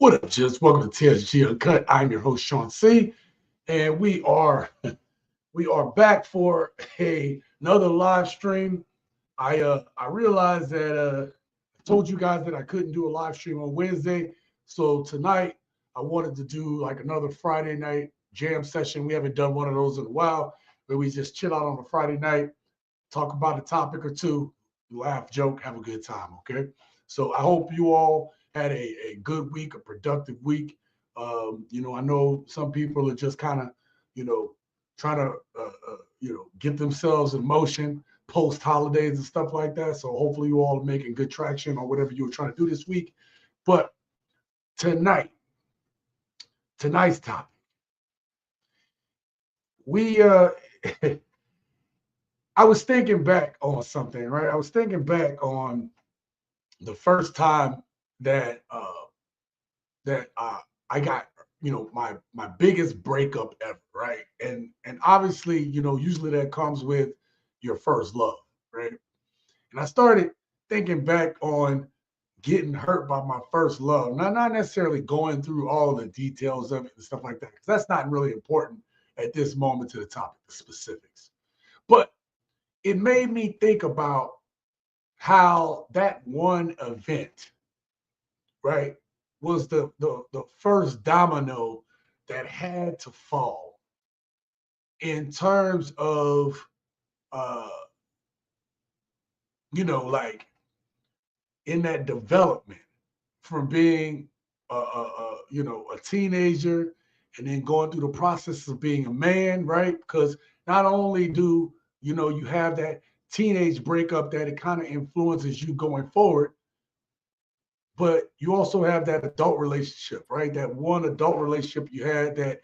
What up, gents? Welcome to TSG Uncut. I'm your host, Sean C. And we are back for another live stream. I realized that I told you guys that I couldn't do a live stream on Wednesday. So tonight I wanted to do like another Friday night jam session. We haven't done one of those in a while, where we just chill out on a Friday night, talk about a topic or two, laugh, joke, have a good time. Okay. So I hope you all had a good week, a productive week. I know some people are just kind of, trying to, get themselves in motion post holidays and stuff like that. So hopefully you all are making good traction on whatever you were trying to do this week. But tonight's topic, we I was thinking back on something, right? I was thinking back on the first time that I got my biggest breakup ever, right? And obviously, usually that comes with your first love, right? And I started thinking back on getting hurt by my first love, not necessarily going through all the details of it and stuff like that, because that's not really important at this moment to the topic, the specifics. But it made me think about how that one event, right, was the first domino that had to fall in terms of uh like in that development from being a teenager and then going through the process of being a man, right? Because not only do you have that teenage breakup that it kind of influences you going forward, but you also have that adult relationship, right? That one adult relationship you had that,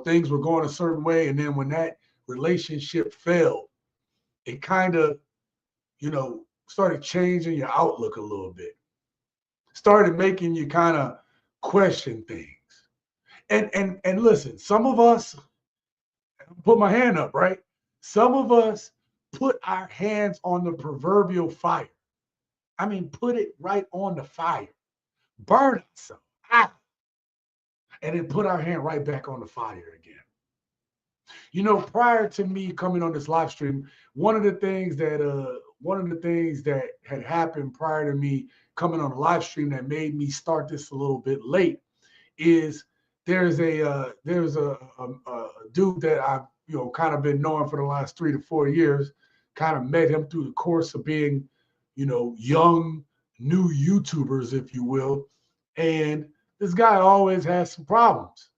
things were going a certain way. And then when that relationship failed, it kind of, started changing your outlook a little bit, started making you kind of question things. And listen, some of us, put my hand up, right? Some of us put our hands on the proverbial fire. I mean, put it right on the fire, burn ourselves out, and then put our hand right back on the fire again. Prior to me coming on this live stream, one of the things that had happened prior to me coming on the live stream that made me start this a little bit late is there's a dude that I've kind of been knowing for the last 3 to 4 years. Kind of met him through the course of being, young new YouTubers, if you will, and this guy always has some problems.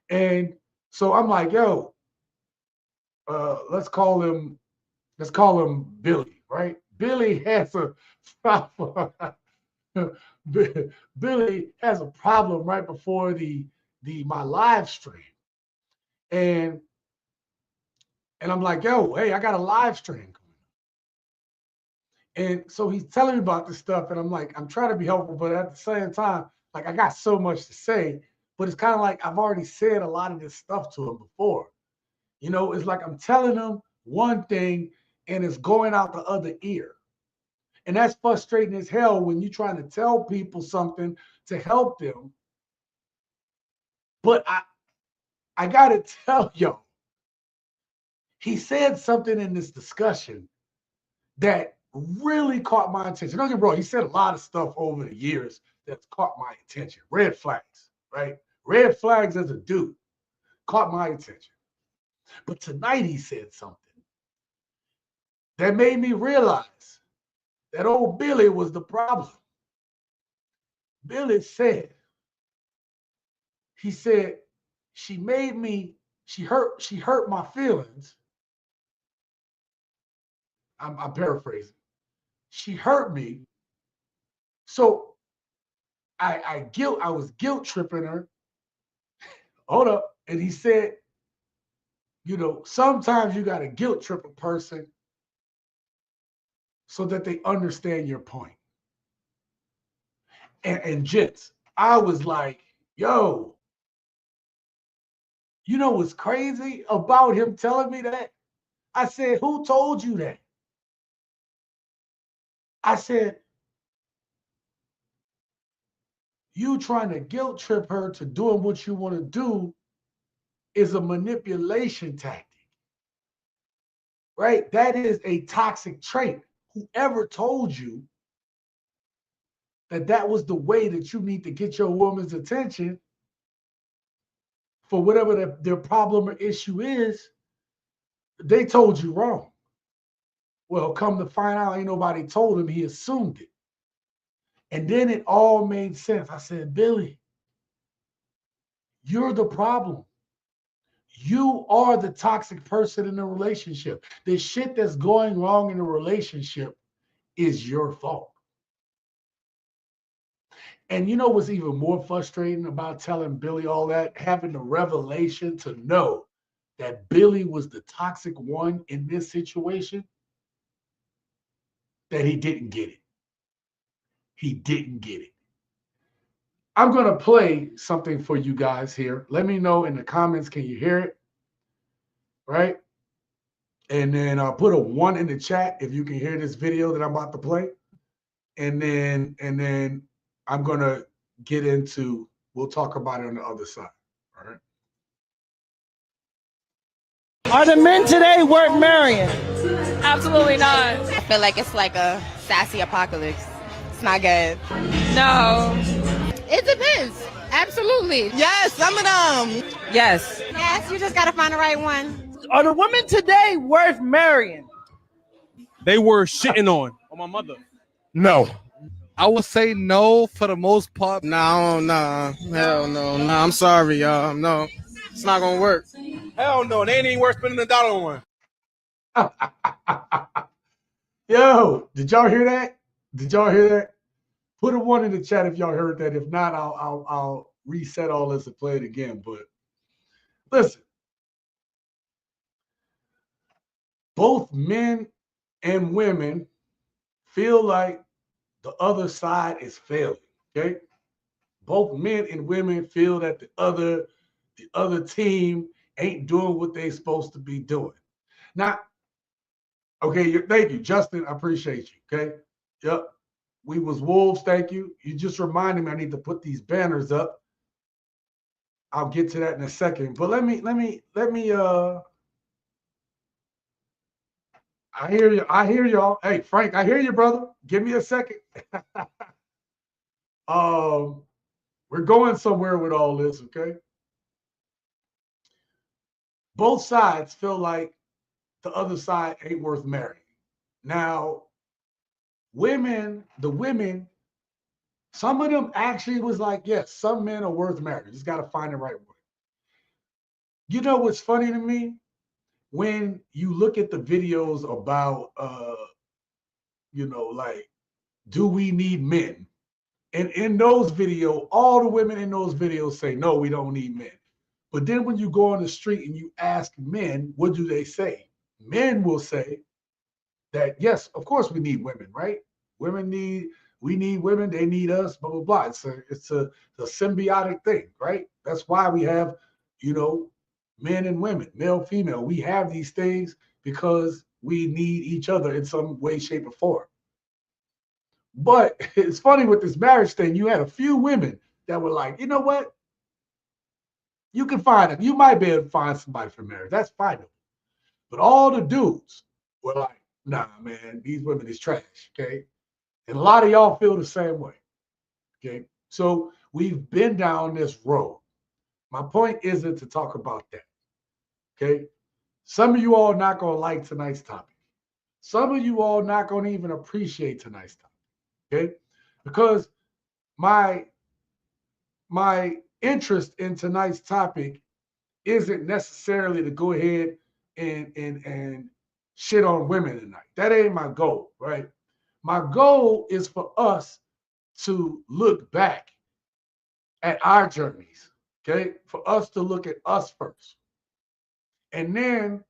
And so I'm like, yo, let's call him Billy, right? Billy has a problem. Billy has a problem right before my live stream, and I'm like, yo, hey, I got a live stream coming up. And so he's telling me about this stuff, and I'm like, I'm trying to be helpful, but at the same time, like I got so much to say, but it's kind of like I've already said a lot of this stuff to him before. It's like I'm telling him one thing and it's going out the other ear. And that's frustrating as hell when you're trying to tell people something to help them. But I got to tell you, he said something in this discussion that really caught my attention. Don't get me wrong, he said a lot of stuff over the years that's caught my attention. Red flags, right? Red flags as a dude caught my attention. But tonight he said something that made me realize that old Billy was the problem. Billy said, he said, she hurt my feelings. I'm paraphrasing. She hurt me. So I was guilt tripping her. Hold up. And he said, sometimes you got to guilt trip a person so that they understand your point. And gents, I was like, yo, what's crazy about him telling me that? I said, who told you that? I said, You trying to guilt trip her to doing what you want to do is a manipulation tactic, right? That is a toxic trait. Whoever told you that that was the way that you need to get your woman's attention for whatever their problem or issue is, they told you wrong. Well, come to find out, ain't nobody told him. He assumed it. And then it all made sense. I said, Billy, you're the problem. You are the toxic person in the relationship. The shit that's going wrong in the relationship is your fault. And you know what's even more frustrating about telling Billy all that? Having the revelation to know that Billy was the toxic one in this situation, that he didn't get it. He didn't get it. I'm going to play something for you guys here. Let me know in the comments, can you hear it? Right? And then I'll put a 1 in the chat if you can hear this video that I'm about to play. And then I'm going to get into, we'll talk about it on the other side. All right. Are the men today worth marrying? Absolutely not. I feel like it's like a sassy apocalypse. It's not good. No. It depends. Absolutely. Yes, some of them. Yes. Yes, you just gotta find the right one. Are the women today worth marrying? They were shitting on my mother. No. I would say no for the most part. No, hell no. Nah, I'm sorry, y'all. No, it's not gonna work. Hell no, they ain't even worth spending $1 on one. Yo, did y'all hear that? Did y'all hear that? Put a 1 in the chat if y'all heard that. If not, I'll reset all this and play it again. But listen, both men and women feel like the other side is failing. Okay, both men and women feel that the other team ain't doing what they supposed to be doing. Now, okay, thank you, Justin. I appreciate you. Okay, yep. We was wolves. Thank you. You just reminded me I need to put these banners up. I'll get to that in a second. But let me I hear you. I hear y'all. Hey, Frank, I hear you, brother. Give me a second. We're going somewhere with all this, okay? Both sides feel like the other side ain't worth marrying. Now, the women, some of them actually was like, yes, some men are worth marrying. You just got to find the right one. You know what's funny to me? When you look at the videos about, like, do we need men? And in those videos, all the women in those videos say, no, we don't need men. But then when you go on the street and you ask men, what do they say? Men will say that, yes, of course we need women, right? We need women, they need us, blah, blah, blah. It's a symbiotic thing, right? That's why we have, men and women, male, female. We have these things because we need each other in some way, shape, or form. But it's funny with this marriage thing, you had a few women that were like, you know what? You can find it. You might be able to find somebody for marriage. That's fine. But all the dudes were like, nah, man, these women is trash, okay? And a lot of y'all feel the same way, okay? So we've been down this road. My point isn't to talk about that, okay? Some of you all not going to like tonight's topic. Some of you all not going to even appreciate tonight's topic, okay? Because my interest in tonight's topic isn't necessarily to go ahead and shit on women tonight. That ain't my goal, right? My goal is for us to look back at our journeys, okay? For us to look at us first. And then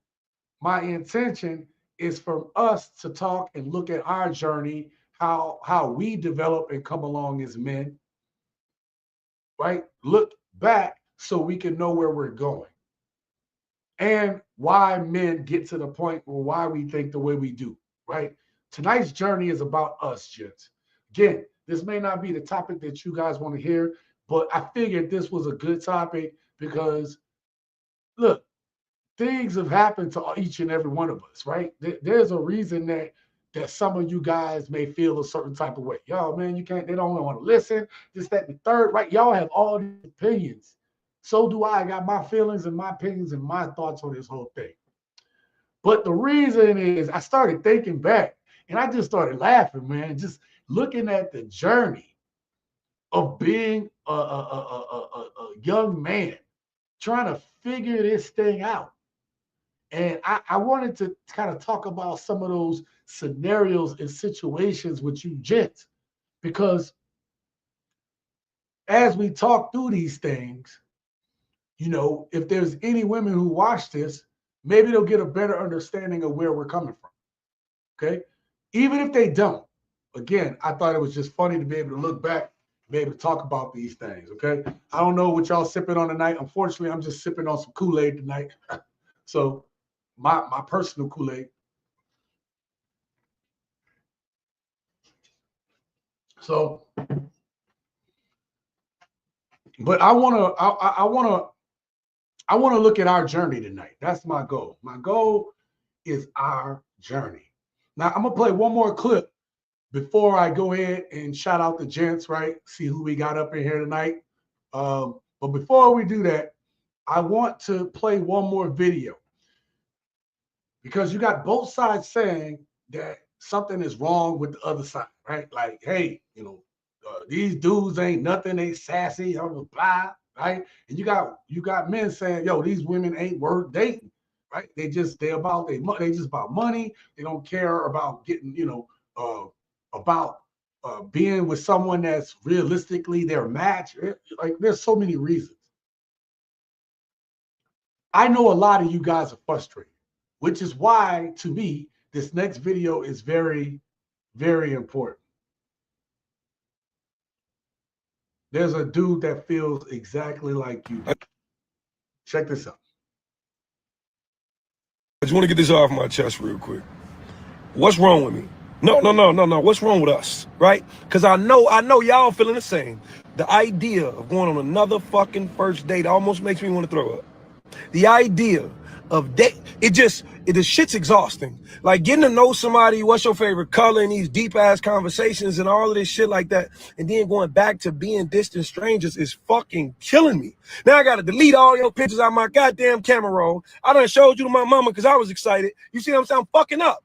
my intention is for us to talk and look at our journey, how we develop and come along as men, right? Look back so we can know where we're going and why men get to the point where why we think the way we do, right? Tonight's journey is about us, gents. Again, This may not be the topic that you guys want to hear, but I figured this was a good topic because, look, things have happened to each and every one of us, right? There's a reason that some of you guys may feel a certain type of way. Yo, man, you can't, they don't want to listen, this, that, and the third, right? Y'all have all these opinions. So do I. I got my feelings and my opinions and my thoughts on this whole thing. But the reason is I started thinking back and I just started laughing, man, just looking at the journey of being a young man trying to figure this thing out. And I wanted to kind of talk about some of those scenarios and situations with you gents, because as we talk through these things, you know, if there's any women who watch this, maybe they'll get a better understanding of where we're coming from. Okay. Even if they don't, again, I thought it was just funny to be able to look back, be able to talk about these things. Okay. I don't know what y'all sipping on tonight. Unfortunately, I'm just sipping on some Kool-Aid tonight. So my personal Kool-Aid. So, but I want to look at our journey tonight. That's my goal. My goal is our journey. Now I'm gonna play one more clip before I go ahead and shout out the gents, right? See who we got up in here tonight. But before we do that, I want to play one more video, because you got both sides saying that something is wrong with the other side, right? Like, hey, you know, these dudes ain't nothing, they sassy, blah, right? And you got men saying, yo, these women ain't worth dating, right? They just about money. They don't care about getting, you know, about being with someone that's realistically their match. Like, there's so many reasons. I know a lot of you guys are frustrated, which is why, to me, this next video is very, very important. There's a dude that feels exactly like you do. Check this out. I just want to get this off my chest real quick. What's wrong with me? No. What's wrong with us, right? Because I know y'all feeling the same. The idea of going on another fucking first date almost makes me want to throw up. The idea of date, the shit's exhausting. Like, getting to know somebody, what's your favorite color, and these deep ass conversations and all of this shit like that, and then going back to being distant strangers is fucking killing me. Now I gotta delete all your pictures out my goddamn camera roll. I done showed you to my mama because I was excited. You see what I'm saying? I'm fucking up.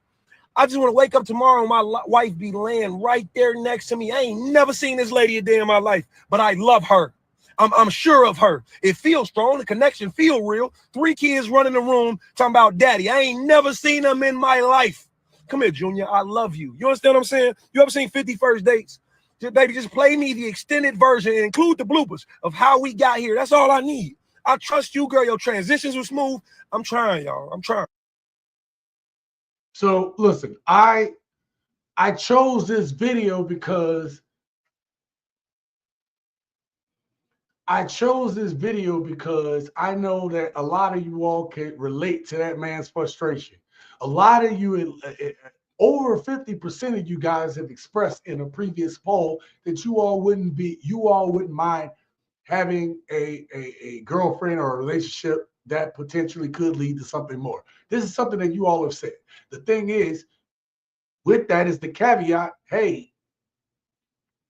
I just want to wake up tomorrow and my wife be laying right there next to me. I ain't never seen this lady a day in my life, but I love her. I'm sure of her. It feels strong. The connection feel real. 3 kids running the room talking about daddy. I ain't never seen them in my life. Come here, Junior. I love you. You understand what I'm saying? You ever seen 50 First Dates? Baby, just play me the extended version and include the bloopers of how we got here. That's all I need. I trust you, girl. Your transitions were smooth. I'm trying, y'all. I'm trying. So listen, I chose this video because I know that a lot of you all can relate to that man's frustration. A lot of you, over 50% of you guys have expressed in a previous poll that you all wouldn't mind having a girlfriend or a relationship that potentially could lead to something more. This is something that you all have said. The thing is, with that is the caveat, hey,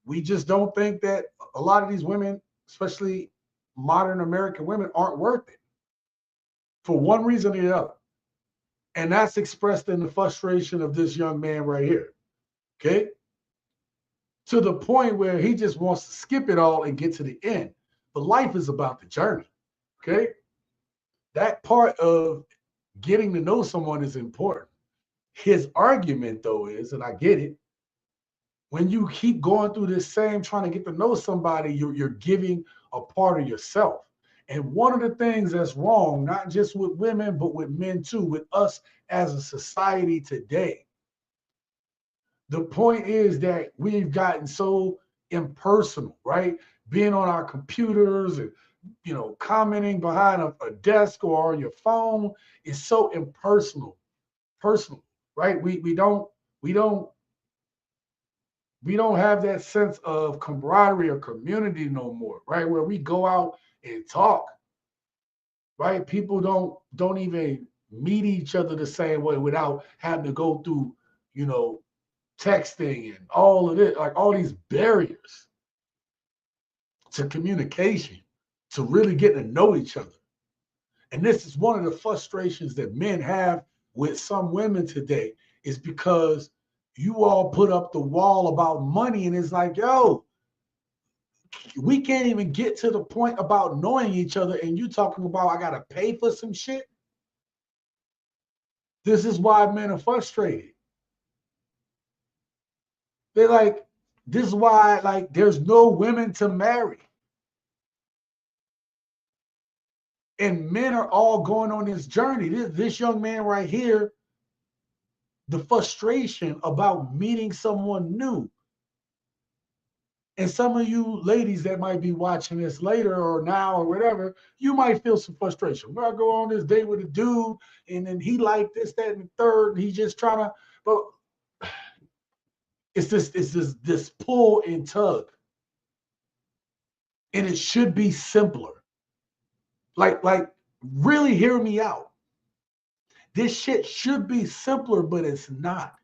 we just don't think that a lot of these women, especially modern American women, aren't worth it for one reason or the other. And that's expressed in the frustration of this young man right here, okay? To the point where he just wants to skip it all and get to the end. But life is about the journey, okay? That part of getting to know someone is important. His argument, though, is, and I get it, when you keep going through this same trying to get to know somebody, you're giving a part of yourself. And one of the things that's wrong, not just with women, but with men too, with us as a society today, the point is that we've gotten so impersonal, right? Being on our computers and, you know, commenting behind a desk or on your phone is so impersonal, right? We don't We don't have that sense of camaraderie or community no more, right? Where we go out and talk, right? People don't even meet each other the same way without having to go through, you know, texting and all of it, like all these barriers to communication, to really getting to know each other. And this is one of the frustrations that men have with some women today, is because you all put up the wall about money, and it's like, yo, we can't even get to the point about knowing each other, and you talking about I gotta pay for some shit. This is why men are frustrated. They're like, this is why, like, there's no women to marry. And men are all going on this journey. This young man right here, the frustration about meeting someone new. And some of you ladies that might be watching this later or now or whatever, you might feel some frustration. Well, I go on this date with a dude, and then he like this, that, and the third, and he's just trying to, but it's this pull and tug. And it should be simpler. Like really hear me out. This shit should be simpler, but it's not.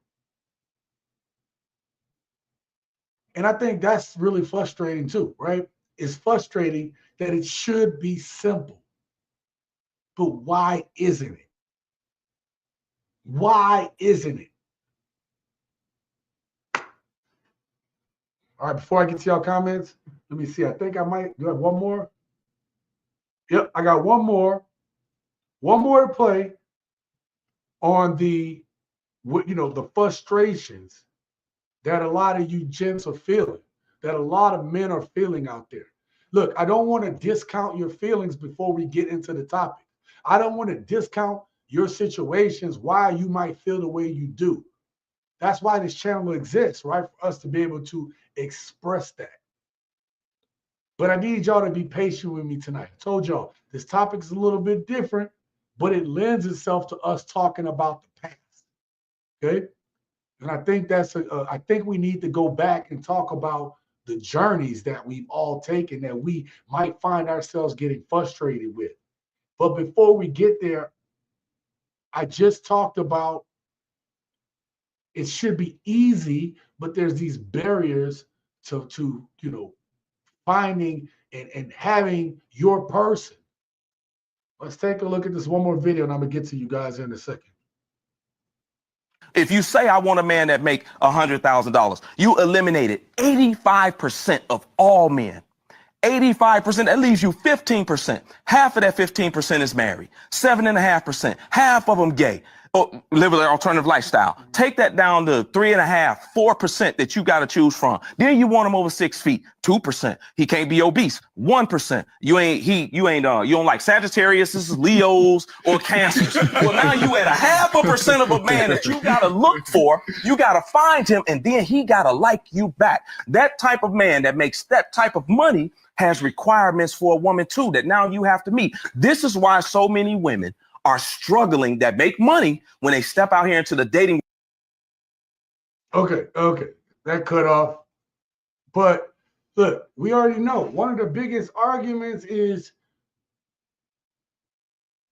And I think that's really frustrating too, right? It's frustrating that it should be simple. But why isn't it? Why isn't it? All right, before I get to y'all comments, let me see. I think I might. Do I have one more? Yep, I got one more. One more to play on the, the frustrations that a lot of you gents are feeling, that a lot of men are feeling out there. Look, I don't want to discount your feelings before we get into the topic. I don't want to discount your situations, why you might feel the way you do. That's why this channel exists, right? For us to be able to express that. But I need y'all to be patient with me tonight. I told y'all this topic is a little bit different, but it lends itself to us talking about the past. Okay? And I think I think we need to go back and talk about the journeys that we've all taken that we might find ourselves getting frustrated with. But before we get there, I just talked about it should be easy, but there's these barriers to finding and having your person. Let's take a look at this one more video, and I'm gonna get to you guys in a second. If you say I want a man that make $100,000, you eliminated 85% of all men. 85%, that leaves you 15%. Half of that 15% is married. 7.5%, half of them gay. Or live an alternative lifestyle. Take that down to 3.5%, 4% that you got to choose from. Then you want him over 6 feet, 2%. He can't be obese, 1%. You don't like Sagittarius, Leos, or Cancers. Well, now you at 0.5% of a man that you got to look for. You got to find him, and then he got to like you back. That type of man that makes that type of money has requirements for a woman too that now you have to meet. This is why so many women are struggling that make money when they step out here into the dating. Okay, that cut off. But look, we already know one of the biggest arguments is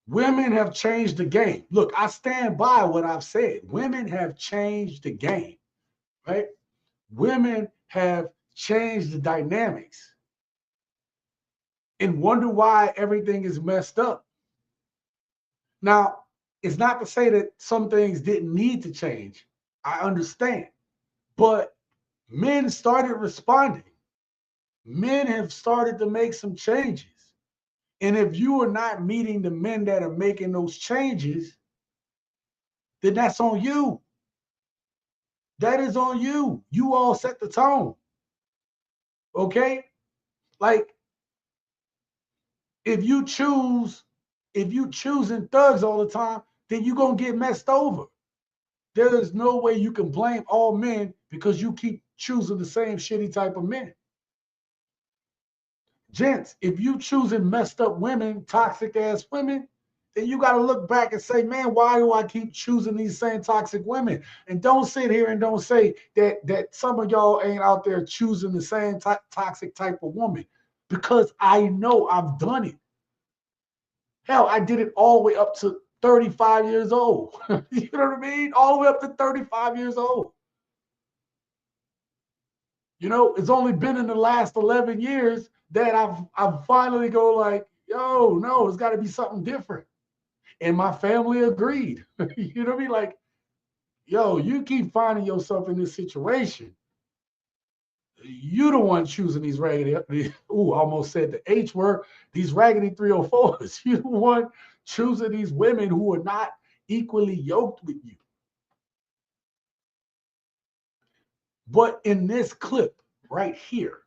women have changed the game. Look, I stand by what I've said. Women have changed the game, right? Women have changed the dynamics and wonder why everything is messed up. Now, it's not to say that some things didn't need to change. I understand. But men started responding. Men have started to make some changes. And if you are not meeting the men that are making those changes, then that's on you. That is on you. You all set the tone. Okay? Like, if you choosing thugs all the time, then you're going to get messed over. There is no way you can blame all men because you keep choosing the same shitty type of men. Gents, if you choosing messed up women, toxic ass women, then you got to look back and say, man, why do I keep choosing these same toxic women? And don't sit here and don't say that some of y'all ain't out there choosing the same toxic type of woman, because I know I've done it. Hell, I did it all the way up to 35 years old. You know what I mean? All the way up to 35 years old. You know, it's only been in the last 11 years that I've finally go like, yo, no, it's got to be something different. And my family agreed. You know what I mean? Like, yo, you keep finding yourself in this situation. You the one choosing these raggedy, ooh, I almost said the H word, these raggedy 304s. You the one choosing these women who are not equally yoked with you. But in this clip right here,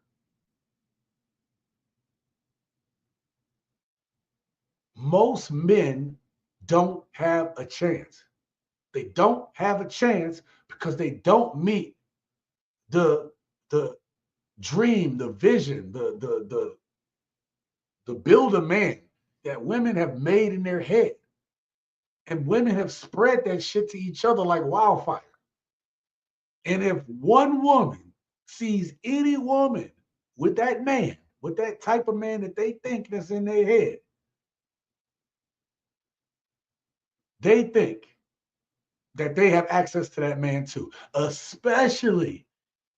most men don't have a chance. They don't have a chance because they don't meet the dream, the vision, the build a man that women have made in their head. And women have spread that shit to each other like wildfire. And if one woman sees any woman with that man, with that type of man that they think that's in their head, they think that they have access to that man too, especially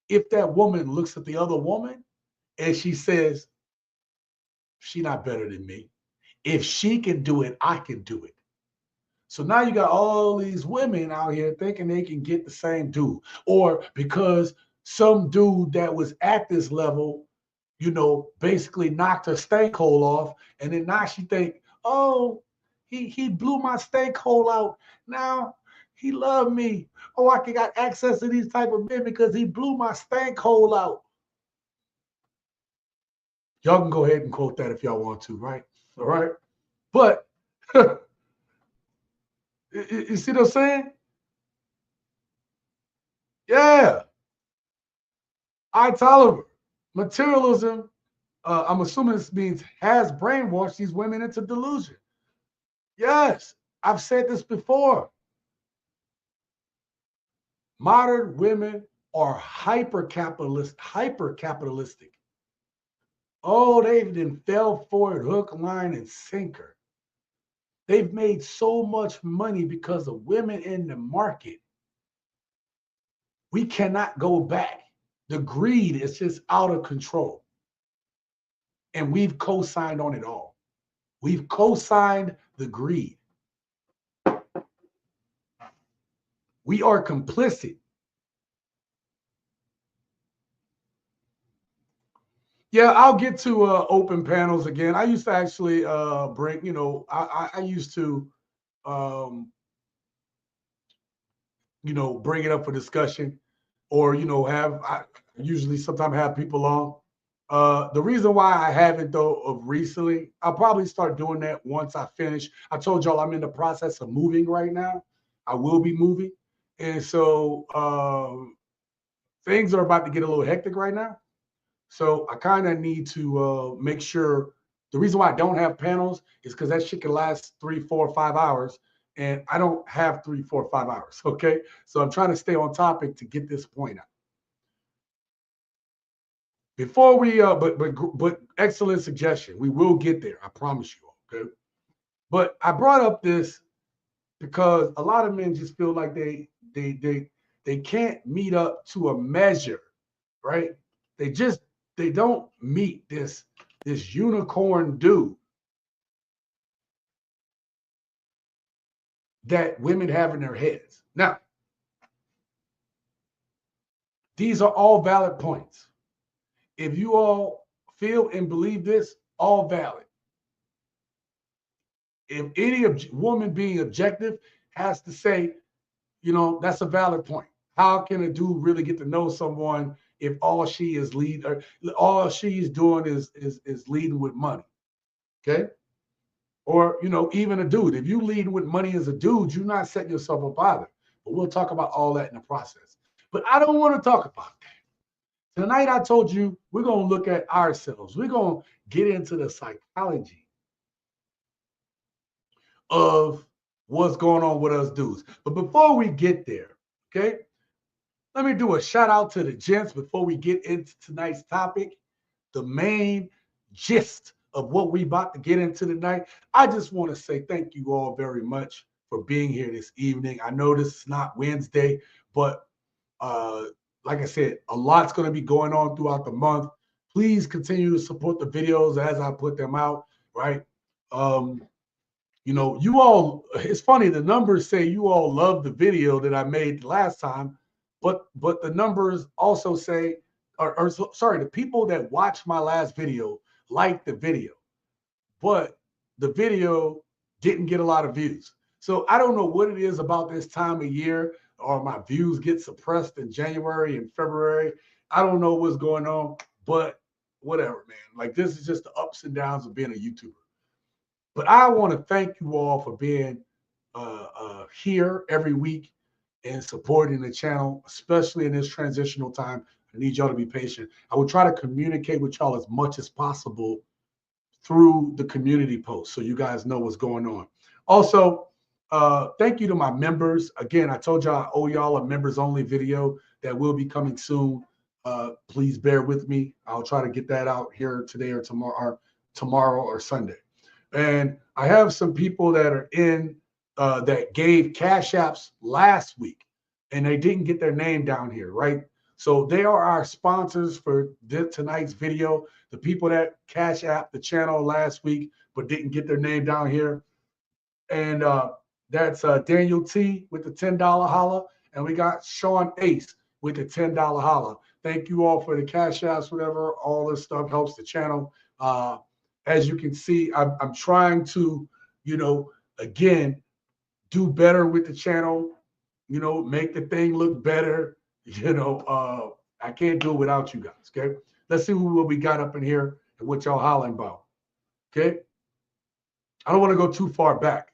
if that woman looks at the other woman and she says, she's not better than me. If she can do it, I can do it. So now you got all these women out here thinking they can get the same dude, or because some dude that was at this level, you know, basically knocked her stank hole off, and then now she think, oh, he blew my stank hole out. Now he loved me. Oh, I can got access to these type of men because he blew my stank hole out. Y'all can go ahead and quote that if y'all want to, right? All right. But you see what I'm saying? Yeah. Tolliver. Materialism, I'm assuming this means has brainwashed these women into delusion. Yes, I've said this before. Modern women are hyper-capitalistic. Oh, they've been fell for it, hook, line, and sinker. They've made so much money because of women in the market. We cannot go back. The greed is just out of control. And we've co-signed on it all. We've co-signed the greed. We are complicit. Yeah, I'll get to open panels again. I used to actually bring, you know, I used to, you know, bring it up for discussion, or, you know, I usually sometimes have people on. The reason why I haven't, though, of recently, I'll probably start doing that once I finish. I told y'all I'm in the process of moving right now. I will be moving. And so things are about to get a little hectic right now. So I kind of need to make sure. The reason why I don't have panels is because that shit can last 3, 4, 5 hours. And I don't have 3, 4, 5 hours. Okay. So I'm trying to stay on topic to get this point out. Before we, but excellent suggestion. We will get there. I promise you. Okay. But I brought up this because a lot of men just feel like they can't meet up to a measure, right? They don't meet this unicorn dude that women have in their heads. Now, these are all valid points. If you all feel and believe this, all valid. If any woman being objective has to say, you know, that's a valid point. How can a dude really get to know someone if all she is all she's doing is leading with money? Okay. Or, you know, even a dude, if you lead with money as a dude, you're not setting yourself up either. But we'll talk about all that in the process. But I don't want to talk about that. Tonight, I told you, we're going to look at ourselves. We're going to get into the psychology of what's going on with us dudes. But before we get there, okay, let me do a shout out to the gents before we get into tonight's topic, the main gist of what we about to get into tonight. I just want to say thank you all very much for being here this evening. I know this is not Wednesday, but like I said, a lot's going to be going on throughout the month. Please continue to support the videos as I put them out, right? You know, you all, it's funny, the numbers say you all love the video that I made last time, but the numbers also say, sorry, the people that watched my last video liked the video, but the video didn't get a lot of views. So I don't know what it is about this time of year, or my views get suppressed in January and February. I don't know what's going on, but whatever, man. Like, this is just the ups and downs of being a YouTuber. But I want to thank you all for being here every week and supporting the channel, especially in this transitional time. I need y'all to be patient. I will try to communicate with y'all as much as possible through the community posts so you guys know what's going on. Also, thank you to my members. Again, I told y'all I owe y'all a members only video that will be coming soon. Please bear with me. I'll try to get that out here today or tomorrow or Sunday. And I have some people that are in that gave cash apps last week and they didn't get their name down here, right? So they are our sponsors for tonight's video. The people that cash app the channel last week but didn't get their name down here. And that's Daniel T with the $10 holla. And we got Sean Ace with the $10 holla. Thank you all for the cash apps, whatever. All this stuff helps the channel. As you can see, I'm trying to, you know, again, do better with the channel, you know, make the thing look better. You know, I can't do it without you guys, okay? Let's see what we got up in here and what y'all hollering about, okay? I don't want to go too far back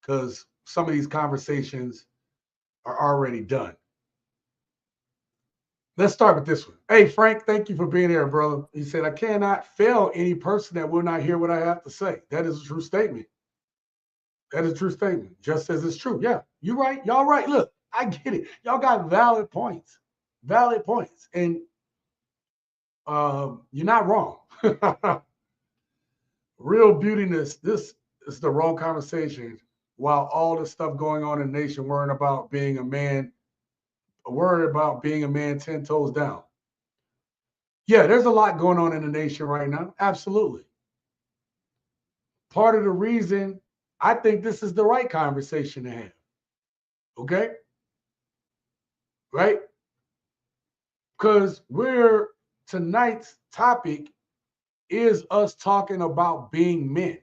because some of these conversations are already done. Let's start with this one. Hey, Frank, thank you for being here, brother. He said, I cannot fail any person that will not hear what I have to say. That is a true statement. That is a true statement. Just as it's true. Yeah, you're right. Y'all right. Look, I get it. Y'all got valid points. Valid points. And you're not wrong. Real beautiness. This is the wrong conversation. While all the stuff going on in the nation, worrying about being a man 10 toes down. Yeah, there's a lot going on in the nation right now. Absolutely. Part of the reason I think this is the right conversation to have. Okay? Right? Because tonight's topic is us talking about being men.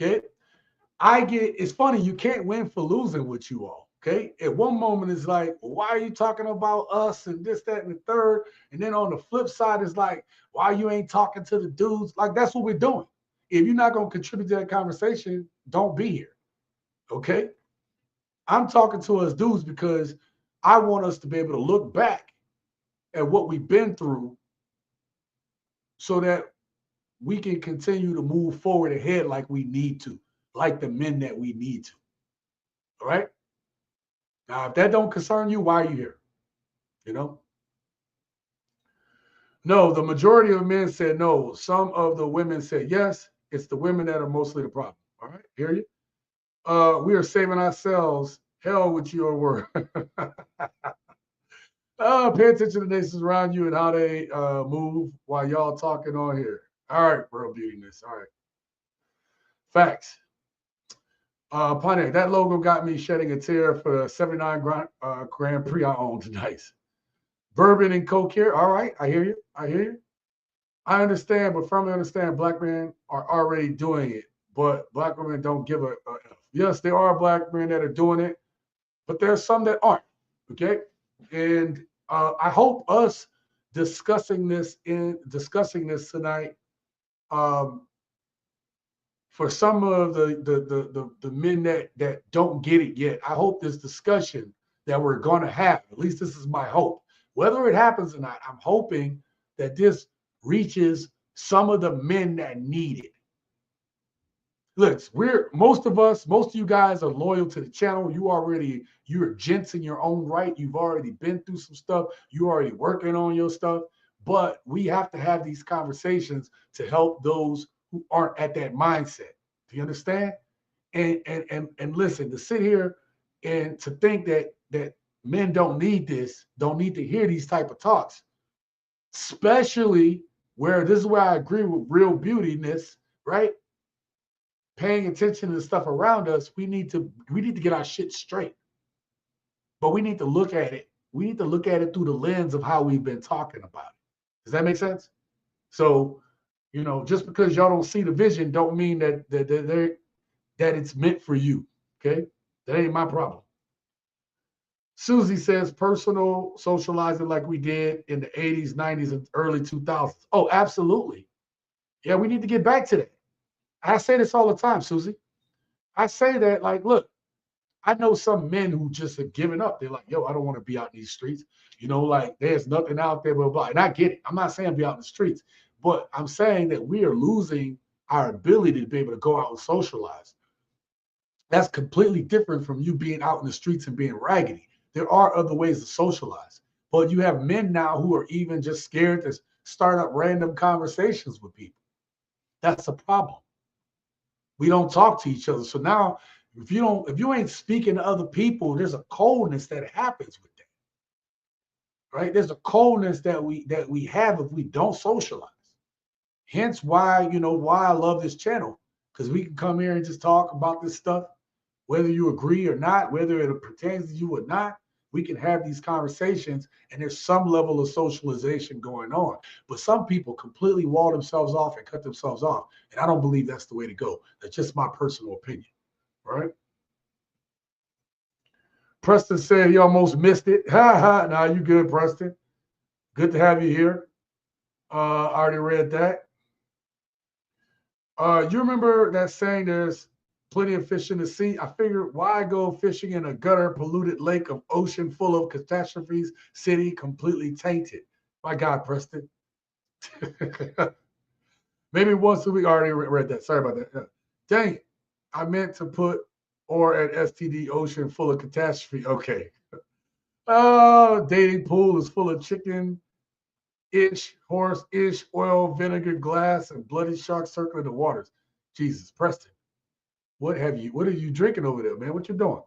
Okay? It's funny, you can't win for losing with you all. Okay. At one moment, it's like, well, why are you talking about us and this, that, and the third? And then on the flip side, it's like, why you ain't talking to the dudes? Like, that's what we're doing. If you're not going to contribute to that conversation, don't be here. Okay. I'm talking to us dudes because I want us to be able to look back at what we've been through so that we can continue to move forward ahead like we need to, like the men that we need to. All right. Now, if that don't concern you, why are you here? You know? No, the majority of men said no. Some of the women said yes. It's the women that are mostly the problem. All right, hear you? We are saving ourselves. Hell with your word. Pay attention to the nations around you and how they move while y'all talking on here. All right, world beautiness. All right. Facts. Pontiac, that logo got me shedding a tear for the 79 Grand Prix I own tonight. Bourbon and Coke here. All right, I hear you. I hear you. I understand, but firmly understand black men are already doing it, but black women don't give a F. Yes, there are black men that are doing it, but there's some that aren't, okay? And I hope us discussing this tonight, for some of the men that don't get it yet, I hope this discussion that we're going to have, at least this is my hope, whether it happens or not, I'm hoping that this reaches some of the men that need it. look, most of you guys are loyal to the channel. You're gents in your own right. You've already been through some stuff. You're already working on your stuff. But we have to have these conversations to help those who aren't at that mindset. Do you understand? And listen, to sit here and to think that men don't need this, don't need to hear these type of talks, especially where this is where I agree with real beautiness, right? Paying attention to the stuff around us, we need to get our shit straight. But we need to look at it. We need to look at it through the lens of how we've been talking about it. Does that make sense? So, just because y'all don't see the vision, don't mean that it's meant for you. Okay, that ain't my problem. Susie says personal socializing like we did in the 80s, 90s, and early 2000s. Oh, absolutely. Yeah, we need to get back to that. I say this all the time, Susie. I say that, like, look, I know some men who just have given up. They're like, yo, I don't want to be out in these streets. Like, there's nothing out there, blah, blah. And I get it. I'm not saying be out in the streets, but I'm saying that we are losing our ability to be able to go out and socialize. That's completely different from you being out in the streets and being raggedy. There are other ways to socialize. But you have men now who are even just scared to start up random conversations with people. That's a problem. We don't talk to each other. So now, if you ain't speaking to other people, there's a coldness that happens with that. Right? There's a coldness that we have if we don't socialize. Hence why, why I love this channel. Because we can come here and just talk about this stuff, whether you agree or not, whether it pertains to you or not. We can have these conversations, and there's some level of socialization going on. But some people completely wall themselves off and cut themselves off. And I don't believe that's the way to go. That's just my personal opinion. Right? Preston said he almost missed it. Ha ha. Nah, you good, Preston. Good to have you here. I already read that. You remember that saying, there's plenty of fish in the sea? I figured, why go fishing in a gutter polluted lake of ocean full of catastrophes, city completely tainted? My God, Preston. Maybe once a week. I already read that. Sorry about that. Dang it. I meant to put or at STD ocean full of catastrophe. Okay. Dating pool is full of chicken-ish, horse-ish, oil, vinegar, glass, and bloody sharks circling the waters. Jesus, Preston. What are you drinking over there, man? What you doing?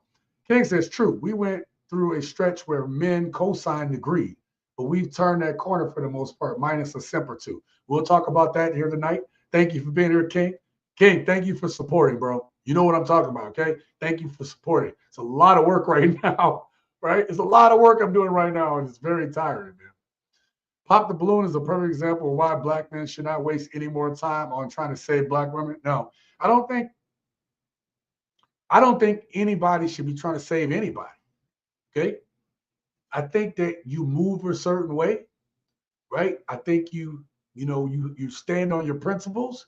King says, true. We went through a stretch where men co-signed the greed, but we've turned that corner for the most part, minus a simp or two. We'll talk about that here tonight. Thank you for being here, King. King, thank you for supporting, bro. You know what I'm talking about, okay? Thank you for supporting. It's a lot of work right now, right? It's a lot of work I'm doing right now, and it's very tiring, man. Pop the Balloon is a perfect example of why black men should not waste any more time on trying to save black women. No, I don't think anybody should be trying to save anybody, okay? I think that you move a certain way, right? I think you stand on your principles,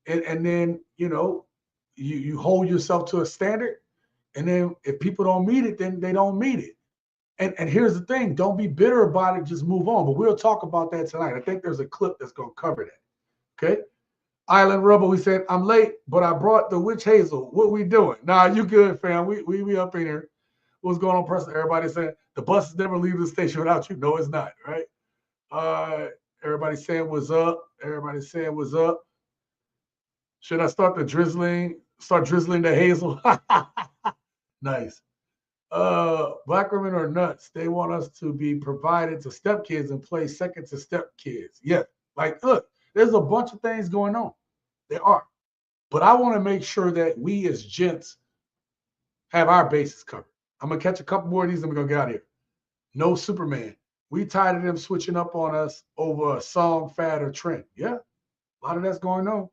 and then, you hold yourself to a standard, and then if people don't meet it, then they don't meet it. And here's the thing, don't be bitter about it, just move on. But we'll talk about that tonight. I think there's a clip that's going to cover that, okay? Island Rebel, we said, I'm late, but I brought the witch hazel. What we doing? Nah, you good, fam. We up in here. What's going on, Preston? Everybody saying the buses never leave the station without you. No, it's not, right? Everybody saying what's up. Everybody saying what's up. Should I start drizzling the hazel? Nice. Black women are nuts. They want us to be provided to stepkids and play second to stepkids. Yeah, like, look, there's a bunch of things going on. There are. But I want to make sure that we as gents have our bases covered. I'm going to catch a couple more of these and we're going to get out of here. No Superman. We tired of them switching up on us over a song, fad, or trend. Yeah, a lot of that's going on.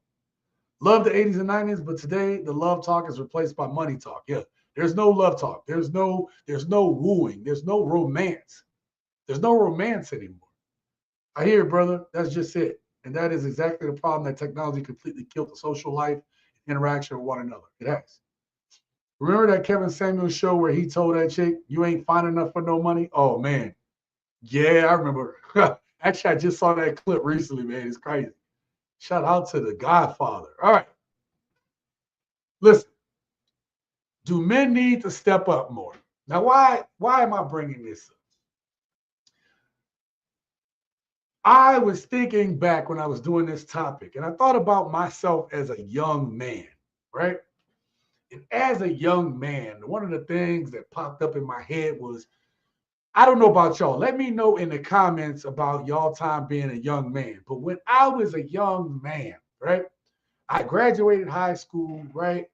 Love the 80s and 90s, but today the love talk is replaced by money talk. Yeah, there's no love talk. There's no wooing. There's no romance. There's no romance anymore. I hear it, brother. That's just it. And that is exactly the problem, that technology completely killed the social life, interaction with one another. It has. Remember that Kevin Samuels show where he told that chick, you ain't fine enough for no money? Oh, man. Yeah, I remember. Actually, I just saw that clip recently, man. It's crazy. Shout out to the Godfather. All right. Listen, do men need to step up more? Now, why am I bringing this up? I was thinking back when I was doing this topic, and I thought about myself as a young man, right? And as a young man, one of the things that popped up in my head was, I don't know about y'all. Let me know in the comments about y'all time being a young man. But when I was a young man, right? I graduated high school, right?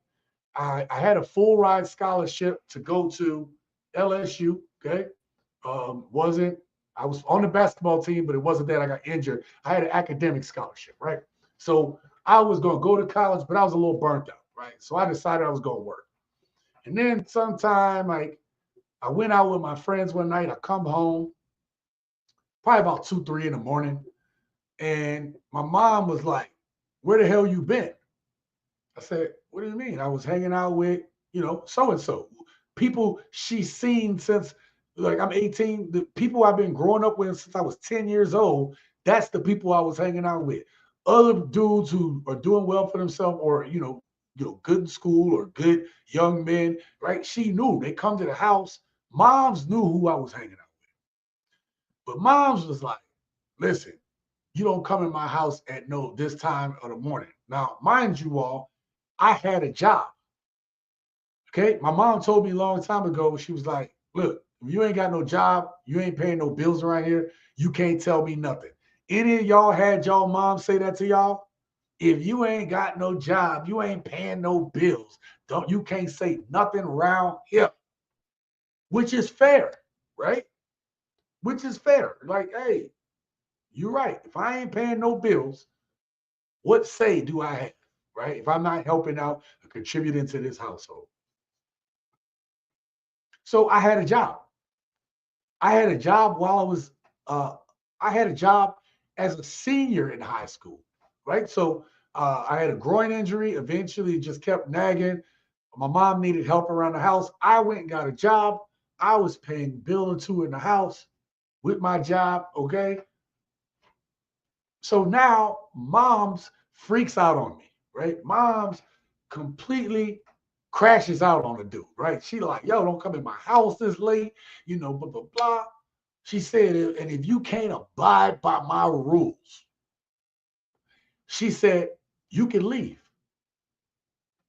I had a full ride scholarship to go to LSU, okay? I was on the basketball team, but it wasn't that I got injured. I had an academic scholarship, right? So I was going to go to college, but I was a little burnt out, right? So I decided I was going to work. And then sometime, like, I went out with my friends one night. I come home, probably about 2, 3 in the morning. And my mom was like, "Where the hell you been?" I said, "What do you mean?" I was hanging out with, so-and-so. People she's seen since, like, I'm 18. The people I've been growing up with since I was 10 years old, that's the people I was hanging out with. Other dudes who are doing well for themselves, or, good in school, or good young men, right? She knew. They come to the house. Moms knew who I was hanging out with. But moms was like, "Listen, you don't come in my house at this time of the morning." Now, mind you all, I had a job. Okay. My mom told me a long time ago, she was like, "Look, if you ain't got no job, you ain't paying no bills around here, you can't tell me nothing." Any of y'all had y'all mom say that to y'all? If you ain't got no job, you ain't paying no bills, you can't say nothing around here. Which is fair, right? Which is fair. Like, hey, you're right. If I ain't paying no bills, what say do I have, right? If I'm not helping out or contributing to this household. So I had a job. I had a job I had a job as a senior in high school, right? So I had a groin injury, eventually just kept nagging. My mom needed help around the house. I went and got a job. I was paying a bill or two in the house with my job, okay? So now mom's freaks out on me, right? Mom's completely crashes out on the dude, right? She like, "Yo, don't come in my house this late, blah, blah, blah." She said, "And if you can't abide by my rules," she said, "you can leave."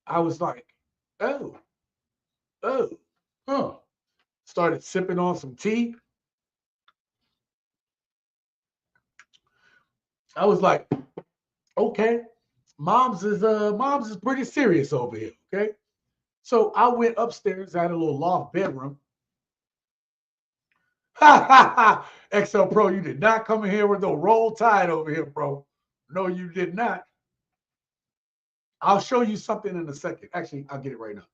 I was like, "Oh, oh, huh." Started sipping on some tea. I was like, "Okay, mom's is pretty serious over here." Okay. So I went upstairs. I had a little loft bedroom. XL Pro, you did not come in here with no roll tide over here, bro. No, you did not. I'll show you something in a second. Actually, I'll get it right now.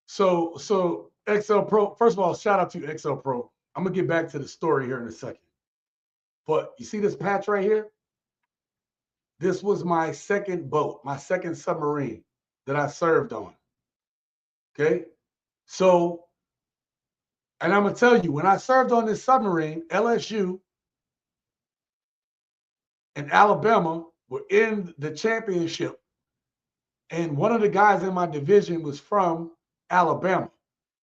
So XL Pro, first of all, shout out to XL Pro. I'm gonna get back to the story here in a second. But you see this patch right here? This was my second boat, my second submarine that I served on. Okay. So, and I'm gonna tell you, when I served on this submarine, LSU and Alabama were in the championship. And one of the guys in my division was from Alabama.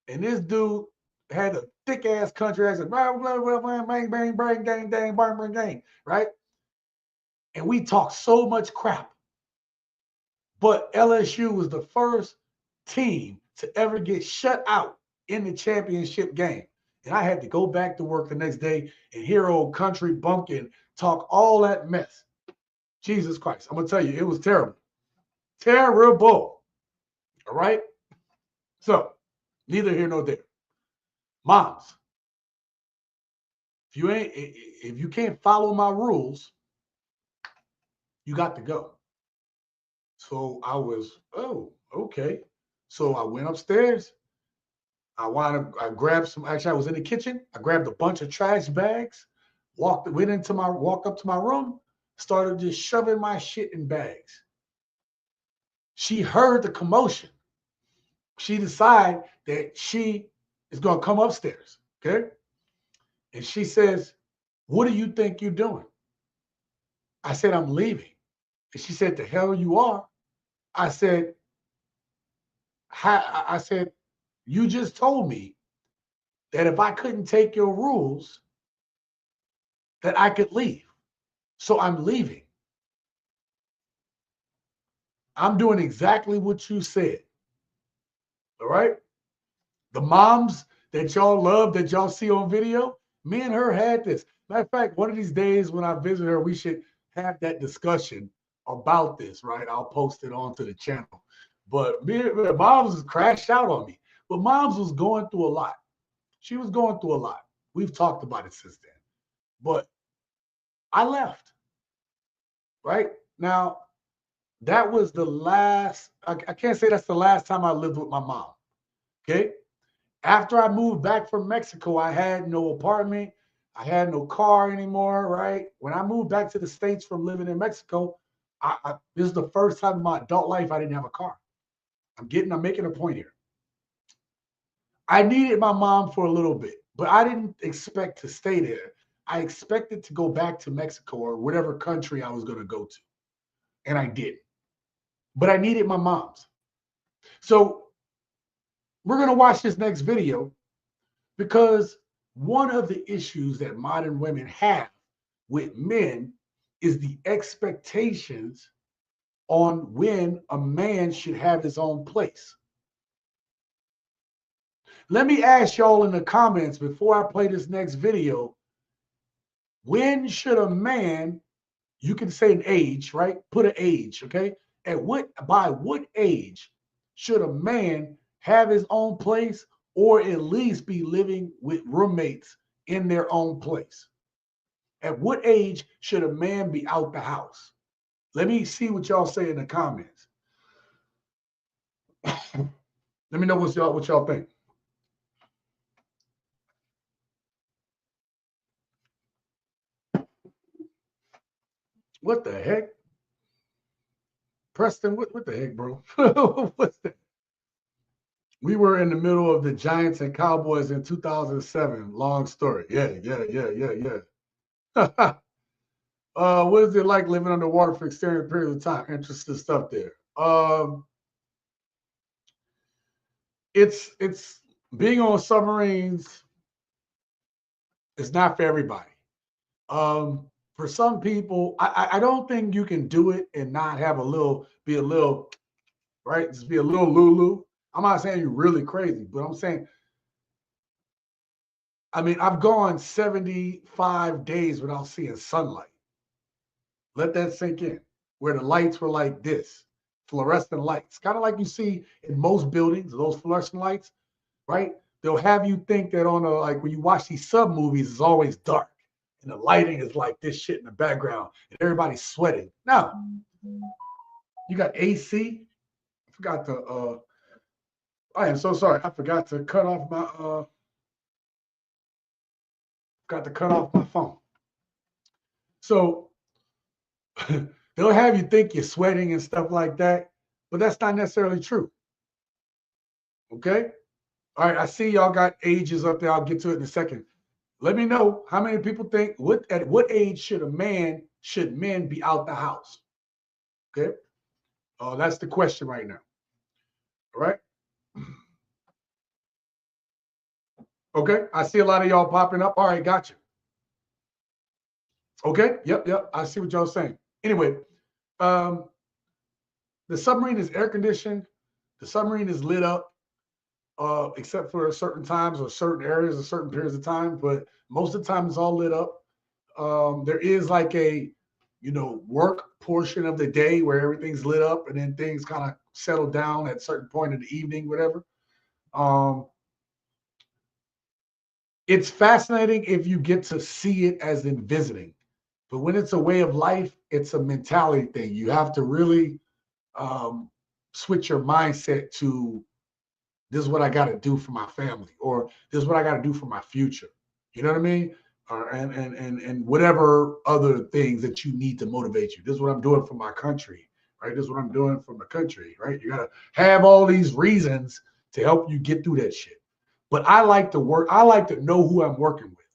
And this dude had a thick ass country accent, bang, bang, bang, bang, gang, gang, bang, bang, gang, right? And we talked so much crap. But LSU was the first team to ever get shut out in the championship game. And I had to go back to work the next day and hear old country bumpkin talk all that mess. Jesus Christ. I'm going to tell you, it was terrible. Terrible. All right? So, neither here nor there. Moms, if you can't follow my rules, you got to go. So I was, oh, okay. So I went upstairs. I grabbed some, actually I was in the kitchen. I grabbed a bunch of trash bags, walked up to my room, started just shoving my shit in bags. She heard the commotion. She decided that she is going to come upstairs, okay? And she says, what do you think you're doing? I said, I'm leaving. And she said, the hell you are. I said, you just told me that if I couldn't take your rules, that I could leave. So I'm leaving. I'm doing exactly what you said. All right? The moms that y'all love, that y'all see on video, me and her had this. Matter of fact, one of these days when I visit her, we should have that discussion about this, right? I'll post it onto the channel. But moms crashed out on me. But moms was going through a lot. She was going through a lot. We've talked about it since then. But I left. Right? Now, that was the last, I can't say that's the last time I lived with my mom. Okay? After I moved back from Mexico, I had no apartment. I had no car anymore, right? When I moved back to the States from living in Mexico, this is the first time in my adult life I didn't have a car. I'm making a point here. I needed my mom for a little bit, but I didn't expect to stay there. I expected to go back to Mexico or whatever country I was going to go to. And I didn't. But I needed my mom's. So we're going to watch this next video because one of the issues that modern women have with men is the expectations on when a man should have his own place. Let me ask y'all in the comments before I play this next video, when should a man, you can say an age, right? Put an age, okay? By what age should a man have his own place or at least be living with roommates in their own place? At what age should a man be out the house? Let me see what y'all say in the comments. Let me know what y'all think. What the heck? Preston, what the heck, bro? What's that? We were in the middle of the Giants and Cowboys in 2007. Long story. Yeah. What is it like living underwater for extended periods of time? Interesting stuff there. It's being on submarines is not for everybody. For some people, I don't think you can do it and not have be a little, right? Just be a little Lulu. I'm not saying you're really crazy, but I'm saying, I've gone 75 days without seeing sunlight. Let that sink in. Where the lights were like this, fluorescent lights, kind of like you see in most buildings, those fluorescent lights, right? They'll have you think that like when you watch these sub movies, it's always dark. And the lighting is like this shit in the background and everybody's sweating. Now, you got AC. I forgot to, I am so sorry. I forgot to cut off my phone. So they'll have you think you're sweating and stuff like that, but that's not necessarily true. Okay? All right, I see y'all got ages up there. I'll get to it in a second. Let me know how many people think at what age should men be out the house? Okay. That's the question right now. All right. Okay. I see a lot of y'all popping up. All right, gotcha. Okay. Yep. I see what y'all saying. Anyway, the submarine is air conditioned. The submarine is lit up. Except for certain times or certain areas or certain periods of time, but most of the time it's all lit up. There is like a, work portion of the day where everything's lit up and then things kind of settle down at a certain point in the evening, whatever. It's fascinating if you get to see it as in visiting, but when it's a way of life, it's a mentality thing. You have to really switch your mindset to, this is what I got to do for my family, or this is what I got to do for my future. You know what I mean? And whatever other things that you need to motivate you. This is what I'm doing for my country, right? This is what I'm doing for my country, right? You got to have all these reasons to help you get through that shit. But I like to work. I like to know who I'm working with,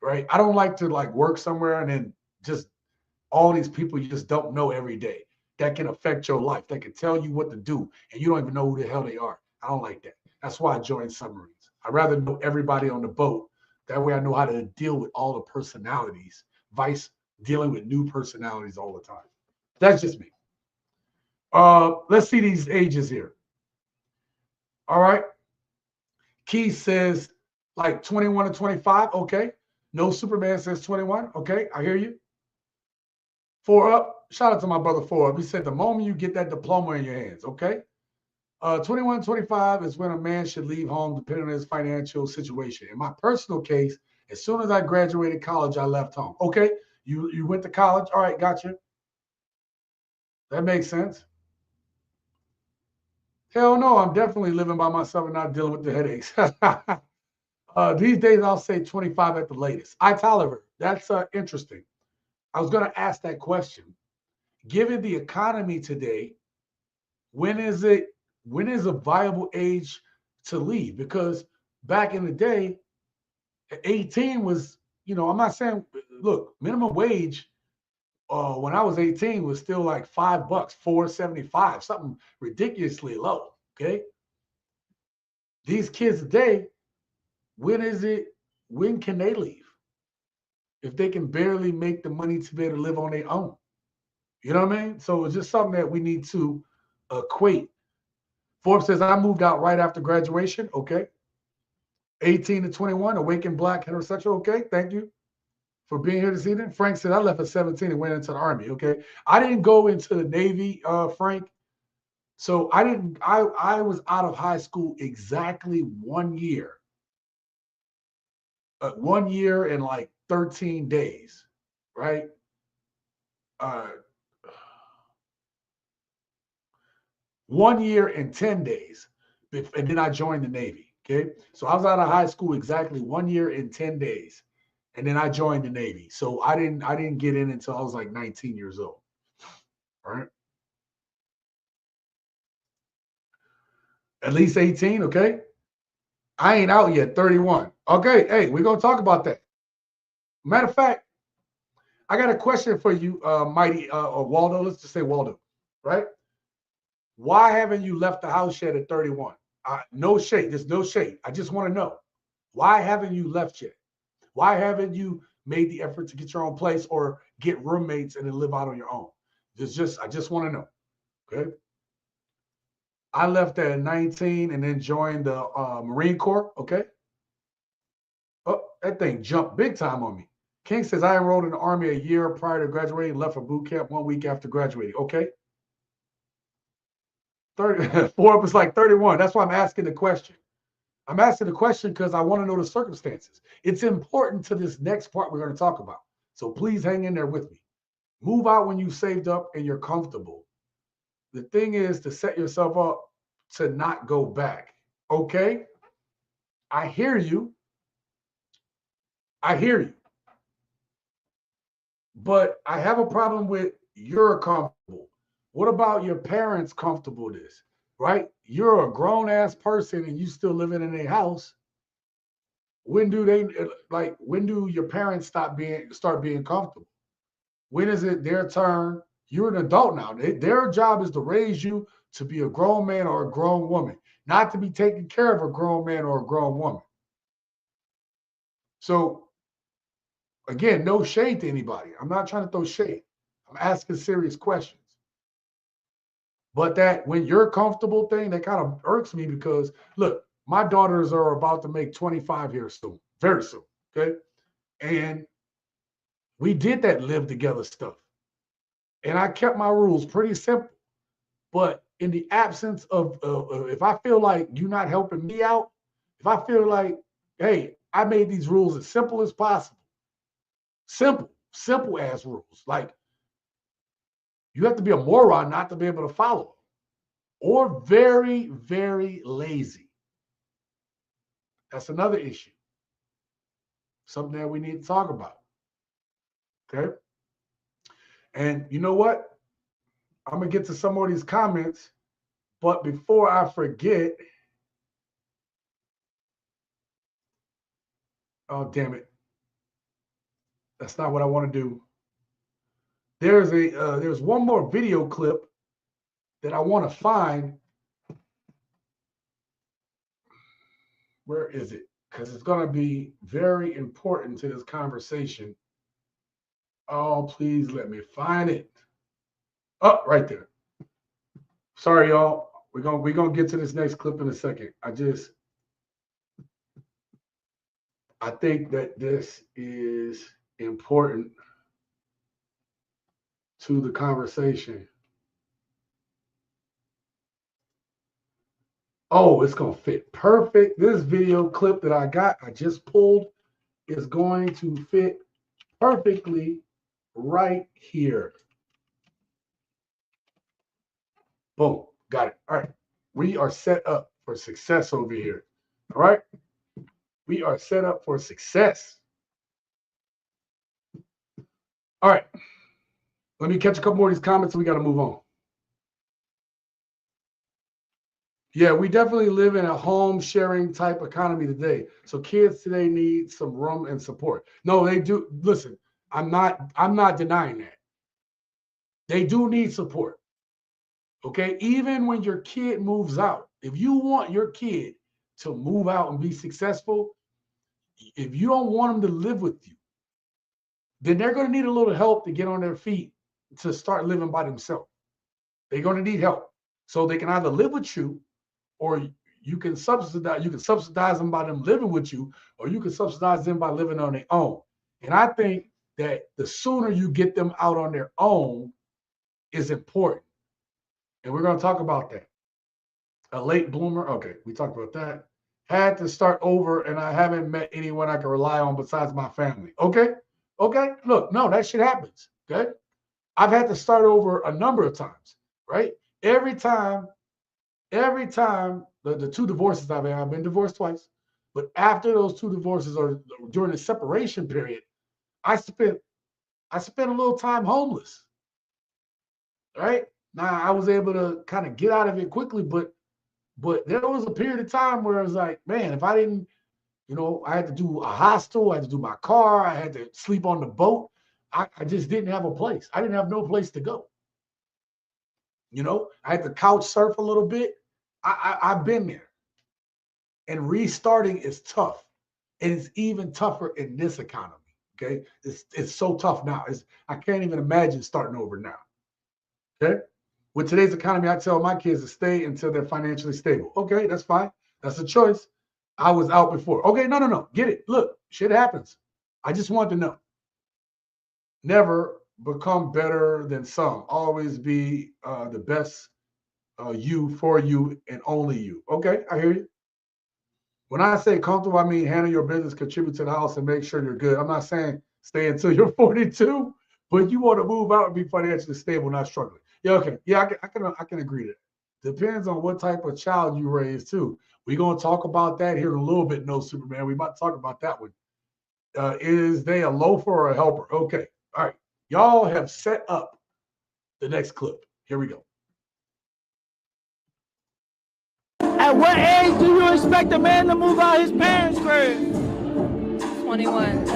right? I don't like to like work somewhere and then just all these people you just don't know every day that can affect your life, that can tell you what to do, and you don't even know who the hell they are. I don't like that. That's why I joined submarines. I'd rather know everybody on the boat. That way I know how to deal with all the personalities, vice dealing with new personalities all the time. That's just me. Let's see these ages here. All right. Keith says like 21 to 25. Okay. No Superman says 21. Okay. I hear you. 4 up. Shout out to my brother 4 up. He said the moment you get that diploma in your hands. Okay. 21, 25 is when a man should leave home depending on his financial situation. In my personal case, as soon as I graduated college, I left home. Okay. You went to college. All right. Gotcha. That makes sense. Hell no, I'm definitely living by myself and not dealing with the headaches. These days, I'll say 25 at the latest. I tolerate. That's interesting. I was going to ask that question. Given the economy today, when is a viable age to leave? Because back in the day, 18 was, I'm not saying, look, minimum wage when I was 18 was still like $5, $4.75, something ridiculously low. Okay. These kids today, when can they leave? If they can barely make the money to be able to live on their own. You know what I mean? So it's just something that we need to equate. Forbes says, I moved out right after graduation. Okay. 18 to 21, awakened Black heterosexual. Okay. Thank you for being here this evening. Frank said, I left at 17 and went into the Army. Okay. I didn't go into the Navy, Frank. So I was out of high school exactly 1 year. 1 year and like 13 days, right? 1 year and 10 days. And then I joined the Navy. Okay. So I was out of high school exactly 1 year and 10 days. And then I joined the Navy. So I didn't get in until I was like 19 years old. All right. At least 18. Okay. I ain't out yet. 31. Okay. Hey, we're going to talk about that. Matter of fact, I got a question for you, Mighty or Waldo. Let's just say Waldo, right? Why haven't you left the house yet at 31? No shade. There's no shade. I just want to know. Why haven't you left yet? Why haven't you made the effort to get your own place or get roommates and then live out on your own? I just want to know. Okay. I left at 19 and then joined the Marine Corps. Okay. Oh, that thing jumped big time on me. King says, I enrolled in the Army a year prior to graduating, left for boot camp 1 week after graduating. Okay. 4 was like 31. That's why I'm asking the question. I'm asking the question because I want to know the circumstances. It's important to this next part we're going to talk about. So please hang in there with me. Move out when you saved up and you're comfortable. The thing is to set yourself up to not go back. Okay? I hear you. I hear you. But I have a problem with you're comfortable. What about your parents' comfortableness, right? You're a grown-ass person and you still living in a house. When do your parents start being comfortable? When is it their turn? You're an adult now. Their job is to raise you to be a grown man or a grown woman, not to be taking care of a grown man or a grown woman. So again, no shade to anybody. I'm not trying to throw shade. I'm asking serious questions. But that when you're comfortable thing, that kind of irks me because look, my daughters are about to make 25 here soon, very soon. Okay. And we did that live together stuff. And I kept my rules pretty simple. But in the absence of, if I feel like you're not helping me out, if I feel like, hey, I made these rules as simple as possible. Simple ass rules. Like you have to be a moron not to be able to follow them. Or very, very lazy. That's another issue. Something that we need to talk about. Okay. And you know what? I'm going to get to some more of these comments. But before I forget, Oh, damn it. That's not what I want to do. There's one more video clip that I want to find. Where is it? Because it's going to be very important to this conversation. Oh, please let me find it. Oh, right there. Sorry, y'all. We're gonna get to this next clip in a second. I think that this is important to the conversation. Oh, it's gonna fit perfect. This video clip that I just pulled is going to fit perfectly right here. Boom, got it. All right, we are set up for success over here. All right, we are set up for success. All right, let me catch a couple more of these comments and we got to move on. Yeah, we definitely live in a home sharing type economy today. So kids today need some room and support. No, they do. Listen, I'm not denying that. They do need support. Okay, even when your kid moves out, if you want your kid to move out and be successful, if you don't want them to live with you, then they're going to need a little help to get on their feet to start living by themselves. They're going to need help. So they can either live with you, or you can subsidize them by them living with you, or you can subsidize them by living on their own. And I think that the sooner you get them out on their own is important. And we're going to talk about that. A late bloomer. Okay, we talked about that. Had to start over, and I haven't met anyone I can rely on besides my family. Okay. Look, no, that shit happens. Okay. I've had to start over a number of times, right? Every time the two divorces I've been divorced twice, but after those two divorces or during the separation period, I spent a little time homeless. Right? Now I was able to kind of get out of it quickly, but there was a period of time where I was like, man, if I didn't, I had to do a hostel, I had to do my car, I had to sleep on the boat. I just didn't have a place. I didn't have no place to go. I had to couch surf a little bit. I've been there. And restarting is tough. And it's even tougher in this economy. Okay. It's so tough now. I can't even imagine starting over now. Okay. With today's economy, I tell my kids to stay until they're financially stable. Okay, that's fine. That's a choice. I was out before. Okay, no. Get it. Look, shit happens. I just want to know. Never become better than some. Always be the best you, for you, and only you. Okay, I hear you. When I say comfortable, I mean handle your business, contribute to the house, and make sure you're good. I'm not saying stay until you're 42, but you want to move out and be financially stable, not struggling. Yeah, okay. Yeah, I can agree to that. Depends on what type of child you raise, too. We're going to talk about that here in a little bit, No Superman. We're about to talk about that one. Is they a loafer or a helper? Okay. All right. Y'all have set up the next clip. Here we go. At what age do you expect a man to move out his parents' crib? 21. 22.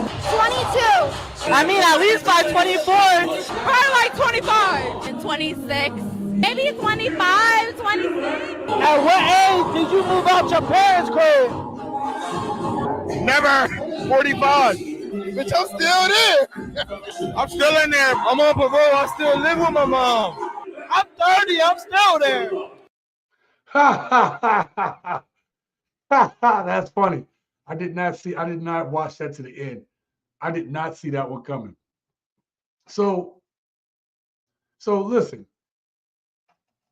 I mean, at least by 24. Probably like 25. And 26. Maybe 25, 26. At what age did you move out your parents' crib? Never. 45. Bitch, I'm still there. I'm still in there. I'm on parole. I still live with my mom. I'm 30. I'm still there. That's funny. I did not watch that to the end. I did not see that one coming. So listen,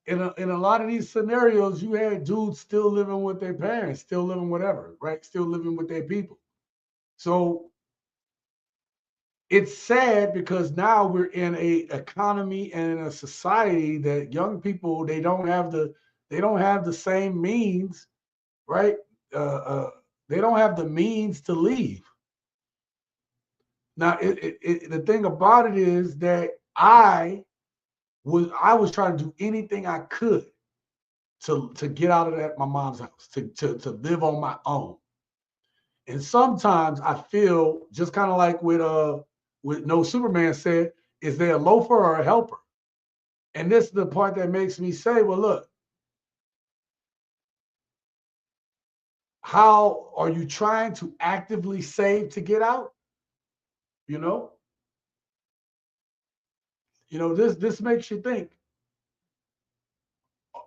in a lot of these scenarios, you had dudes still living with their parents, still living whatever, right? Still living with their people. So it's sad because now we're in a economy and in a society that young people, they don't have the same means, right? They don't have the means to leave. Now, the thing about it is that I was trying to do anything I could to get out of my mom's house, to live on my own. And sometimes I feel just kind of like with No Superman said, is they a loafer or a helper? And this is the part that makes me say, well, look, how are you trying to actively save to get out? You know, this makes you think.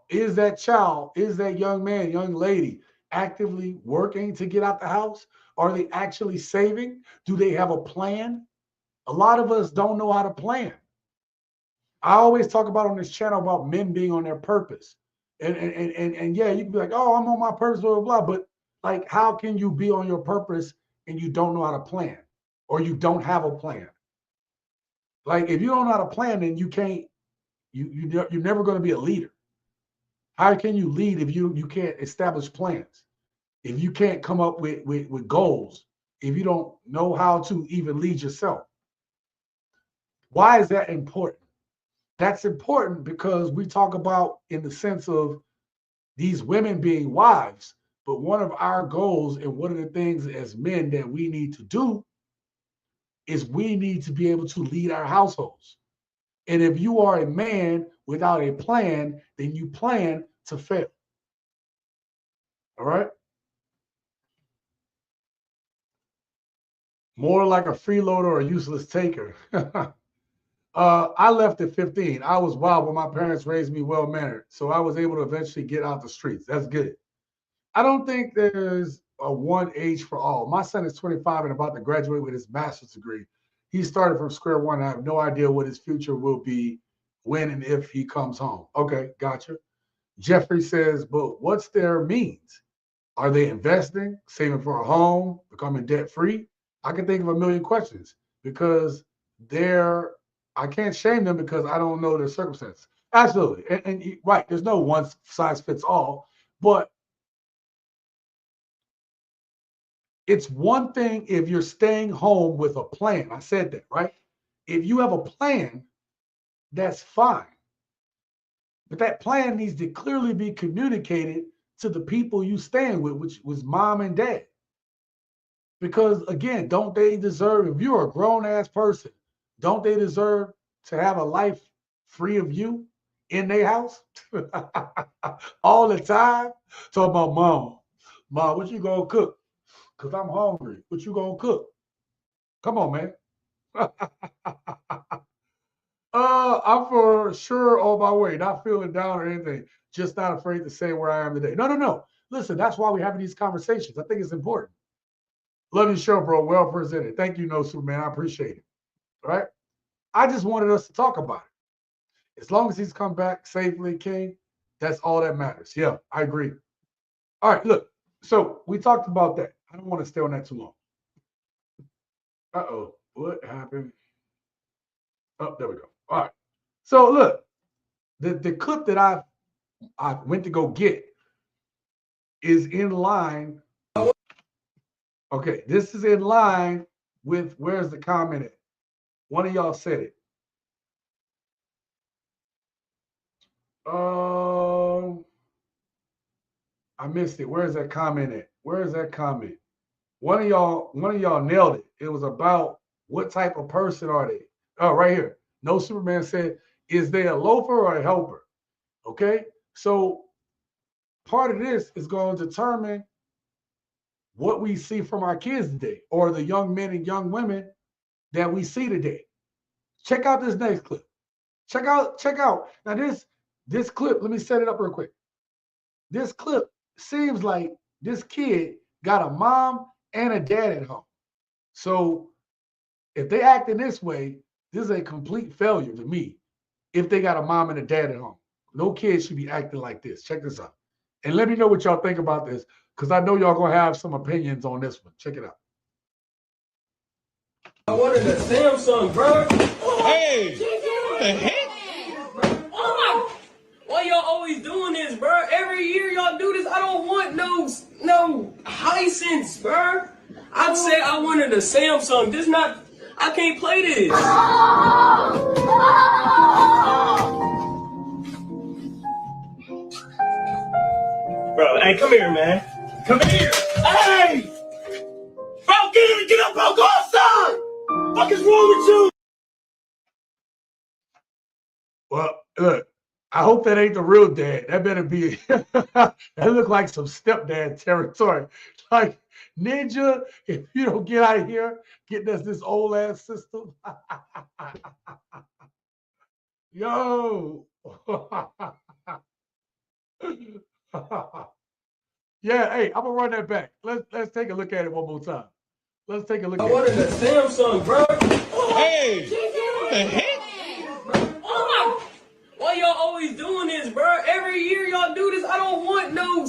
Is that child, is that young man, young lady actively working to get out the house? Are they actually saving? Do they have a plan? A lot of us don't know how to plan. I always talk about on this channel about men being on their purpose. And yeah, you can be like, oh, I'm on my purpose, blah, blah, blah. But like, how can you be on your purpose and you don't know how to plan, or you don't have a plan? Like, if you don't know how to plan, then you can't, you're never going to be a leader. How can you lead if you can't establish plans? If you can't come up with goals, if you don't know how to even lead yourself? Why is that important? That's important because we talk about in the sense of these women being wives, but one of our goals and one of the things as men that we need to do is we need to be able to lead our households. And if you are a man without a plan, then you plan to fail. All right? More like a freeloader or a useless taker. I left at 15. I was wild, but my parents raised me well-mannered, so I was able to eventually get out the streets. That's good. I don't think there's a one age for all. My son is 25 and about to graduate with his master's degree. He started from square one. I have no idea what his future will be when and if he comes home. Okay, gotcha. Jeffrey says, but what's their means? Are they investing, saving for a home, becoming debt-free? I can think of a million questions because I can't shame them because I don't know their circumstances. Absolutely. And right, there's no one size fits all, but it's one thing if you're staying home with a plan. I said that, right? If you have a plan, that's fine. But that plan needs to clearly be communicated to the people you stand with, which was mom and dad. Because again, don't they deserve, if you're a grown-ass person, don't they deserve to have a life free of you in their house all the time? Talk about mom, what you gonna cook? Because I'm hungry. What you gonna cook? Come on, man. I'm for sure on my way, not feeling down or anything, just not afraid to say where I am today. No. Listen, that's why we're having these conversations. I think it's important. Love your show, bro. Well presented. Thank you, No Superman. I appreciate it. All right. I just wanted us to talk about it. As long as he's come back safely, King, that's all that matters. Yeah, I agree. All right, look. So we talked about that. I don't want to stay on that too long. Uh-oh. What happened? Oh, there we go. All right. So look, the clip that I went to go get is in line. Okay, this is in line with where's the comment at? One of y'all said it. I missed it. Where's that comment at? Where is that comment? One of y'all nailed it. It was about what type of person are they? Oh, right here. No Superman said, is they a loafer or a helper? Okay, so part of this is going to determine what we see from our kids today, or the young men and young women that we see today. Check out this next clip. Check out. Now this clip, let me set it up real quick. This clip seems like this kid got a mom and a dad at home. So if they act in this way, this is a complete failure to me. If they got a mom and a dad at home, no kid should be acting like this. Check this out. And let me know what y'all think about this, because I know y'all gonna have some opinions on this one. Check it out. I wanted a Samsung, bro. Hey, what the heck? Oh my! Why y'all always doing this, bro? Every year y'all do this. I don't want no Hisense, bro. I'd say I wanted a Samsung. This not. I can't play this. Bro, hey, come here, man. Come here. Hey! Get up, go outside. Fuck is wrong with you? Well, look, I hope that ain't the real dad. That better be. That look like some stepdad territory. Like, Ninja, if you don't get out of here, getting us this old ass system. Yo. Yeah, hey, I'm gonna run that back. Let's take a look at it one more time. Let's take a look at it. I wanted a Samsung, bro. Hey, what the heck? Why y'all always doing this, bro? Every year y'all do this. I don't want no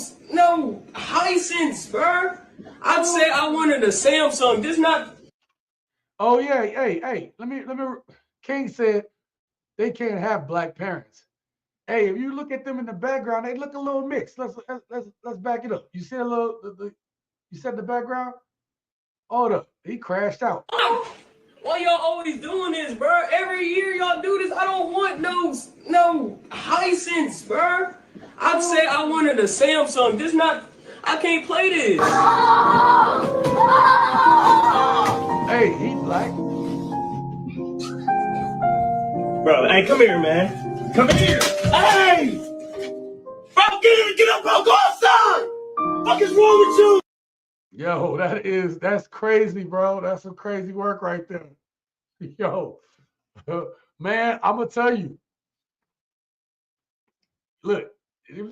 Hisense, bro. I'd say I wanted a Samsung. This not. Oh yeah, hey. Let me. King said they can't have black parents. Hey, if you look at them in the background, they look a little mixed. Let's back it up. You see a little. You said the background. Hold up, he crashed out. Why y'all always doing this, bro? Every year y'all do this. I don't want no Hisense, bro. I'd say I wanted a Samsung. This not. I can't play this. Hey, he black. Bro, hey, come here, man. Come here. Hey! Bro, get up, bro. Go outside. Fuck is wrong with you? Yo, that's crazy, bro. That's some crazy work right there. Yo, man, I'm gonna tell you. Look,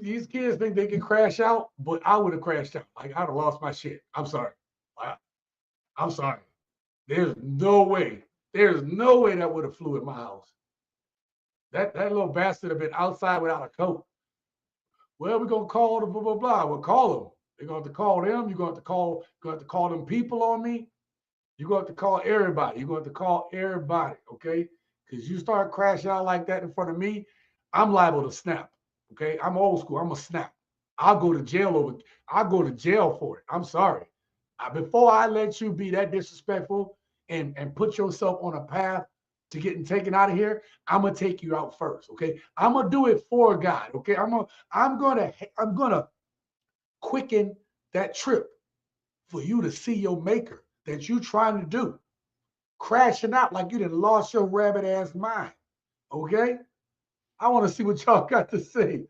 these kids think they can crash out, but I would have crashed out. Like, I'd have lost my shit. I'm sorry. I'm sorry. There's no way that would have flew in my house. That little bastard have been outside without a coat. Well, we're gonna call the blah blah blah. We'll call them. They're going to call them. You're going to call them people on me. You're going to call everybody. You're going to call everybody, okay? Because you start crashing out like that in front of me, I'm liable to snap, okay? I'm old school. I'm a snap. I'll go to jail for it. I'm sorry. Before I let you be that disrespectful and put yourself on a path to getting taken out of here, I'm gonna take you out first, okay? I'm gonna do it for God, okay? I'm gonna quicken that trip for you to see your maker that you trying to do, crashing out like you done lost your rabbit ass mind. Okay, I want to see what y'all got to say.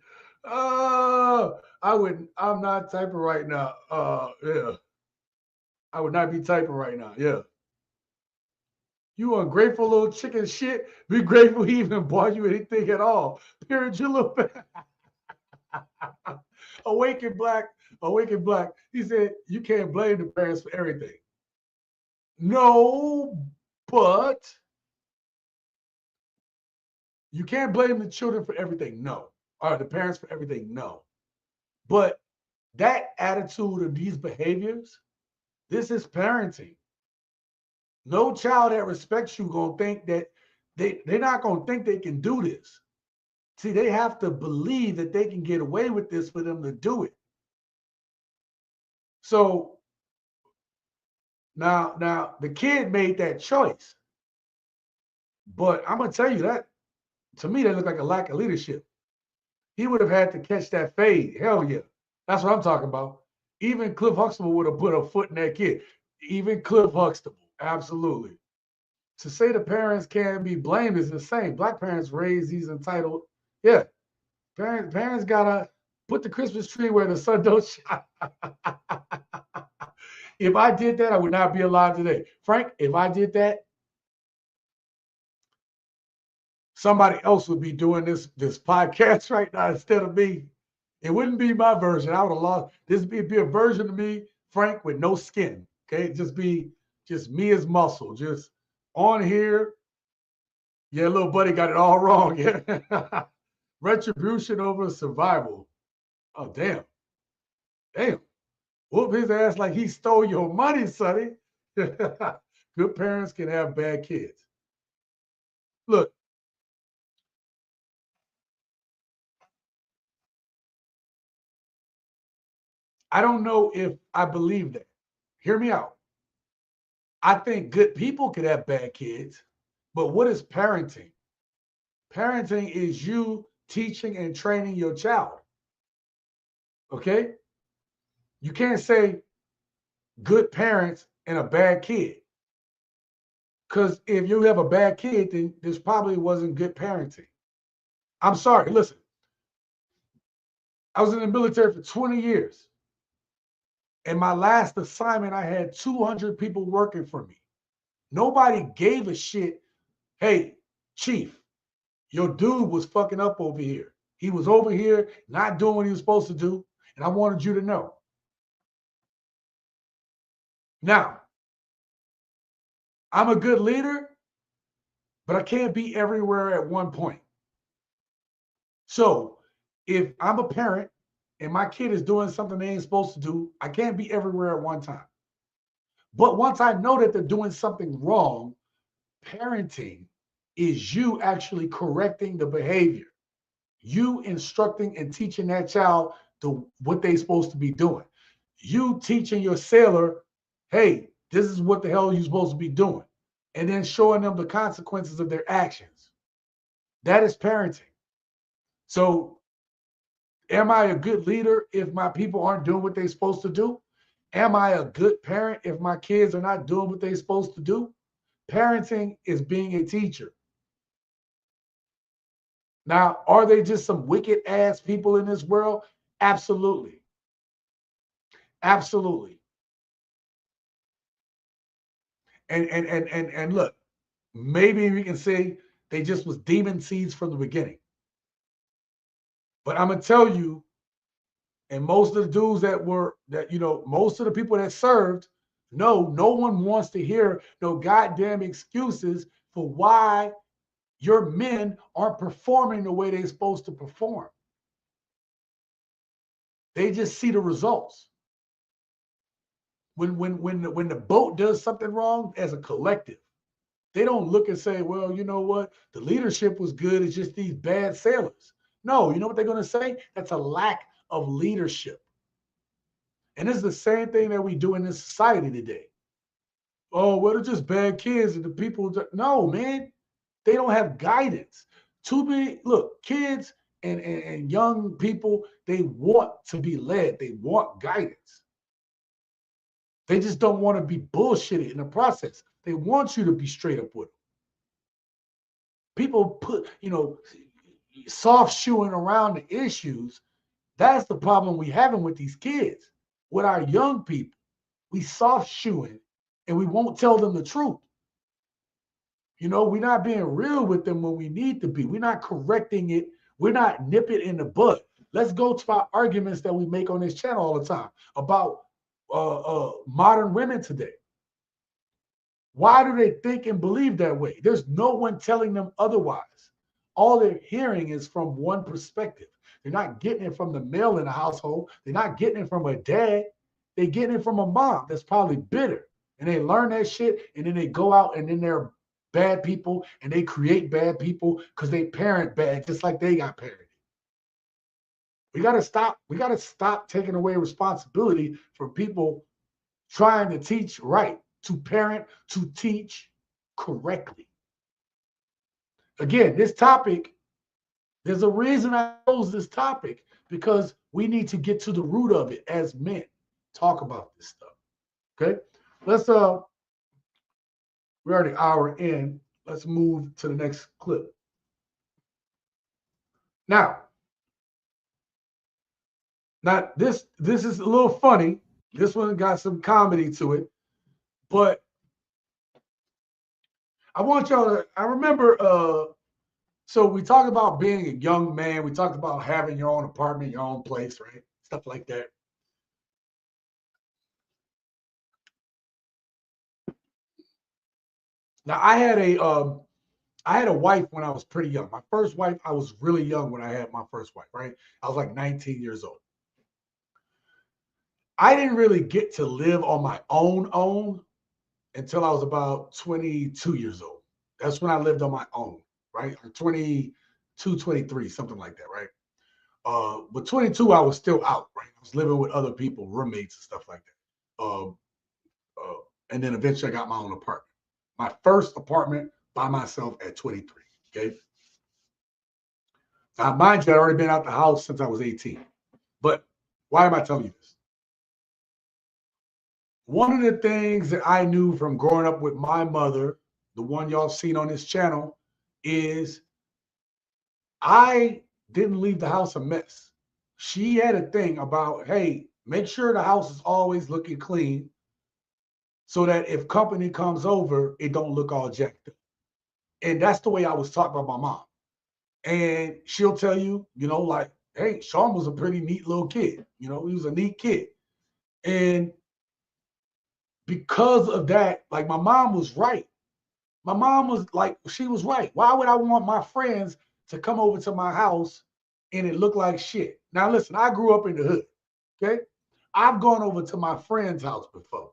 I'm not typing right now. Yeah, I would not be typing right now. Yeah, you ungrateful little chicken shit. Be grateful he even bought you anything at all. Period. You little Awaken Black. He said, you can't blame the parents for everything. No, but you can't blame the children for everything. No. Or the parents for everything. No. But that attitude of these behaviors, this is parenting. No child that respects you gonna think that they're not gonna think they can do this. See, they have to believe that they can get away with this for them to do it. So now the kid made that choice. But I'm gonna tell you that, to me, that looked like a lack of leadership. He would have had to catch that fade. Hell yeah. That's what I'm talking about. Even Cliff Huxtable would have put a foot in that kid. Even Cliff Huxtable. Absolutely. To say the parents can't be blamed is insane. Black parents raise these entitled. Yeah. Parents gotta put the Christmas tree where the sun don't shine. If I did that, I would not be alive today. Frank, if I did that, somebody else would be doing this podcast right now instead of me. It wouldn't be my version. I would have lost. This would be a version of me, Frank, with no skin. Okay, just me as muscle, just on here. Yeah, little buddy got it all wrong. Yeah, retribution over survival. Oh damn. Whoop his ass like he stole your money, Sonny. Good parents can have bad kids. Look. I don't know if I believe that. Hear me out. I think good people could have bad kids, but what is parenting? Parenting is you teaching and training your child. Okay? You can't say good parents and a bad kid. Because if you have a bad kid, then this probably wasn't good parenting. I'm sorry, listen. I was in the military for 20 years. And my last assignment, I had 200 people working for me. Nobody gave a shit. Hey, chief, your dude was fucking up over here. He was over here not doing what he was supposed to do. And I wanted you to know. Now, I'm a good leader, but I can't be everywhere at one point. So if I'm a parent and my kid is doing something they ain't supposed to do, I can't be everywhere at one time. But once I know that they're doing something wrong, parenting is you actually correcting the behavior. You instructing and teaching that child what they're supposed to be doing. You teaching your sailor, hey, this is what the hell you're supposed to be doing. And then showing them the consequences of their actions. That is parenting. So am I a good leader if my people aren't doing what they're supposed to do? Am I a good parent if my kids are not doing what they're supposed to do? Parenting is being a teacher. Now, are they just some wicked ass people in this world? Absolutely. Absolutely. And look, maybe we can say they just was demon seeds from the beginning. But I'm gonna tell you, and most of the dudes most of the people that served, no one wants to hear no goddamn excuses for why your men aren't performing the way they're supposed to perform. They just see the results. When the boat does something wrong as a collective, they don't look and say, well, you know what? The leadership was good. It's just these bad sailors. No, you know what they're going to say? That's a lack of leadership. And it's the same thing that we do in this society today. Oh, well, they're just bad kids and the people. No, man, they don't have guidance. Too many, look, kids and young people, they want to be led. They want guidance. They just don't want to be bullshitted in the process. They want you to be straight up with them. People put, soft shoeing around the issues. That's the problem we having with these kids, with our young people. We soft shoeing and we won't tell them the truth. We're not being real with them when we need to be. We're not correcting it. We're not nipping it in the bud. Let's go to our arguments that we make on this channel all the time about modern women today. Why do they think and believe that way? There's no one telling them otherwise. All they're hearing is from one perspective. They're not getting it from the male in the household. They're not getting it from a dad. They're getting it from a mom that's probably bitter. And they learn that shit, and then they go out and then they're bad people, and they create bad people because they parent bad, just like they got parented. We got to stop. We got to stop taking away responsibility from people trying to teach right, to parent, to teach correctly. Again, this topic, there's a reason I chose this topic, because we need to get to the root of it as men. Talk about this stuff. Okay? Let's we're already an hour in. Let's move to the next clip. Now this is a little funny. This one got some comedy to it, but I want y'all to, I remember, so we talked about being a young man. We talked about having your own apartment, your own place, right? Stuff like that. Now I had a wife when I was pretty young. My first wife, I was really young when I had my first wife, right? I was like 19 years old. I didn't really get to live on my own until I was about 22 years old. That's when I lived on my own, right? Or 22, 23, something like that, right? But 22, I was still out, right? I was living with other people, roommates and stuff like that. And then eventually I got my own apartment. My first apartment by myself at 23, okay? Now, mind you, I'd already been out the house since I was 18. But why am I telling you this? one of the things that I knew from growing up with my mother, the one y'all seen on this channel, is I didn't leave the house a mess. She had a thing about, hey, make sure the house is always looking clean so that if company comes over, it don't look all jacked up. And that's the way I was taught by my mom. And she'll tell you, like, hey, Sean was a pretty neat little kid. He was a neat kid. And because of that, like, my mom was right. My mom was like, she was right. Why would I want my friends to come over to my house and it looked like shit? Now, listen, I grew up in the hood. Okay. I've gone over to my friend's house before.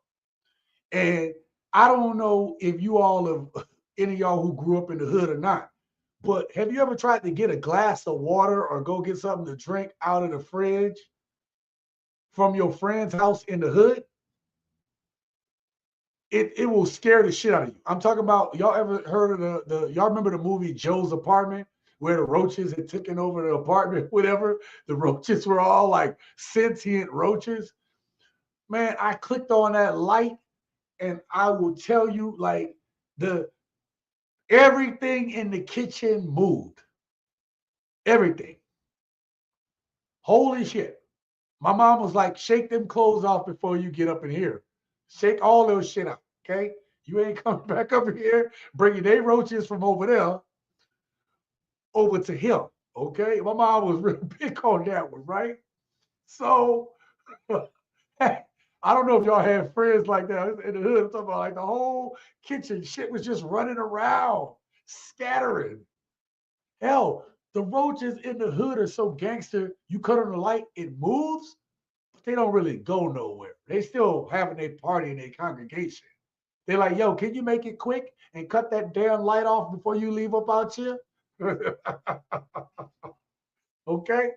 And I don't know if you all have, any of y'all who grew up in the hood or not, but have you ever tried to get a glass of water or go get something to drink out of the fridge from your friend's house in the hood? It will scare the shit out of you. I'm talking about, y'all ever heard of y'all remember the movie Joe's Apartment, where the roaches had taken over the apartment, whatever? The roaches were all like sentient roaches. Man, I clicked on that light and I will tell you, like, everything in the kitchen moved. Everything. Holy shit. My mom was like, shake them clothes off before you get up in here. Shake all those shit out, okay? You ain't coming back up here bringing they roaches from over there over to him, okay? My mom was real big on that one, right? So, I don't know if y'all had friends like that in the hood. I'm talking about, like, the whole kitchen shit was just running around, scattering. Hell, the roaches in the hood are so gangster, you cut on the light, it moves, but they don't really go nowhere. They still having a party in their congregation. They're like, yo, can you make it quick and cut that damn light off before you leave up out here? Okay?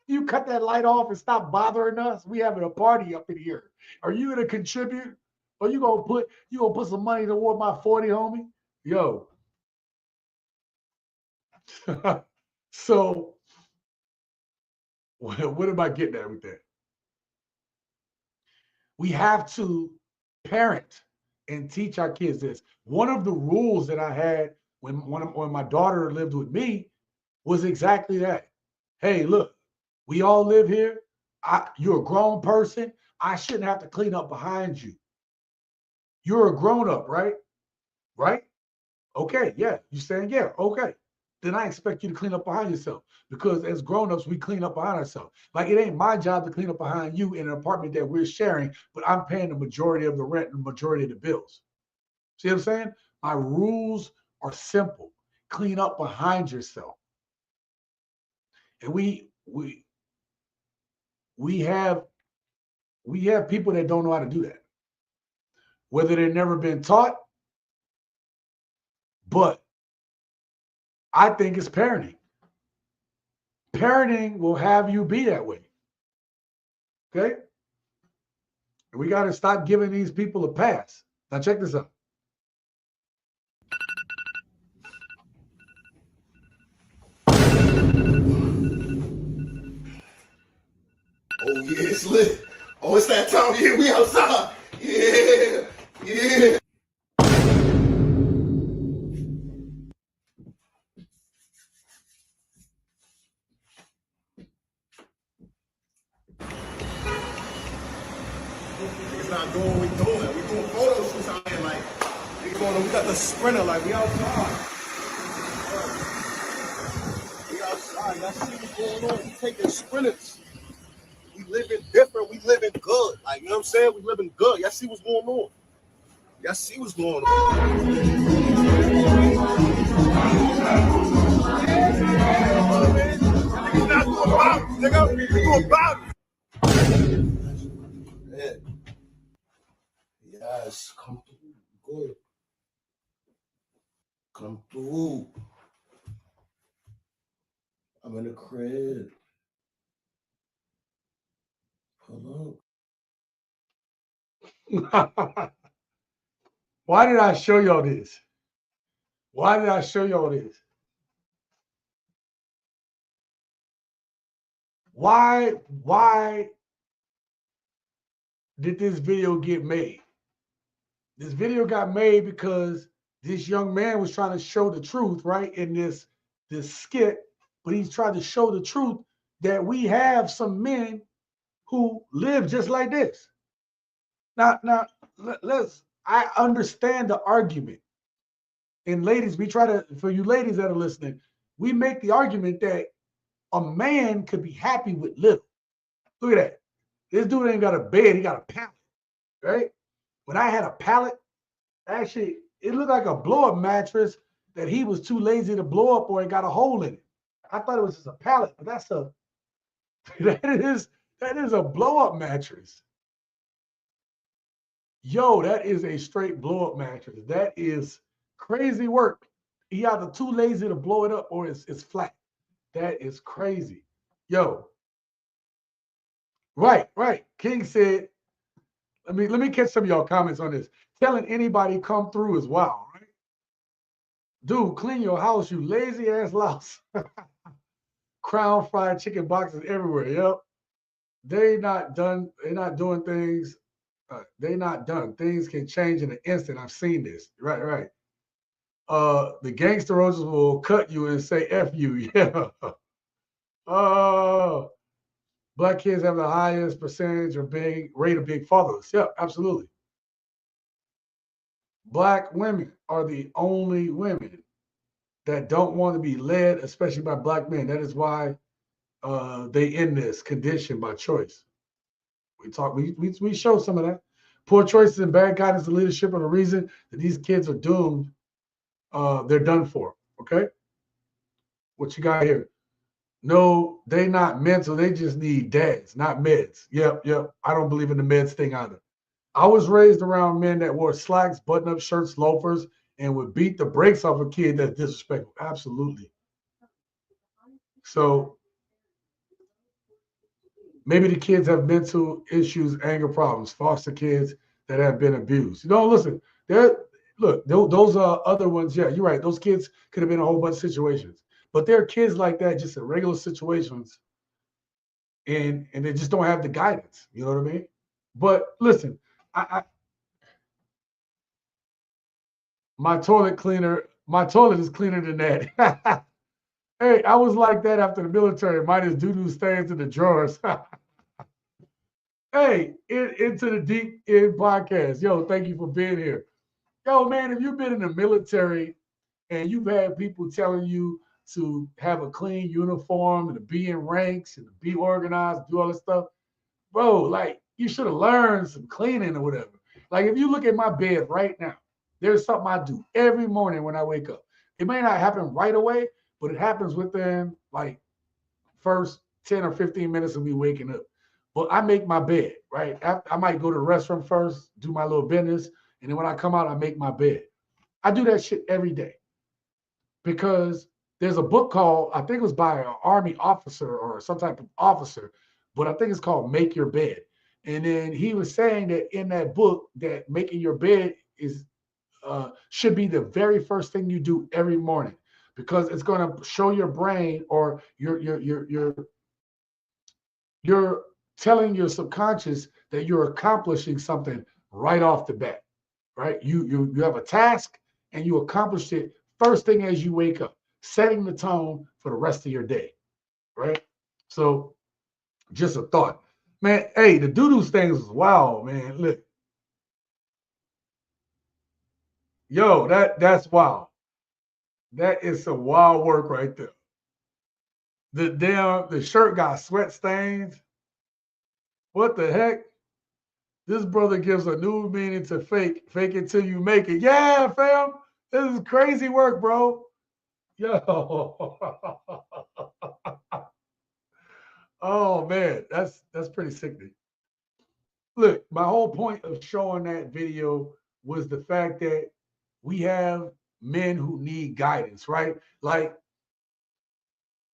You cut that light off and stop bothering us. We having a party up in here. Are you gonna contribute? Or you gonna put some money toward my 40, homie? Yo. So what am I getting at with that? We have to parent and teach our kids this. One of the rules that I had when my daughter lived with me was exactly that. Hey, look, we all live here. You're a grown person. I shouldn't have to clean up behind you. You're a grown up, right? Right? Okay, yeah. You saying, yeah, okay. Then I expect you to clean up behind yourself, because as grown-ups, we clean up behind ourselves. Like, it ain't my job to clean up behind you in an apartment that we're sharing, but I'm paying the majority of the rent and the majority of the bills. See what I'm saying? My rules are simple. Clean up behind yourself. And we have people that don't know how to do that, whether they've never been taught, but I think it's parenting. Parenting will have you be that way. Okay? And we got to stop giving these people a pass. Now, check this out. Oh, yeah, it's lit. Oh, it's that time of year. We outside. Yeah, yeah. Niggas not doing what we doing. We doing photo shoots out here. Like, we got the sprinter. Like, we outside. We outside. Y'all see what's going on? We taking sprinters. We living different. We living good. Like, you know what I'm saying? We living good. Y'all see what's going on? Y'all see what's going on? Niggas not doing bottles, nigga. We doing bottles. Yeah. Yes, come through. Good. Come through. I'm in the crib. Hello. Why did I show y'all this? Why did I show y'all this? Why did this video get made? This video got made because this young man was trying to show the truth, right, in this skit, but he's trying to show the truth that we have some men who live just like this. Now, I understand the argument. And ladies, we try to, for you ladies that are listening, we make the argument that a man could be happy with little. Look at that. This dude ain't got a bed, he got a pallet, right? When I had a pallet, actually, it looked like a blow-up mattress that he was too lazy to blow up or it got a hole in it. I thought it was just a pallet, but that is a blow-up mattress. Yo, that is a straight blow-up mattress. That is crazy work. He either too lazy to blow it up or it's flat. That is crazy. Yo. Right. King said, let me catch some of y'all comments on this. Telling anybody come through is wild, right? Dude, clean your house, you lazy ass louse. Crown fried chicken boxes everywhere. Yep. They're not doing things. They're not done. Things can change in an instant. I've seen this. Right. The gangster roses will cut you and say F you. Yeah. Black kids have the highest percentage of rate of being fatherless. Yeah, absolutely. Black women are the only women that don't want to be led, especially by black men. That is why they in this condition by choice. We show some of that. Poor choices and bad guidance and leadership are the reason that these kids are doomed. They're done for. Okay. What you got here? No, they not mental. They just need dads, not meds. Yep. I don't believe in the meds thing either. I was raised around men that wore slacks, button-up shirts, loafers, and would beat the brakes off a kid that's disrespectful. Absolutely. So maybe the kids have mental issues, anger problems, foster kids that have been abused. Listen, those are other ones. Yeah, you're right. Those kids could have been a whole bunch of situations. But there are kids like that just in regular situations, and they just don't have the guidance. You know what I mean? But listen, my toilet is cleaner than that. Hey, I was like that after the military. Minus doo-doo stains in the drawers. Hey, into the Deep End podcast. Yo, thank you for being here. Yo, man, if you've been in the military and you've had people telling you to have a clean uniform and to be in ranks and to be organized, do all this stuff, bro, like you should have learned some cleaning or whatever. Like if you look at my bed right now, there's something I do every morning when I wake up. It may not happen right away, but it happens within like first 10 or 15 minutes of me waking up. But I make my bed, right? I might go to the restroom first, do my little business, and then when I come out, I make my bed. I do that shit every day because there's a book called, I think it was by an Army officer or some type of officer, but I think it's called Make Your Bed. And then he was saying that in that book that making your bed is should be the very first thing you do every morning because it's going to show your brain or you're telling your subconscious that you're accomplishing something right off the bat, right? You have a task and you accomplished it first thing as you wake up, setting the tone for the rest of your day, right? So just a thought. Man, hey, the doo-doo things is wild, man. Look. Yo, that's wild. That is some wild work right there. The shirt got sweat stains. What the heck? This brother gives a new meaning to fake. Fake it till you make it. Yeah, fam. This is crazy work, bro. Yo. Oh man, that's pretty sickening. Look, my whole point of showing that video was the fact that we have men who need guidance, right? Like,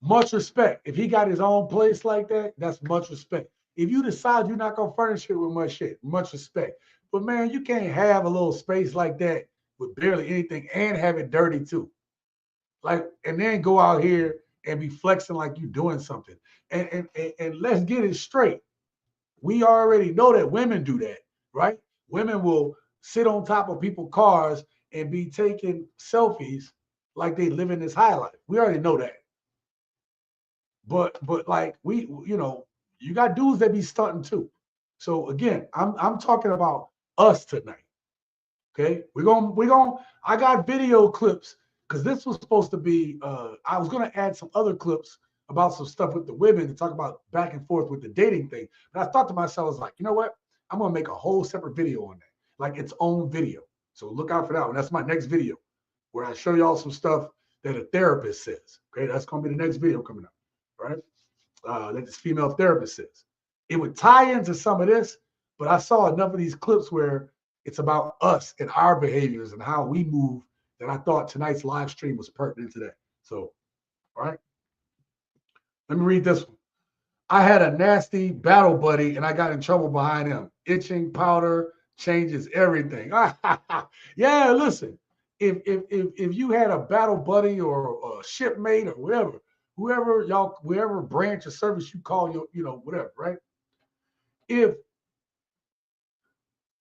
much respect. If he got his own place like that, that's much respect. If you decide you're not going to furnish it with much shit, much respect. But man, you can't have a little space like that with barely anything and have it dirty too. Like, and then go out here and be flexing like you're doing something. And let's get it straight. we already know that women do that, right? Women will sit on top of people's cars and be taking selfies like they live in this high life. We already know that. But like you got dudes that be stunting too. So again, I'm talking about us tonight. Okay, we're gonna. I got video clips because this was supposed to be. I was gonna add some other clips about some stuff with the women to talk about back and forth with the dating thing. But I thought to myself, I was like, you know what? I'm gonna make a whole separate video on that, like its own video. So look out for that one. That's my next video where I show y'all some stuff that a therapist says. Okay, that's gonna be the next video coming up, right? That this female therapist says. It would tie into some of this, but I saw enough of these clips where it's about us and our behaviors and how we move that I thought tonight's live stream was pertinent to that. So, all right. Let me read this one. I had a nasty battle buddy and I got in trouble behind him. Itching powder changes everything. Yeah, listen. If you had a battle buddy or a shipmate or whoever branch of service you call your, whatever, right? If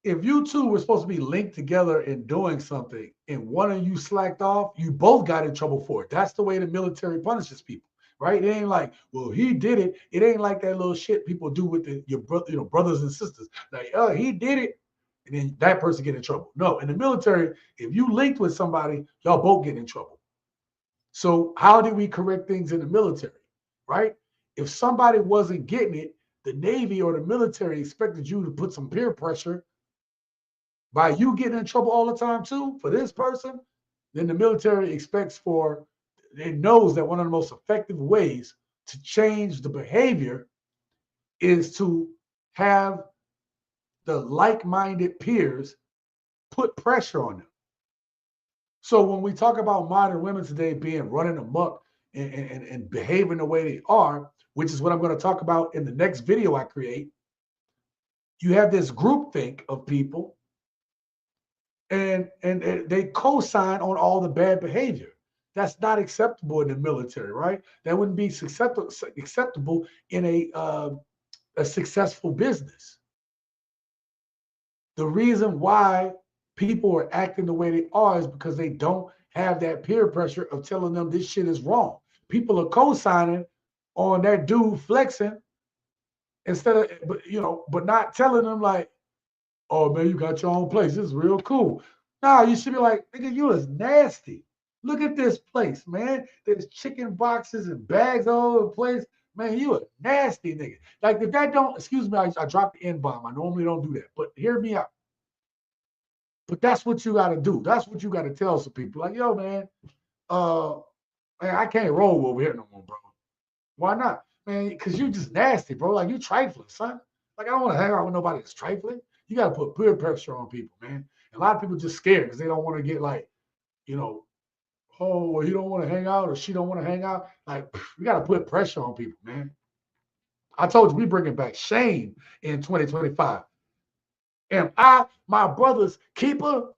you two were supposed to be linked together in doing something and one of you slacked off, you both got in trouble for it. That's the way the military punishes people, right? It ain't like, well, he did it. It ain't like that little shit people do with your brothers and sisters. Like, oh, he did it, and then that person get in trouble. No, in the military, if you linked with somebody, y'all both get in trouble. So how do we correct things in the military, right? If somebody wasn't getting it, the Navy or the military expected you to put some peer pressure by you getting in trouble all the time too for this person, then the military it knows that one of the most effective ways to change the behavior is to have the like-minded peers put pressure on them. So when we talk about modern women today being running amok and behaving the way they are, which is what I'm going to talk about in the next video I create, you have this groupthink of people and they co-sign on all the bad behavior. That's not acceptable in the military, right? That wouldn't be acceptable in a successful business. The reason why people are acting the way they are is because they don't have that peer pressure of telling them this shit is wrong. People are co-signing on that dude flexing instead of, but not telling them like, oh man, you got your own place. This is real cool. Nah, you should be like, nigga, you is nasty. Look at this place, man. There's chicken boxes and bags all over the place. Man, you a nasty nigga. Like if that don't, excuse me, I dropped the N-bomb. I normally don't do that, but hear me out. But that's what you got to do. That's what you got to tell some people. Like, yo, man, I can't roll over here no more, bro. Why not? Man, because you just nasty, bro. Like, you trifling, son. Like, I don't want to hang out with nobody that's trifling. You got to put peer pressure on people, man. And a lot of people just scared because they don't want to get like, oh, well, he don't want to hang out or she don't want to hang out. Like, you got to put pressure on people, man. I told you we bringing back shame in 2025. Am I my brother's keeper?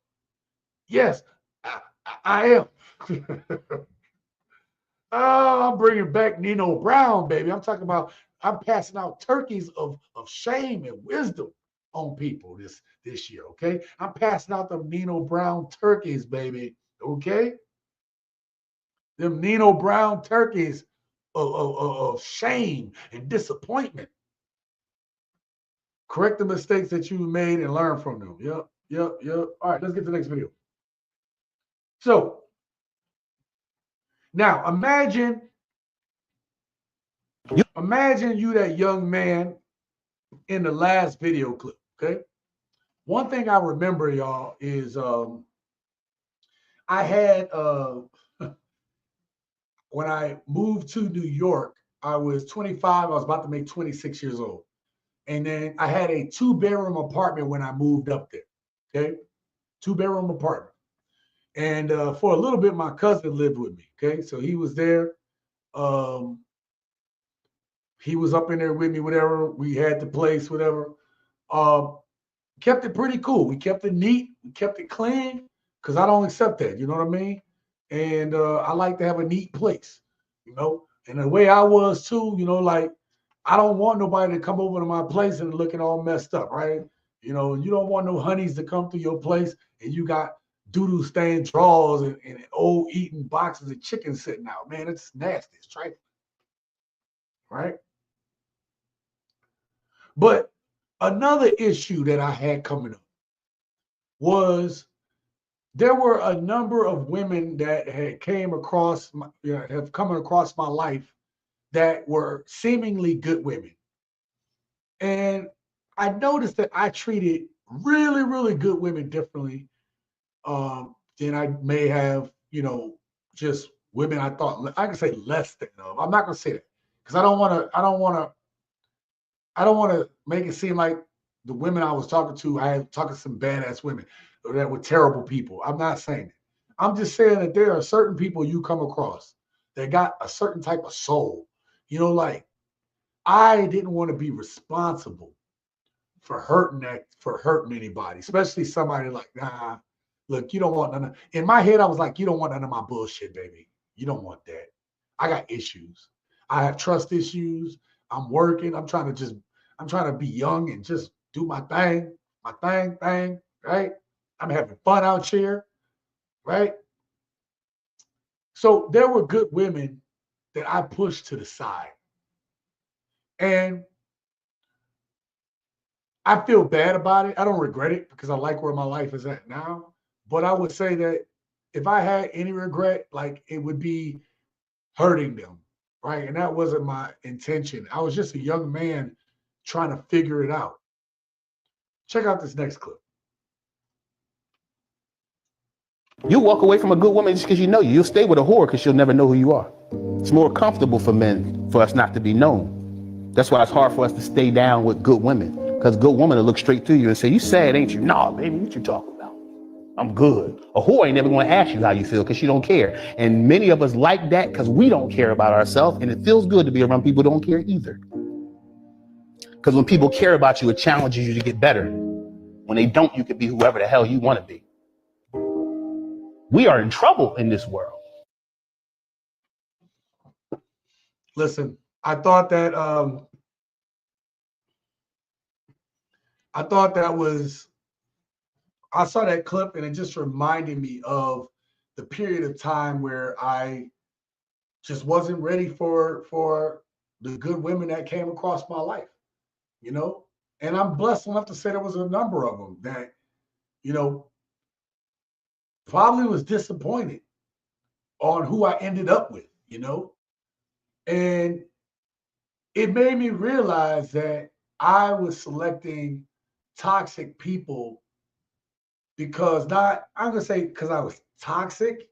Yes, I am. Oh, I'm bringing back Nino Brown, baby. I'm talking about I'm passing out turkeys of shame and wisdom on people this year, okay? I'm passing out them Nino Brown turkeys, baby, okay? Them Nino Brown turkeys of shame and disappointment. Correct the mistakes that you made and learn from them. Yep. All right, let's get to the next video. So now imagine you that young man in the last video clip, okay? One thing I remember, y'all, is I had when I moved to New York, I was 25. I was about to make 26 years old. And then I had a 2-bedroom apartment when I moved up there, okay? 2-bedroom apartment. And for a little bit, my cousin lived with me, okay? So he was there. He was up in there with me, whatever. We had the place, whatever. Kept it pretty cool. We kept it neat. We kept it clean because I don't accept that, you know what I mean? And I like to have a neat place, And the way I was too, like I don't want nobody to come over to my place and looking all messed up, right? You know, you don't want no honeys to come to your place and you got doo-doo stained drawers and old eating boxes of chicken sitting out. Man, it's nasty. It's trifling, right? But another issue that I had coming up was there were a number of women that had came across my, have come across my life that were seemingly good women. And I noticed that I treated really, really good women differently than I may have, you know, just women I thought I can say less than of. I'm not gonna say that because I don't want to make it seem like the women I was talking to, I had talking to some badass women that were terrible people. I'm not saying it. I'm just saying that there are certain people you come across that got a certain type of soul. You know, like I didn't want to be responsible for hurting anybody, especially somebody like, nah, look, you don't want none of, in my head, I was like, you don't want none of my bullshit, baby. You don't want that. I got issues. I have trust issues. I'm working. I'm trying to be young and just do my thing, right? I'm having fun out here, right? So there were good women that I pushed to the side. And I feel bad about it. I don't regret it because I like where my life is at now. But I would say that if I had any regret, like it would be hurting them, right? And that wasn't my intention. I was just a young man trying to figure it out. Check out this next clip. You walk away from a good woman just because you know you. You'll stay with a whore because she'll never know who you are. It's more comfortable for men for us not to be known. That's why it's hard for us to stay down with good women, because good women will look straight through you and say, you sad, ain't you? Nah, baby, what you talking about? I'm good. A whore ain't never going to ask you how you feel because she don't care. And many of us like that because we don't care about ourselves, and it feels good to be around people who don't care either. Because when people care about you, it challenges you to get better. When they don't, you can be whoever the hell you want to be. We are in trouble in this world. Listen, I thought that I saw that clip and it just reminded me of the period of time where I just wasn't ready for the good women that came across my life, you know? And I'm blessed enough to say there was a number of them that, you know, probably was disappointed on who I ended up with, you know? And it made me realize that I was selecting toxic people because I'm gonna say because I was toxic.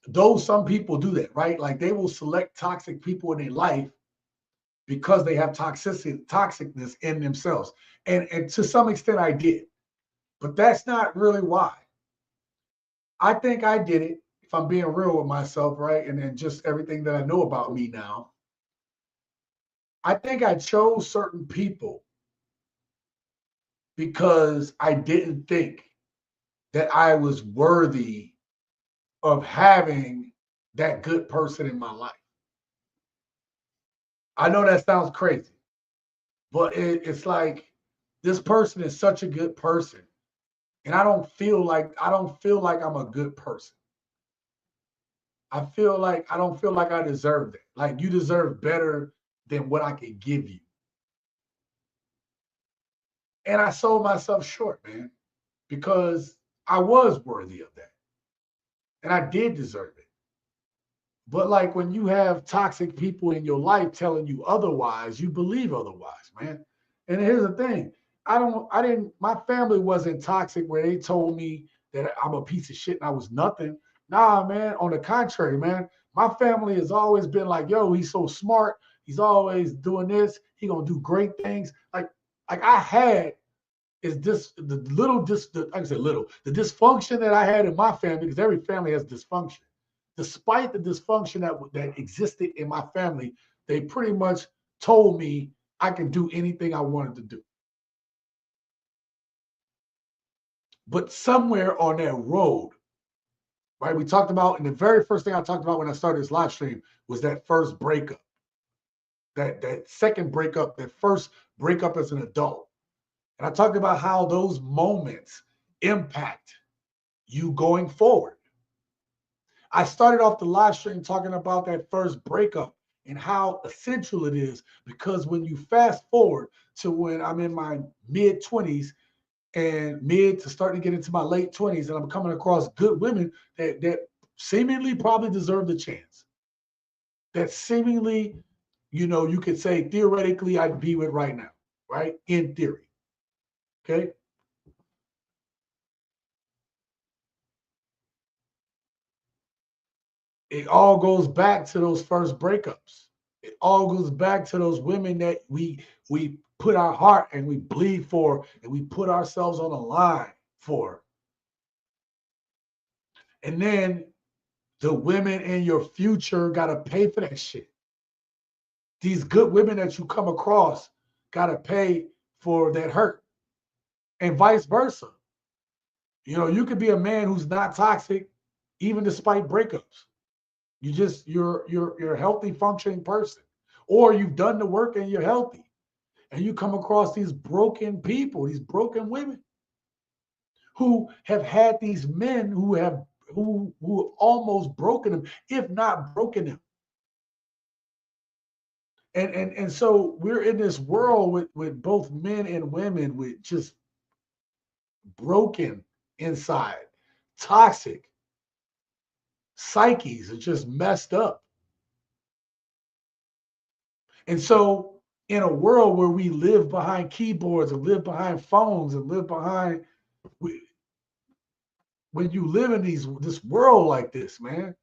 Though some people do that, right? Like they will select toxic people in their life because they have toxicness in themselves. And to some extent I did, but that's not really why. I think I did it, if I'm being real with myself, right? And then just everything that I know about me now. I think I chose certain people because I didn't think that I was worthy of having that good person in my life. I know that sounds crazy, but it's like this person is such a good person, and I don't feel like I'm a good person. I don't feel like I deserve that. Like you deserve better than what I can give you. And I sold myself short, man, because I was worthy of that. And I did deserve it. But like when you have toxic people in your life telling you otherwise, you believe otherwise, man. And here's the thing. My family wasn't toxic where they told me that I'm a piece of shit and I was nothing. Nah, man. On the contrary, man, my family has always been like, yo, he's so smart. He's always doing this. He gonna do great things. Like I had is this the the dysfunction that I had in my family, because every family has dysfunction. Despite the dysfunction that existed in my family, they pretty much told me I could do anything I wanted to do. But somewhere on that road, right, we talked about, and the very first thing I talked about when I started this live stream was that first breakup. that second breakup, that first breakup as an adult. And I talked about how those moments impact you going forward. I started off the live stream talking about that first breakup and how essential it is, because when you fast forward to when I'm in my mid 20s and mid to starting to get into my late 20s, and I'm coming across good women that seemingly probably deserve the chance, that seemingly, you could say theoretically I'd be with right now, right? In theory. Okay. It all goes back to those first breakups. It all goes back to those women that we put our heart and we bleed for, and we put ourselves on the line for. And then the women in your future got to pay for that shit. These good women that you come across got to pay for that hurt, and vice versa. You could be a man who's not toxic, even despite breakups. You're a healthy, functioning person, or you've done the work and you're healthy, and you come across these broken people, these broken women who have had these men who have almost broken them, if not broken them. And so we're in this world with both men and women with just broken inside, toxic psyches are just messed up. And so in a world where we live behind keyboards and live behind phones and live behind, when you live in this world like this, man,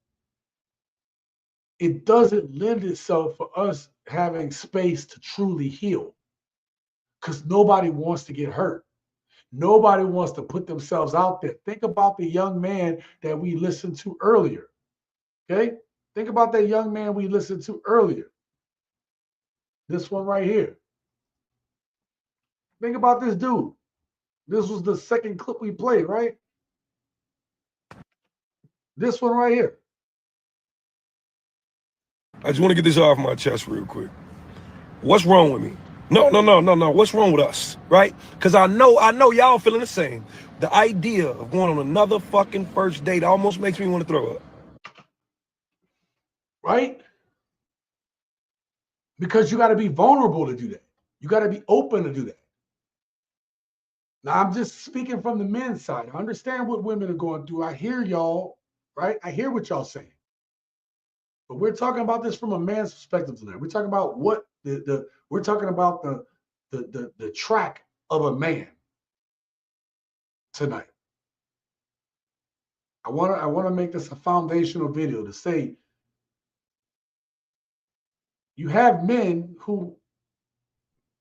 it doesn't lend itself for us having space to truly heal, because nobody wants to get hurt. Nobody wants to put themselves out there. Think about the young man that we listened to earlier. Okay? Think about that young man we listened to earlier. This one right here. Think about this dude. This was the second clip we played, right? This one right here. I just want to get this off my chest real quick. What's wrong with me? No. What's wrong with us, right? Because I know y'all feeling the same. The idea of going on another fucking first date almost makes me want to throw up. Right? Because you got to be vulnerable to do that. You got to be open to do that. Now, I'm just speaking from the men's side. I understand what women are going through. I hear y'all, right? I hear what y'all saying. But we're talking about this from a man's perspective tonight. We're talking about what we're talking about the track of a man tonight. I want to make this a foundational video to say you have men who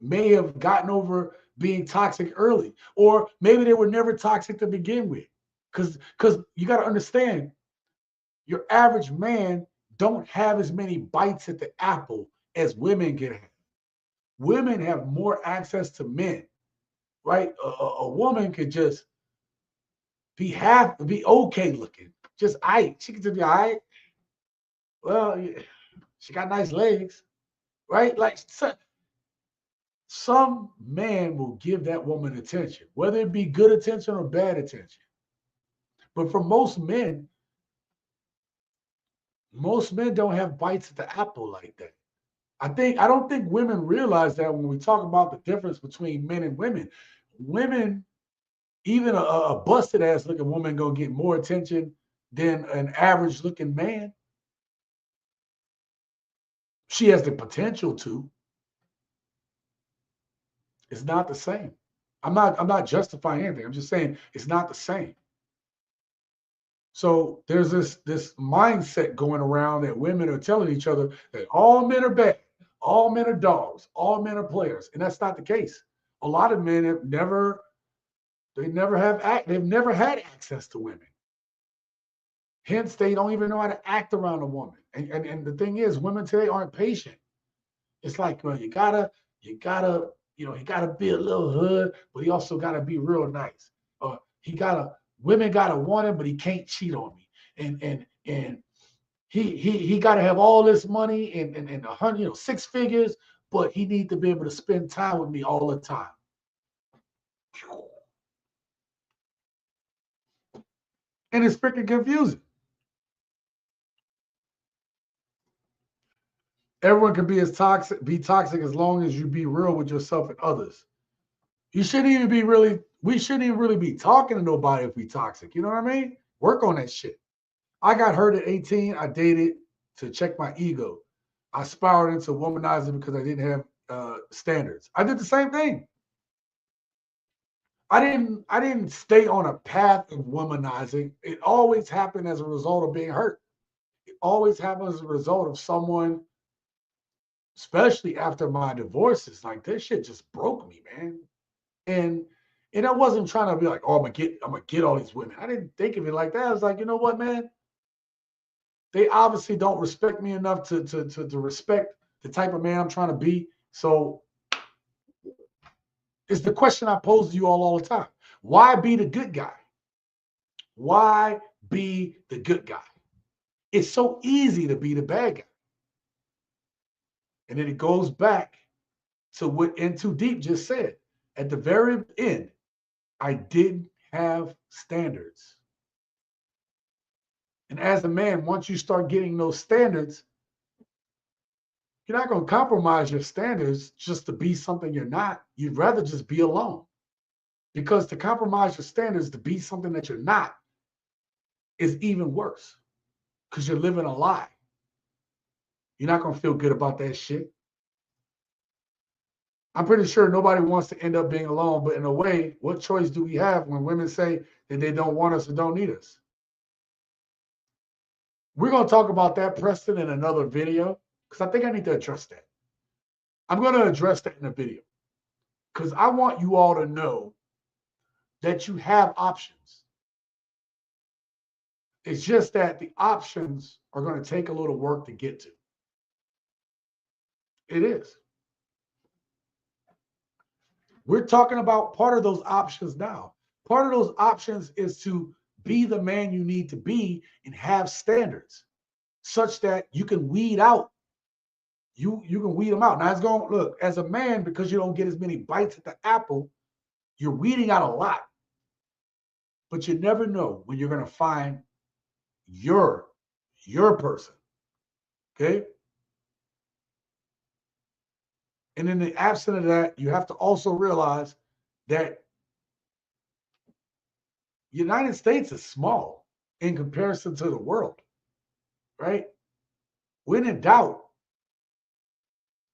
may have gotten over being toxic early, or maybe they were never toxic to begin with. Because you got to understand, your average man don't have as many bites at the apple as women can have. Women have more access to men, right? A woman could just be okay looking, just aight. She could just be aight. Well, she got nice legs, right? Like some man will give that woman attention, whether it be good attention or bad attention. But for most men don't have bites at the apple like that. I don't think women realize that when we talk about the difference between men and women. Women, even a busted ass looking woman gonna get more attention than an average looking man. She has the potential to. It's not the same. I'm not justifying anything. I'm just saying it's not the same. So there's this mindset going around that women are telling each other that all men are bad, all men are dogs, all men are players, and that's not the case. A lot of men have never had access to women. Hence, they don't even know how to act around a woman. And the thing is, women today aren't patient. It's like, well, you gotta be a little hood, but he also gotta be real nice. Women gotta want him, but he can't cheat on me. And he got to have all this money and 100, 6 figures, but he need to be able to spend time with me all the time. And it's freaking confusing. Everyone can be toxic as long as you be real with yourself and others. We shouldn't even really be talking to nobody if we toxic. You know what I mean? Work on that shit. I got hurt at 18. I dated to check my ego. I spiraled into womanizing because I didn't have standards. I did the same thing. I didn't stay on a path of womanizing. It always happened as a result of being hurt. It always happened as a result of someone, especially after my divorces. Like, this shit just broke me, man. And I wasn't trying to be like, oh, I'm gonna get all these women. I didn't think of it like that. I was like, you know what, man? They obviously don't respect me enough to respect the type of man I'm trying to be. So it's the question I pose to you all the time. Why be the good guy? Why be the good guy? It's so easy to be the bad guy. And then it goes back to what In Too Deep just said. At the very end, I didn't have standards. And as a man, once you start getting those standards, you're not going to compromise your standards just to be something you're not. You'd rather just be alone. Because to compromise your standards to be something that you're not is even worse. Because you're living a lie. You're not going to feel good about that shit. I'm pretty sure nobody wants to end up being alone, but in a way, what choice do we have when women say that they don't want us or don't need us? We're going to talk about that, Preston, in another video, because I think I need to address that. I'm going to address that in a video, because I want you all to know that you have options. It's just that the options are going to take a little work to get to. It is. We're talking about part of those options now. Part of those options is to be the man you need to be and have standards such that you can weed out. You can weed them out. Now it's going, look, as a man, because you don't get as many bites at the apple, you're weeding out a lot. But you never know when you're going to find your person. Okay? And in the absence of that, you have to also realize that the United States is small in comparison to the world, right? When in doubt,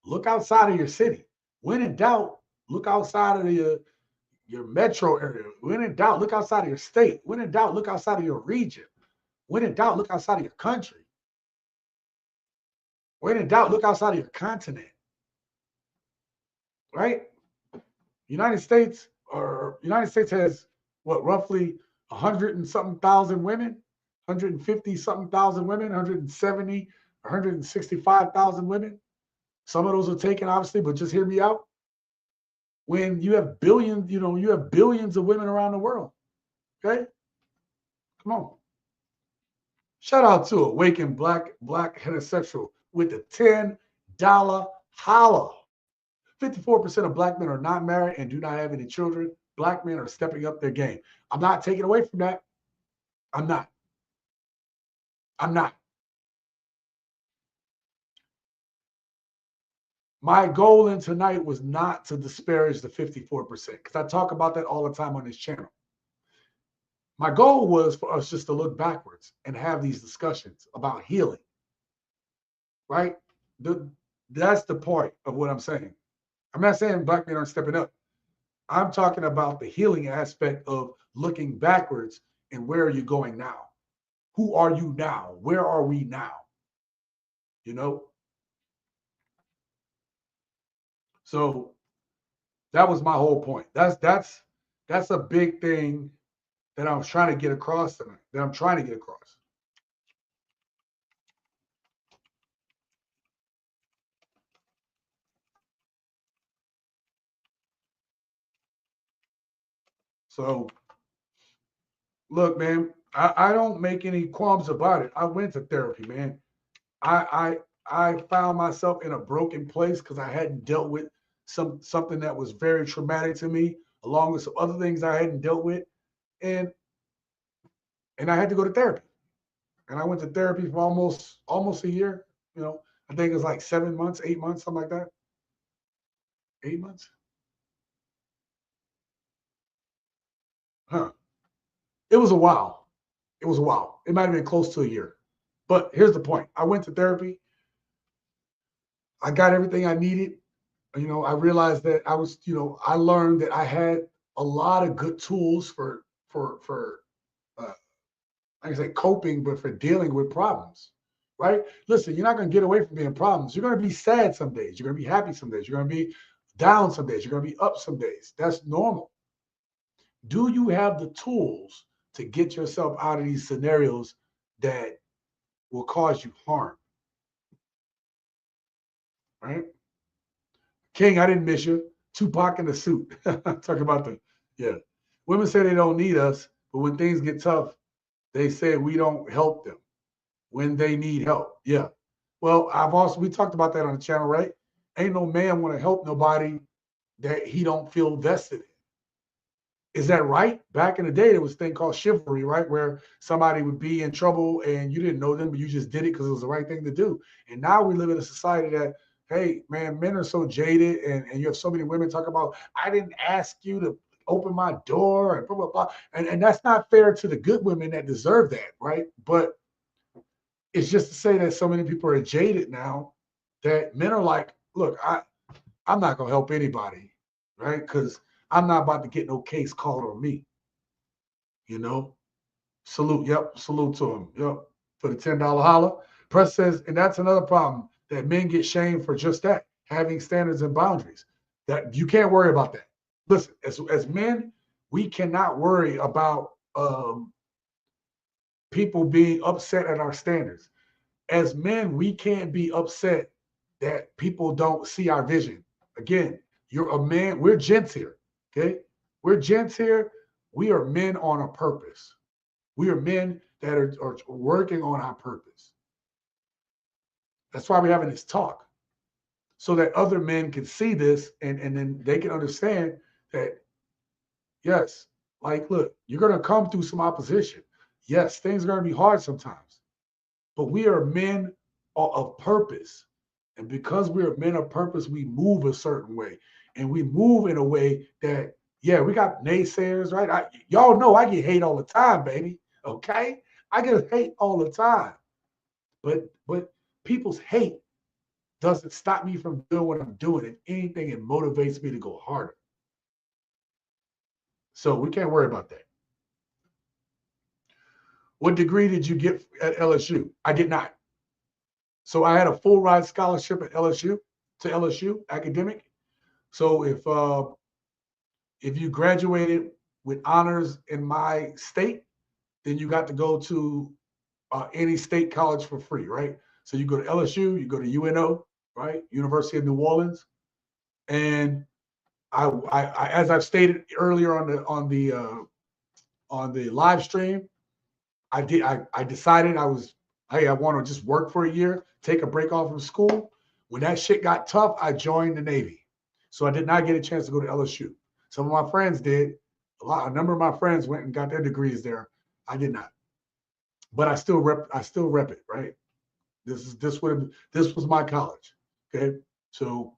look outside of your city. When in doubt, look outside of your metro area. When in doubt, look outside of your state. When in doubt, look outside of your region. When in doubt, look outside of your country. When in doubt, look outside of your continent. Right? United States has what, roughly 100 and something thousand women, 150 something thousand women, 170, 165,000 women. Some of those are taken, obviously, but just hear me out. When you have billions, you have billions of women around the world. Okay? Come on. Shout out to Awakened Black Heterosexual with the $10 holla. 54% of Black men are not married and do not have any children. Black men are stepping up their game. I'm not taking away from that. I'm not. My goal in tonight was not to disparage the 54%, because I talk about that all the time on this channel. My goal was for us just to look backwards and have these discussions about healing, right? That's the point of what I'm saying. I'm not saying Black men aren't stepping up. I'm talking about the healing aspect of looking backwards and where are you going now? Who are you now? Where are we now? So that was my whole point. That's a big thing that I was trying to get across tonight, So, look, man, I don't make any qualms about it. I went to therapy, man. I found myself in a broken place because I hadn't dealt with something that was very traumatic to me, along with some other things I hadn't dealt with, and I had to go to therapy. And I went to therapy for almost a year. You know, I think it was like 7 months, 8 months, something like that. 8 months. Huh. It was a while. It was a while. It might have been close to a year. But here's the point. I went to therapy. I got everything I needed. You know, I realized that I learned that I had a lot of good tools for uh, like I say, coping, but for dealing with problems, right? Listen, you're not going to get away from being problems. You're going to be sad some days. You're going to be happy some days. You're going to be down some days. You're going to be up some days. That's normal. Do you have the tools to get yourself out of these scenarios that will cause you harm, right? King, I didn't miss you. Tupac in the suit. Talk about yeah. Women say they don't need us, but when things get tough, they say we don't help them when they need help. Yeah. Well, we talked about that on the channel, right? Ain't no man want to help nobody that he don't feel vested in. Is that right? Back in the day, there was a thing called chivalry, right? Where somebody would be in trouble and you didn't know them, but you just did it because it was the right thing to do. And now we live in a society that, hey, man, men are so jaded and you have so many women talk about, I didn't ask you to open my door and blah, blah, blah. And that's not fair to the good women that deserve that, right? But it's just to say that so many people are jaded now that men are like, look, I'm not going to help anybody, right? Because I'm not about to get no case called on me. You know, salute. Yep, salute to him. Yep, for the $10 holler. Press says, and that's another problem that men get shamed for just that, having standards and boundaries. That you can't worry about that. Listen, as men, we cannot worry about people being upset at our standards. As men, we can't be upset that people don't see our vision. Again, you're a man. We're gents here. Okay, we're gents here. We are men on a purpose. We are men that are working on our purpose. That's why we're having this talk, so that other men can see this and then they can understand that, yes, like, look, you're going to come through some opposition. Yes, things are going to be hard sometimes, but we are men of purpose. And because we are men of purpose, we move a certain way. And we move in a way that, yeah, we got naysayers, right? Y'all know I get hate all the time, baby. Okay? I get hate all the time. But people's hate doesn't stop me from doing what I'm doing. If anything, it motivates me to go harder. So we can't worry about that. What degree did you get at LSU? I did not. So I had a full ride scholarship at LSU, to LSU academic. So if you graduated with honors in my state, then you got to go to any state college for free, right? So you go to LSU, you go to UNO, right? University of New Orleans, and I as I've stated earlier on the live stream, I decided hey, I want to just work for a year, take a break off from school. When that shit got tough, I joined the Navy. So I did not get a chance to go to LSU. Some of my friends did. A number of my friends went and got their degrees there. I did not. But I still rep it, right? This was my college. Okay. So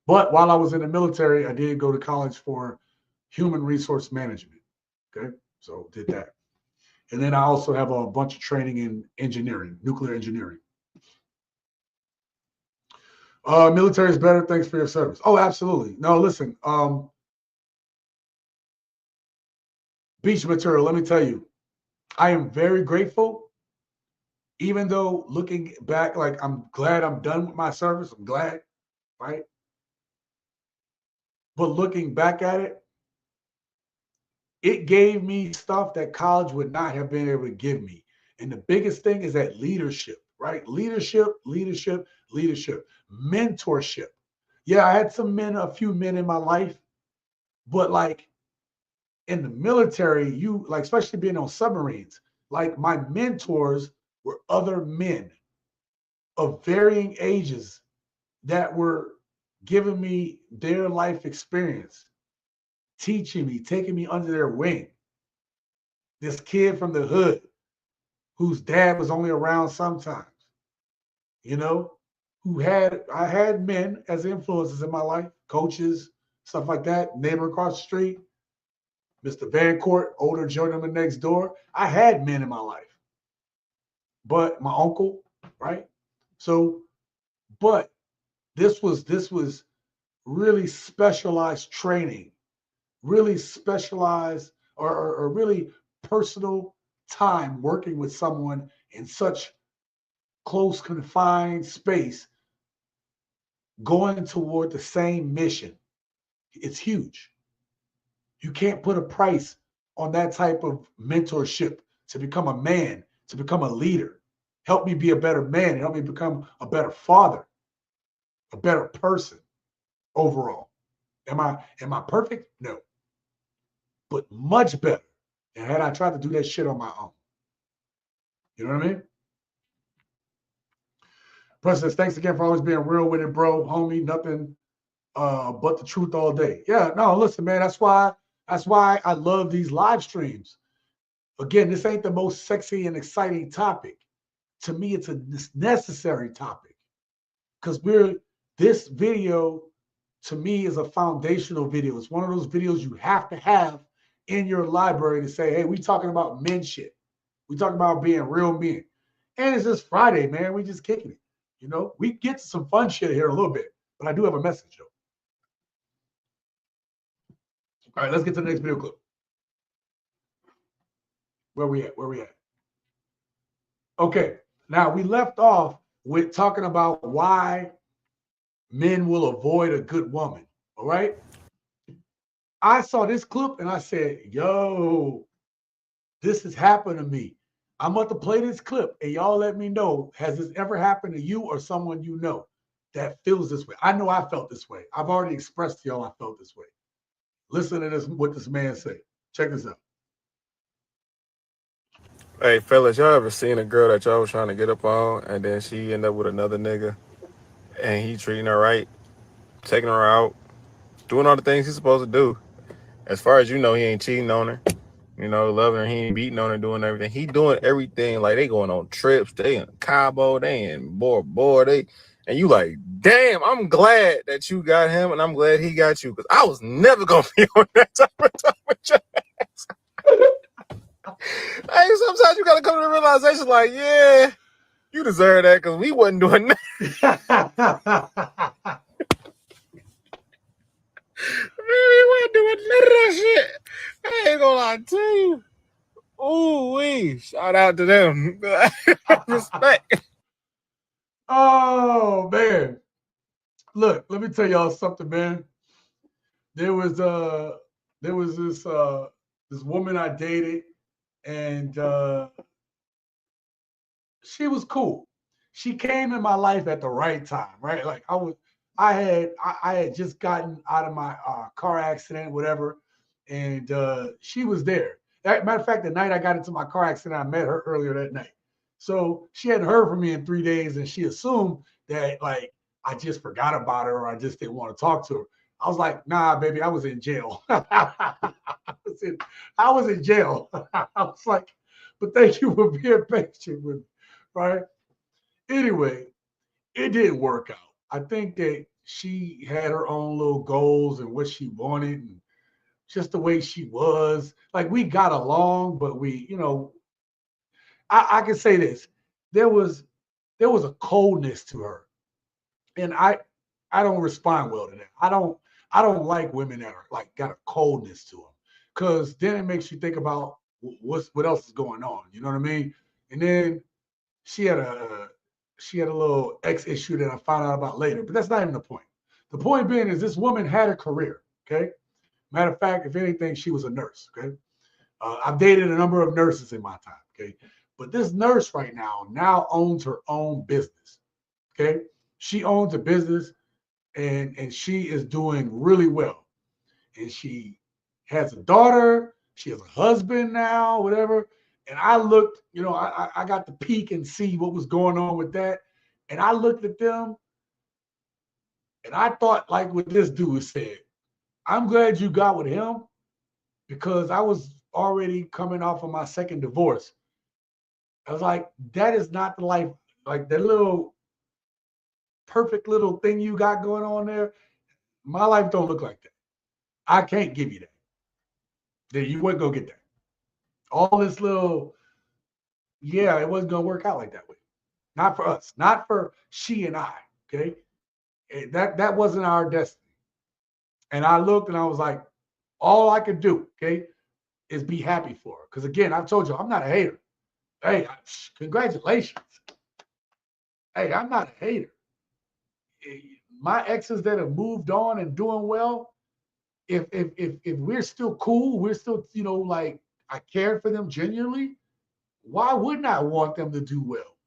but while I was in the military, I did go to college for human resource management. Okay. So did that. And then I also have a bunch of training in engineering, nuclear engineering. Military is better. Thanks for your service. Oh, absolutely. No, listen. Beach material, let me tell you, I am very grateful. Even though looking back, like, I'm glad I'm done with my service. I'm glad, right? But looking back at it, it gave me stuff that college would not have been able to give me. And the biggest thing is that leadership, right? Leadership, mentorship. Yeah, I had a few men in my life, but like in the military, especially being on submarines, like my mentors were other men of varying ages that were giving me their life experience, teaching me, taking me under their wing. This kid from the hood whose dad was only around sometimes, you know, I had men as influences in my life, coaches, stuff like that, neighbor across the street, Mr. Vancourt, older gentleman next door. I had men in my life, but my uncle, right? So, but this was really specialized training, really specialized or really personal time working with someone in such close confined space, going toward the same mission. It's huge. You can't put a price on that type of mentorship to become a man, to become a leader. Help me be a better man, help me become a better father, a better person overall. Am I perfect? No. But much better than had I tried to do that shit on my own. You know what I mean? President, thanks again for always being real with it, bro. Homie, nothing but the truth all day. Yeah, no, listen, man, that's why I love these live streams. Again, this ain't the most sexy and exciting topic. To me, it's a necessary topic because this video to me is a foundational video. It's one of those videos you have to have in your library to say, hey, we talking about men shit. We talking about being real men. And it's just Friday, man. We just kicking it. You know, we get to some fun shit here a little bit, but I do have a message, though. All right, let's get to the next video clip. Where we at? Okay, now we left off with talking about why men will avoid a good woman, all right? I saw this clip and I said, yo, this has happened to me. I'm about to play this clip and y'all let me know, has this ever happened to you or someone you know that feels this way? I know I felt this way. I've already expressed to y'all I felt this way. Listen to this, what this man say. Check this out. Hey, fellas, y'all ever seen a girl that y'all was trying to get up on and then she end up with another nigga and he treating her right, taking her out, doing all the things he's supposed to do? As far as you know, he ain't cheating on her, you know, loving her, he ain't beating on her, doing everything. He doing everything, like they going on trips, they in Cabo, they in Bora Bora, and you like, damn, I'm glad that you got him and I'm glad he got you, because I was never gonna be on that type of time with your ass. Hey, sometimes you gotta come to the realization, like, yeah, you deserve that because we wasn't doing nothing. We wasn't doing none of that shit. I ain't gonna lie to you. Ooh wee! Shout out to them. Respect. Oh man, look, let me tell y'all something, man. There was this woman I dated, and she was cool. She came in my life at the right time, right? Like I had just gotten out of my car accident, whatever, and she was there. Matter of fact, the night I got into my car accident, I met her earlier that night. So she hadn't heard from me in 3 days, and she assumed that like I just forgot about her or I just didn't want to talk to her. I was like, nah, baby, I was in jail. I was in jail. I was like, but thank you for being patient with me, right? Anyway, it didn't work out. I think that she had her own little goals and what she wanted and just the way she was. Like we got along, but we, you know, I can say this. There was a coldness to her. And I don't respond well to that. I don't like women that are like got a coldness to them. Cause then it makes you think about what else is going on. You know what I mean? And then she had a little ex issue that I found out about later, but that's not even the point. The point being is this woman had a career. Okay. Matter of fact, if anything, she was a nurse. Okay. I've dated a number of nurses in my time. Okay. But this nurse right now owns her own business. Okay. She owns a business and she is doing really well. And she has a daughter. She has a husband now, whatever. And I looked, I got to peek and see what was going on with that. And I looked at them and I thought like what this dude said, I'm glad you got with him because I was already coming off of my second divorce. I was like, that is not the life, like that little perfect little thing you got going on there. My life don't look like that. I can't give you that. That you wouldn't go get that. All this little, yeah, it wasn't gonna work out like that way. Not for us, not for she and I. Okay, that wasn't our destiny. And I looked and I was like, all I could do, okay, is be happy for her. Because again, I've told you, I'm not a hater. Hey, congratulations. Hey, I'm not a hater. My exes that have moved on and doing well, if we're still cool, we're still, like I cared for them genuinely, why wouldn't I want them to do well?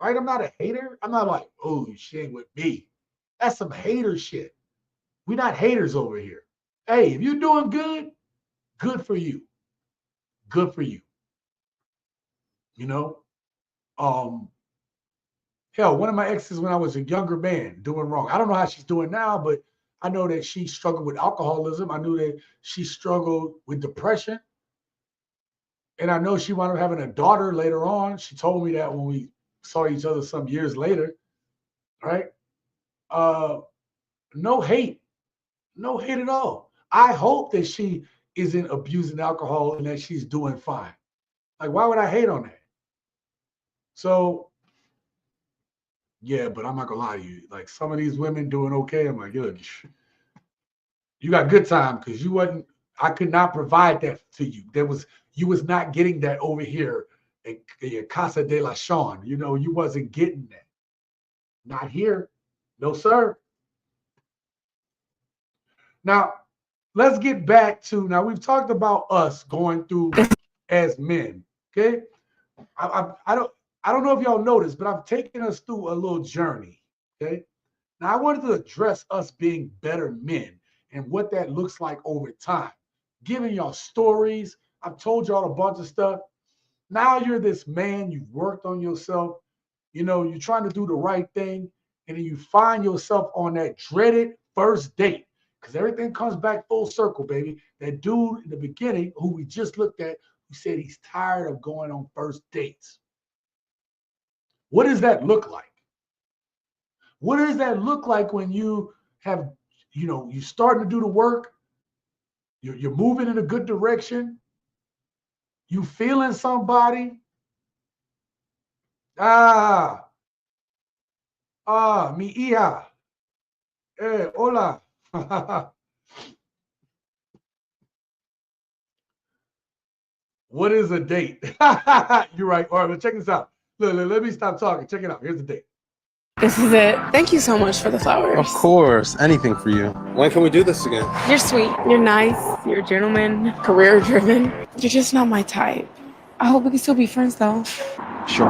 Right? I'm not a hater. I'm not like, oh, she ain't with me. That's some hater shit. We're not haters over here. Hey, if you're doing good, good for you. Good for you. You know? Hell, one of my exes when I was a younger man doing wrong. I don't know how she's doing now, but I know that she struggled with alcoholism. I knew that she struggled with depression. And I know she wound up having a daughter later on. She told me that when we saw each other some years later, right? No hate. No hate at all. I hope that she isn't abusing alcohol and that she's doing fine. Like, why would I hate on that? So, yeah, but I'm not gonna lie to you. Like some of these women doing okay. I'm like, look, you got good time because you wasn't. I could not provide that to you. You was not getting that over here at Casa de la Sean. You wasn't getting that. Not here, no sir. Now, let's get back to now. We've talked about us going through as men. Okay, I don't know if y'all noticed, but I've taken us through a little journey. Okay. Now I wanted to address us being better men and what that looks like over time. Giving y'all stories. I've told y'all a bunch of stuff. Now you're this man, you've worked on yourself, you're trying to do the right thing, and then you find yourself on that dreaded first date. Because everything comes back full circle, baby. That dude in the beginning who we just looked at, who said he's tired of going on first dates. What does that look like? What does that look like when you have, you're starting to do the work, you're moving in a good direction, you feeling somebody? Mi hija. Hola. What is a date? You're right. All right, but check this out. Look, let me stop talking. Check it out. Here's the date. This is it. Thank you so much for the flowers. Of course, anything for you. When can we do this again? You're sweet. You're nice. You're a gentleman. Career driven. You're just not my type. I hope we can still be friends though. Sure.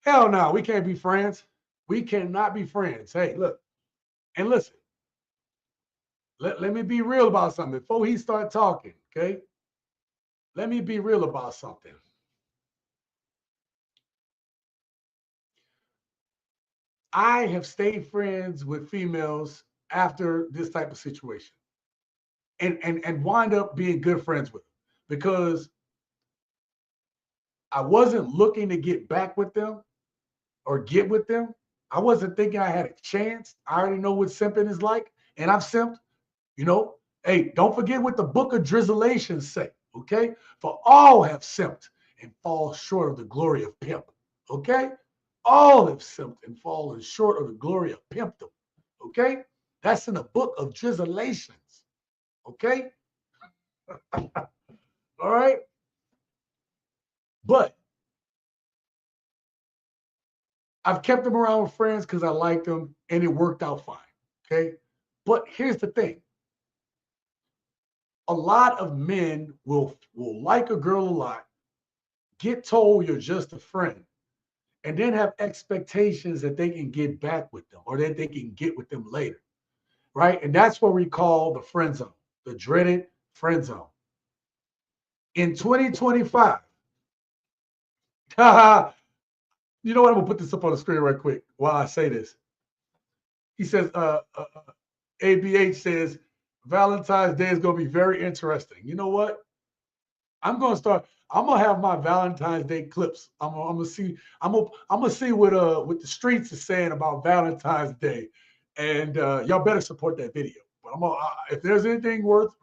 Hell no, we can't be friends. We cannot be friends. Hey, look, and listen. Let me be real about something before he start talking, okay? Let me be real about something. I have stayed friends with females after this type of situation and wind up being good friends with them because I wasn't looking to get back with them or get with them. I wasn't thinking I had a chance. I already know what simping is like, and I've simped. Hey, don't forget what the book of Drizzleation say, okay? For all have simped and fall short of the glory of pimp, okay? All have simped and fallen short of the glory of pimpdom, okay? That's in the book of Drizzleations, okay? All right? But I've kept them around with friends because I liked them and it worked out fine, okay? But here's the thing. A lot of men will like a girl a lot, get told you're just a friend, and then have expectations that they can get back with them or that they can get with them later, right? And that's what we call the friend zone, the dreaded friend zone. in 2025. Haha. You know what? I'm gonna put this up on the screen right quick while I say this. He says, ABH says Valentine's Day is gonna be very interesting. You know what? I'm gonna have my Valentine's Day clips. I'm gonna see what the streets are saying about Valentine's Day, and y'all better support that video. But if there's anything worth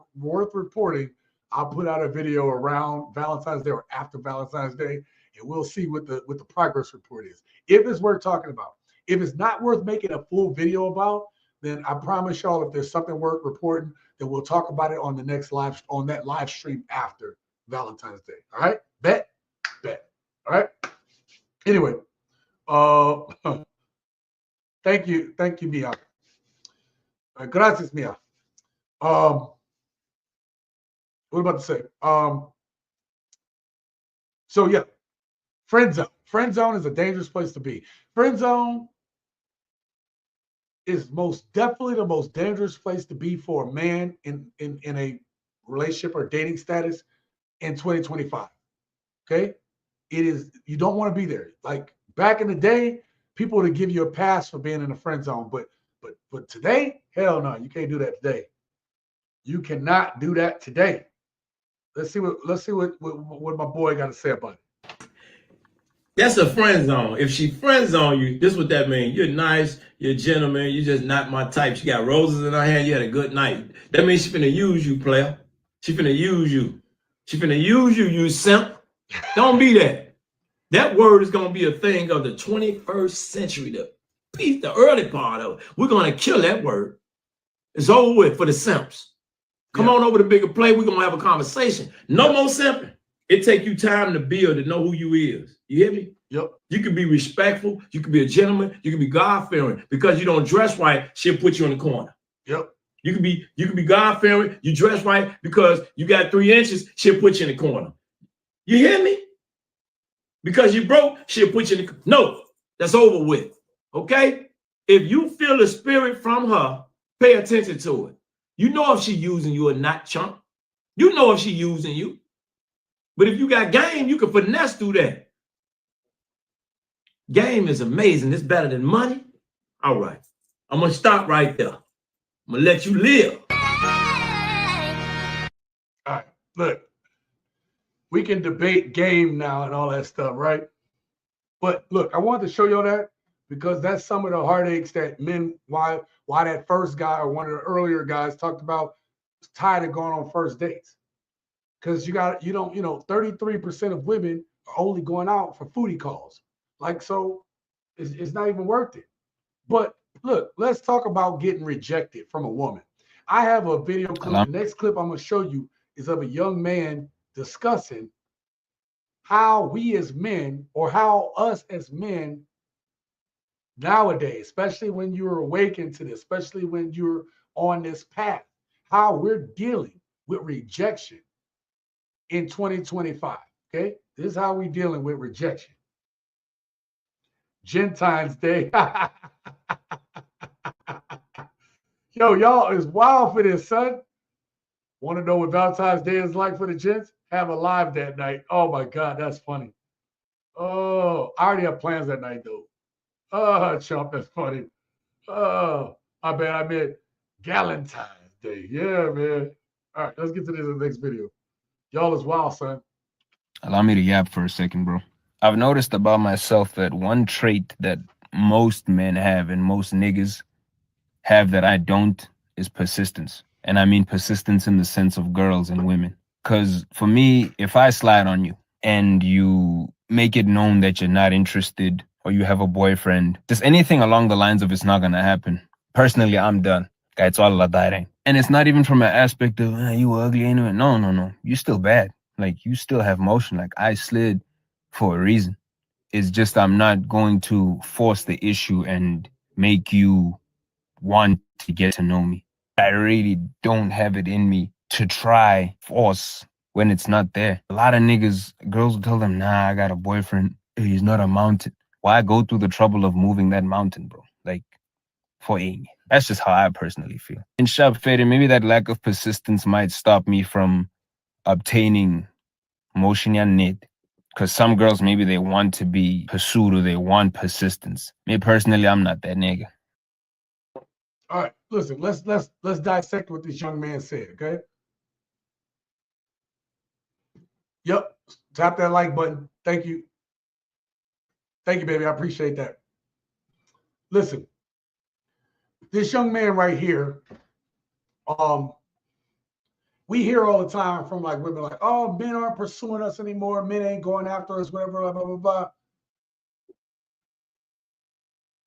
reporting, I'll put out a video around Valentine's Day or after Valentine's Day, and we'll see what the progress report is. If it's worth talking about, if it's not worth making a full video about, then I promise y'all, if there's something worth reporting, then we'll talk about it on the next live stream after Valentine's Day. All right, bet. All right. Anyway, thank you, Mia. Gracias, Mia. What about to say? So yeah, friend zone. Friend zone is a dangerous place to be. Friend zone is most definitely the most dangerous place to be for a man in a relationship or dating status in 2025. Okay, it is. You don't want to be there. Like back in the day, people would give you a pass for being in the friend zone, but today, hell no, you can't do that today. You cannot do that today. Let's see what my boy got to say about it. That's a friend zone. If she friend zone you, this is what that means. You're nice, you're a gentleman, you're just not my type. She got roses in her hand, you had a good night. That means she finna use you, player. She finna use you. She finna use you, you simp. Don't be that. That word is gonna be a thing of the 21st century. The early part of it. We're gonna kill that word. It's over with for the simps. Come on over to Bigger Play. We're gonna have a conversation. No more simping. It take you time to build to know who you is. You hear me? Yep. You can be respectful. You can be a gentleman. You can be God-fearing. Because you don't dress right, she'll put you in the corner. Yep. You can be God-fearing. You dress right because you got 3 inches, she'll put you in the corner. You hear me? Because you broke, she'll put you in the no. That's over with. Okay? If you feel the spirit from her, pay attention to it. You know if she's using you or not, chump. You know if she's using you. But if you got game, you can finesse through that. Game is amazing. It's better than money. All right. I'm going to stop right there. I'm going to let you live. All right. Look, we can debate game now and all that stuff, right? But look, I wanted to show y'all that because that's some of the heartaches that men, why that first guy or one of the earlier guys talked about was tired of going on first dates. Because 33% of women are only going out for foodie calls. Like, so it's not even worth it. But look, let's talk about getting rejected from a woman. I have a video clip. The next clip I'm going to show you is of a young man discussing how we as men, or how us as men nowadays, especially when you're awakened to this, especially when you're on this path, how we're dealing with rejection in 2025. Okay, this is how we dealing with rejection. Gentine's Day. Yo, y'all is wild for this, son. Want to know what Valentine's Day is like for the gents? Have a live that night. Oh my God, that's funny. Oh, I already have plans that night though. Oh, chump, that's funny. Oh, I meant Galentine's Day. Yeah, man. All right, let's get to this in the next video. Y'all is wild, son. Allow me to yap for a second, bro. I've noticed about myself that one trait that most men have and most niggas have that I don't is persistence. And I mean persistence in the sense of girls and women. Because for me, if I slide on you and you make it known that you're not interested or you have a boyfriend, just anything along the lines of it's not going to happen. Personally, I'm done. It's all a dire. And it's not even from an aspect of, you ugly, ain't it? No. You still bad. Like, you still have motion. Like, I slid for a reason. It's just I'm not going to force the issue and make you want to get to know me. I really don't have it in me to try force when it's not there. A lot of niggas, girls will tell them, nah, I got a boyfriend. He's not a mountain. Why go through the trouble of moving that mountain, bro? Like, for Ing. That's just how I personally feel. In Shab Fede, maybe that lack of persistence might stop me from obtaining Motion ya need. Because some girls, maybe they want to be pursued or they want persistence. Me personally, I'm not that nigga. All right, listen, let's dissect what this young man said, okay? Yep, tap that like button. Thank you. Thank you, baby. I appreciate that. Listen, this young man right here, we hear all the time from like women like, oh, men aren't pursuing us anymore. Men ain't going after us, whatever, blah, blah, blah, blah.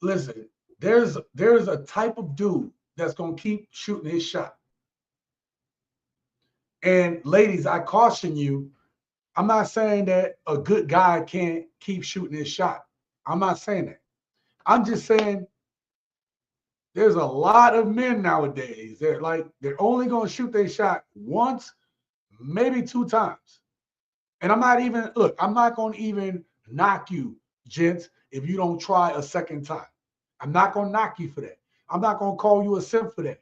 Listen, there's a type of dude that's going to keep shooting his shot. And ladies, I caution you, I'm not saying that a good guy can't keep shooting his shot. I'm not saying that. I'm just saying there's a lot of men nowadays. They're only going to shoot their shot once, maybe 2 times. And I'm not going to even knock you, gents, if you don't try a second time. I'm not going to knock you for that. I'm not going to call you a simp for that.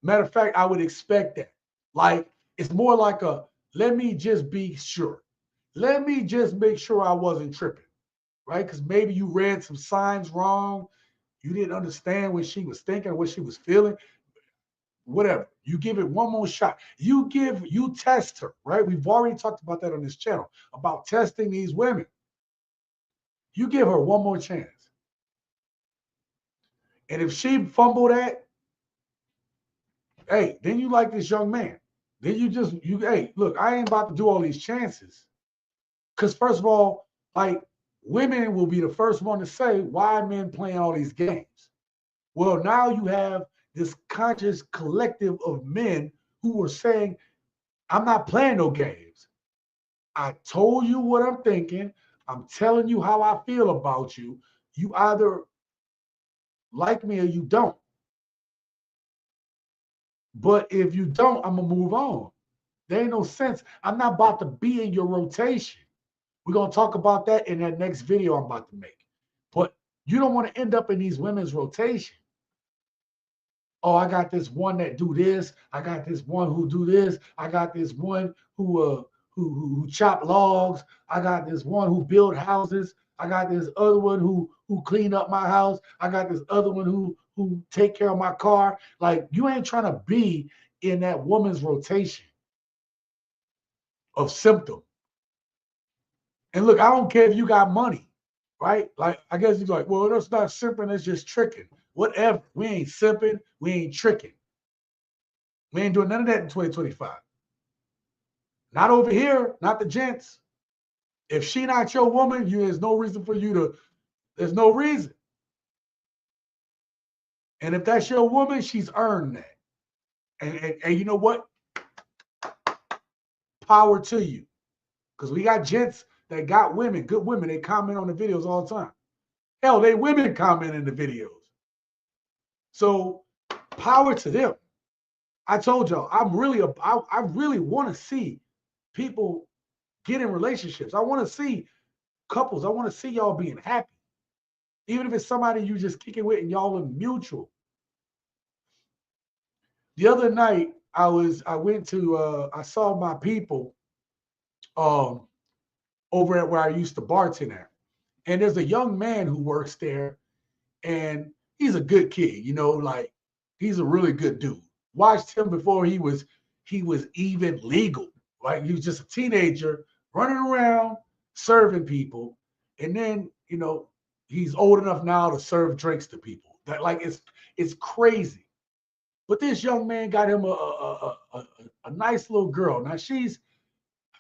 Matter of fact, I would expect that. Like, it's more like a, let me just be sure. Let me just make sure I wasn't tripping, right? Because maybe you read some signs wrong. You didn't understand what she was thinking, what she was feeling. Whatever. You give it one more shot. You test her, right? We've already talked about that on this channel, about testing these women. You give her one more chance. And if she fumbled that, hey, then you like this young man. Then hey, look, I ain't about to do all these chances. Because first of all, like, women will be the first one to say, why are men playing all these games? Well, now you have this conscious collective of men who are saying, I'm not playing no games. I told you what I'm thinking. I'm telling you how I feel about you. You either like me or you don't. But if you don't, I'm going to move on. There ain't no sense. I'm not about to be in your rotation. We're going to talk about that in that next video I'm about to make. But you don't want to end up in these women's rotation. Oh, I got this one that do this. I got this one who do this. I got this one who chop logs. I got this one who build houses. I got this other one who clean up my house. I got this other one who take care of my car. Like, you ain't trying to be in that woman's rotation of symptom. And look, I don't care if you got money, right? Like, I guess you're like, well, that's not simping, it's just tricking. Whatever. We ain't simping, we ain't tricking. We ain't doing none of that in 2025. Not over here, not the gents. If she not your woman, there's no reason for you to, there's no reason. And if that's your woman, she's earned that. And you know what? Power to you. Because we got gents that got women, good women, they comment on the videos all the time. Hell, they women comment in the videos. So power to them. I told y'all, I really want to see people get in relationships. I want to see couples. I want to see y'all being happy. Even if it's somebody you just kick it with and y'all are mutual. The other night, I saw my people over at where I used to bartend at. And there's a young man who works there, and he's a good kid, like, he's a really good dude. Watched him before he was even legal. Like, he was just a teenager running around serving people. And then, he's old enough now to serve drinks to people. That, like, it's crazy. But this young man got him a nice little girl. Now,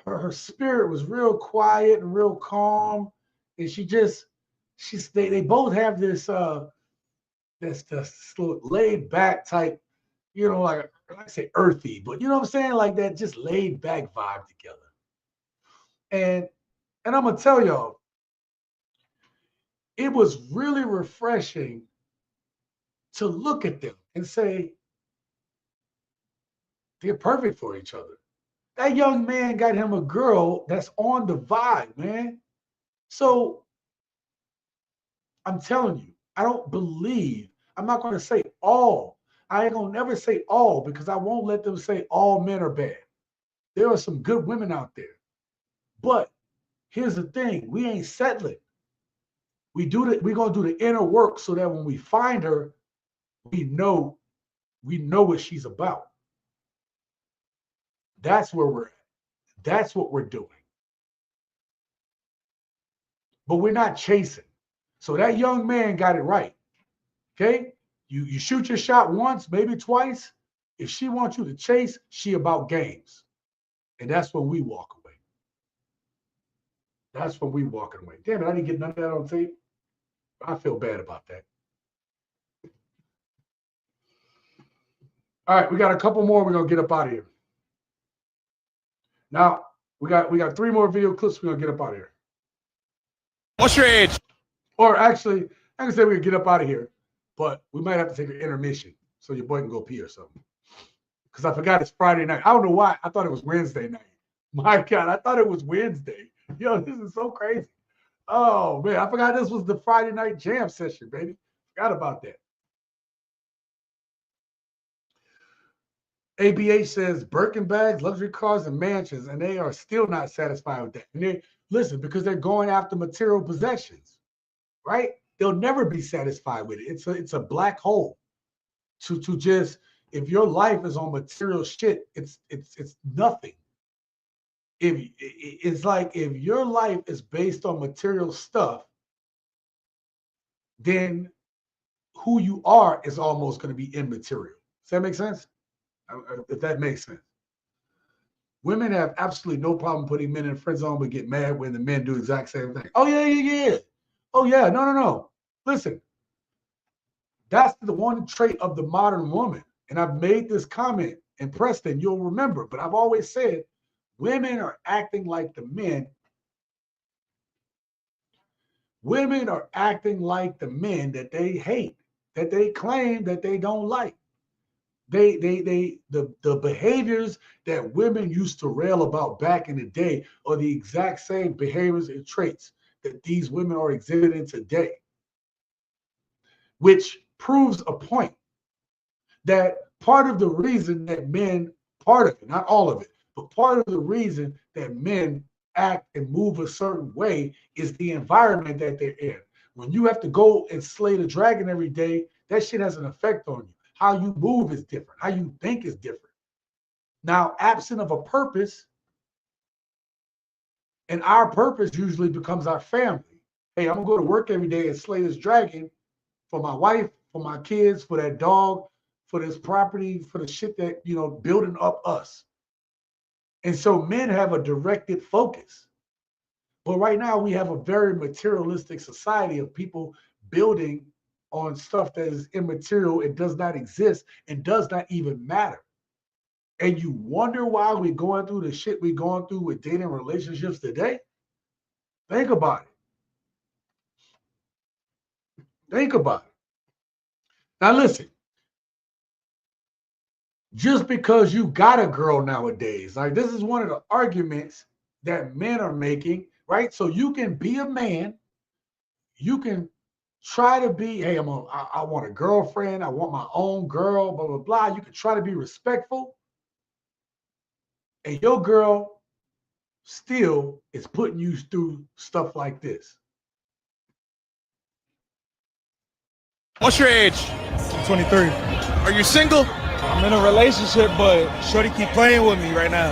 her spirit was real quiet and real calm. And they both have this little laid back type, like, I say earthy, but you know what I'm saying? Like that just laid back vibe together. And I'm gonna tell y'all, it was really refreshing to look at them and say, they're perfect for each other. That young man got him a girl that's on the vibe, man. So I'm telling you, I'm not going to say all. I ain't going to never say all, because I won't let them say all men are bad. There are some good women out there. But here's the thing, we ain't settling. We're gonna do the inner work so that when we find her, we know what she's about. That's where we're at. That's what we're doing. But we're not chasing. So that young man got it right. Okay? You shoot your shot once, maybe twice. If she wants you to chase, she about games. And that's when we walk away. That's when we walking away. Damn it, I didn't get none of that on tape. I feel bad about that. All right, we got a couple more. We're gonna get up out of here. Now we got 3 more video clips. We're gonna get up out of here. What's your age? Or actually, I can say we can get up out of here, but we might have to take an intermission so your boy can go pee or something. Because I forgot it's Friday night. I don't know why. I thought it was Wednesday night. My God, I thought it was Wednesday. Yo, this is so crazy. Oh man, I forgot this was the Friday night jam session, baby. Forgot about that. ABH says Birkin bags, luxury cars, and mansions, and they are still not satisfied with that. And they listen, because they're going after material possessions, right? They'll never be satisfied with it. It's a black hole. To just, if your life is on material shit, it's nothing. It's like if your life is based on material stuff, then who you are is almost going to be immaterial. Does that make sense? If that makes sense. Women have absolutely no problem putting men in the friend zone, but get mad when the men do the exact same thing. Oh, yeah. Oh, yeah. No. Listen, that's the one trait of the modern woman. And I've made this comment, and Preston, you'll remember, but I've always said women are acting like the men. Women are acting like the men that they hate, that they claim that they don't like. The behaviors that women used to rail about back in the day are the exact same behaviors and traits that these women are exhibiting today, which proves a point that part of the reason that men, part of it, not all of it, but part of the reason that men act and move a certain way is the environment that they're in. When you have to go and slay the dragon every day, that shit has an effect on you. How you move is different. How you think is different. Now, absent of a purpose, and our purpose usually becomes our family. Hey, I'm going to go to work every day and slay this dragon for my wife, for my kids, for that dog, for this property, for the shit that, building up us. And so men have a directed focus. But right now we have a very materialistic society of people building on stuff that is immaterial, it does not exist, and does not even matter. And you wonder why we're going through the shit we're going through with dating relationships today? Think about it. Think about it. Now listen, just because you got a girl nowadays, like this is one of the arguments that men are making, right? So you can be a man, you can try to be, hey, I want a girlfriend, I want my own girl, blah, blah, blah. You can try to be respectful. And your girl still is putting you through stuff like this. What's your age? 23. Are you single? I'm in a relationship, but shorty keep playing with me right now.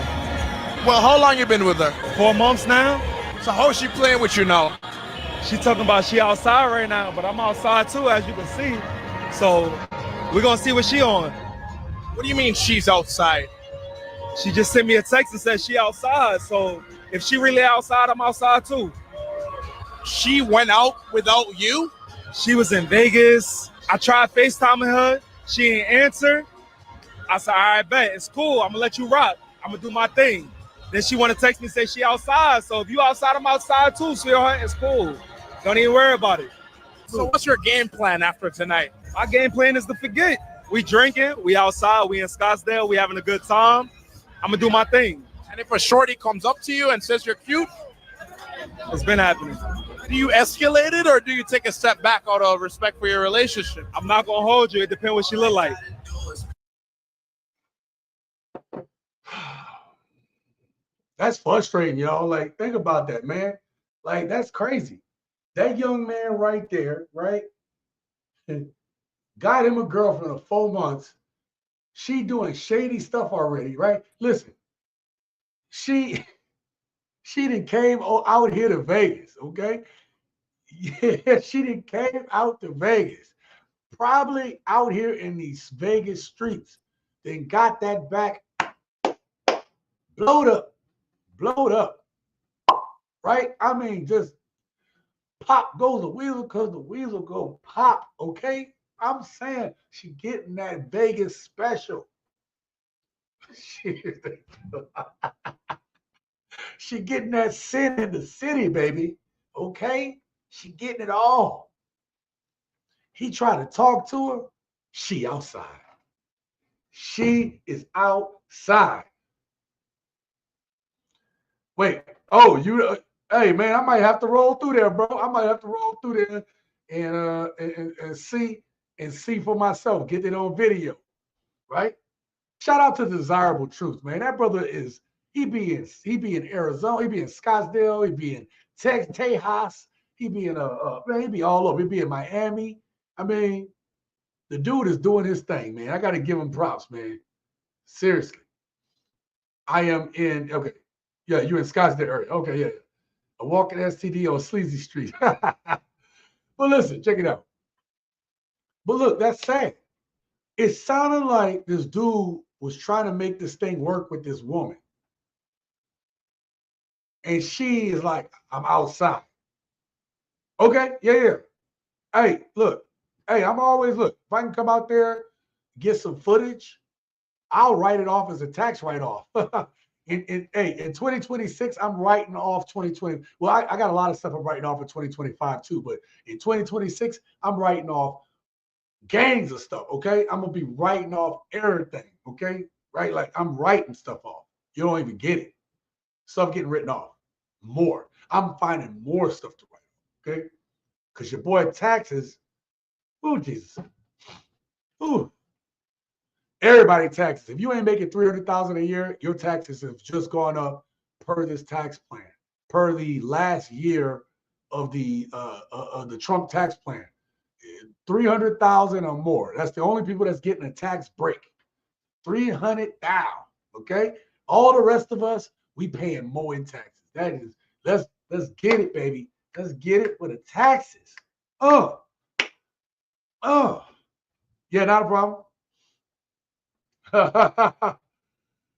Well, how long you been with her? 4 months now. So how is she playing with you now? She talking about she outside right now, but I'm outside too, as you can see. So we're gonna see what she on. What do you mean she's outside? She just sent me a text and said she outside. So if she really outside, I'm outside too. She went out without you? She was in Vegas. I tried FaceTiming her. She ain't answer. I said, all right, bet, it's cool. I'm gonna let you rock. I'm gonna do my thing. Then she wanna text me and say she outside. So if you outside, I'm outside too, sweetheart. It's cool. Don't even worry about it. So what's your game plan after tonight? My game plan is to forget. We drinking, we outside, we in Scottsdale, we having a good time. I'm gonna do my thing. And if a shorty comes up to you and says you're cute? It's been happening. Do you escalate it or do you take a step back out of respect for your relationship? I'm not gonna hold you. It depends what she look like. That's frustrating, y'all. Like, think about that, man. Like, that's crazy. That young man right there, right? Got him a girlfriend of 4 months. She doing shady stuff already, right? Listen, she done came out here to Vegas, okay? Yeah, she done came out to Vegas. Probably out here in these Vegas streets. Then got that back blowed up, right? I mean, just pop goes the weasel because the weasel go pop, okay? I'm saying she getting that Vegas special. She getting that sin in the city, baby, okay? She getting it all. He tried to talk to her. She outside. She is outside. Wait. Oh, you. Hey, man, I might have to roll through there, bro. I might have to roll through there and see for myself. Get it on video, right? Shout out to Desirable Truth, man. That brother is he be in Arizona, he be in Scottsdale, he be in Tejas, he be in man, he be all over. He be in Miami. I mean, the dude is doing his thing, man. I got to give him props, man. Seriously. I am in, okay. Yeah, you're in Scottsdale area. Okay, yeah. A walking STD on Sleazy Street. But listen, check it out. But look, that's sad. It sounded like this dude was trying to make this thing work with this woman. And she is like, I'm outside. Okay, yeah. Hey, look. Hey, I'm always, look, if I can come out there, get some footage, I'll write it off as a tax write-off. In 2026, I'm writing off 2020. Well, I got a lot of stuff I'm writing off in 2025 too, but in 2026, I'm writing off gangs of stuff, okay? I'm going to be writing off everything, okay? Right? Like, I'm writing stuff off. You don't even get it. Stuff getting written off. More. I'm finding more stuff to write, okay? Because your boy taxes, oh, Jesus. Ooh. Everybody taxes. If you ain't making $300,000 a year, your taxes have just gone up per this tax plan, per the last year of the Trump tax plan. 300,000 or more. That's the only people that's getting a tax break. 300,000. Okay. All the rest of us, we paying more in taxes. That is, let's get it, baby. Let's get it for the taxes. Yeah, not a problem.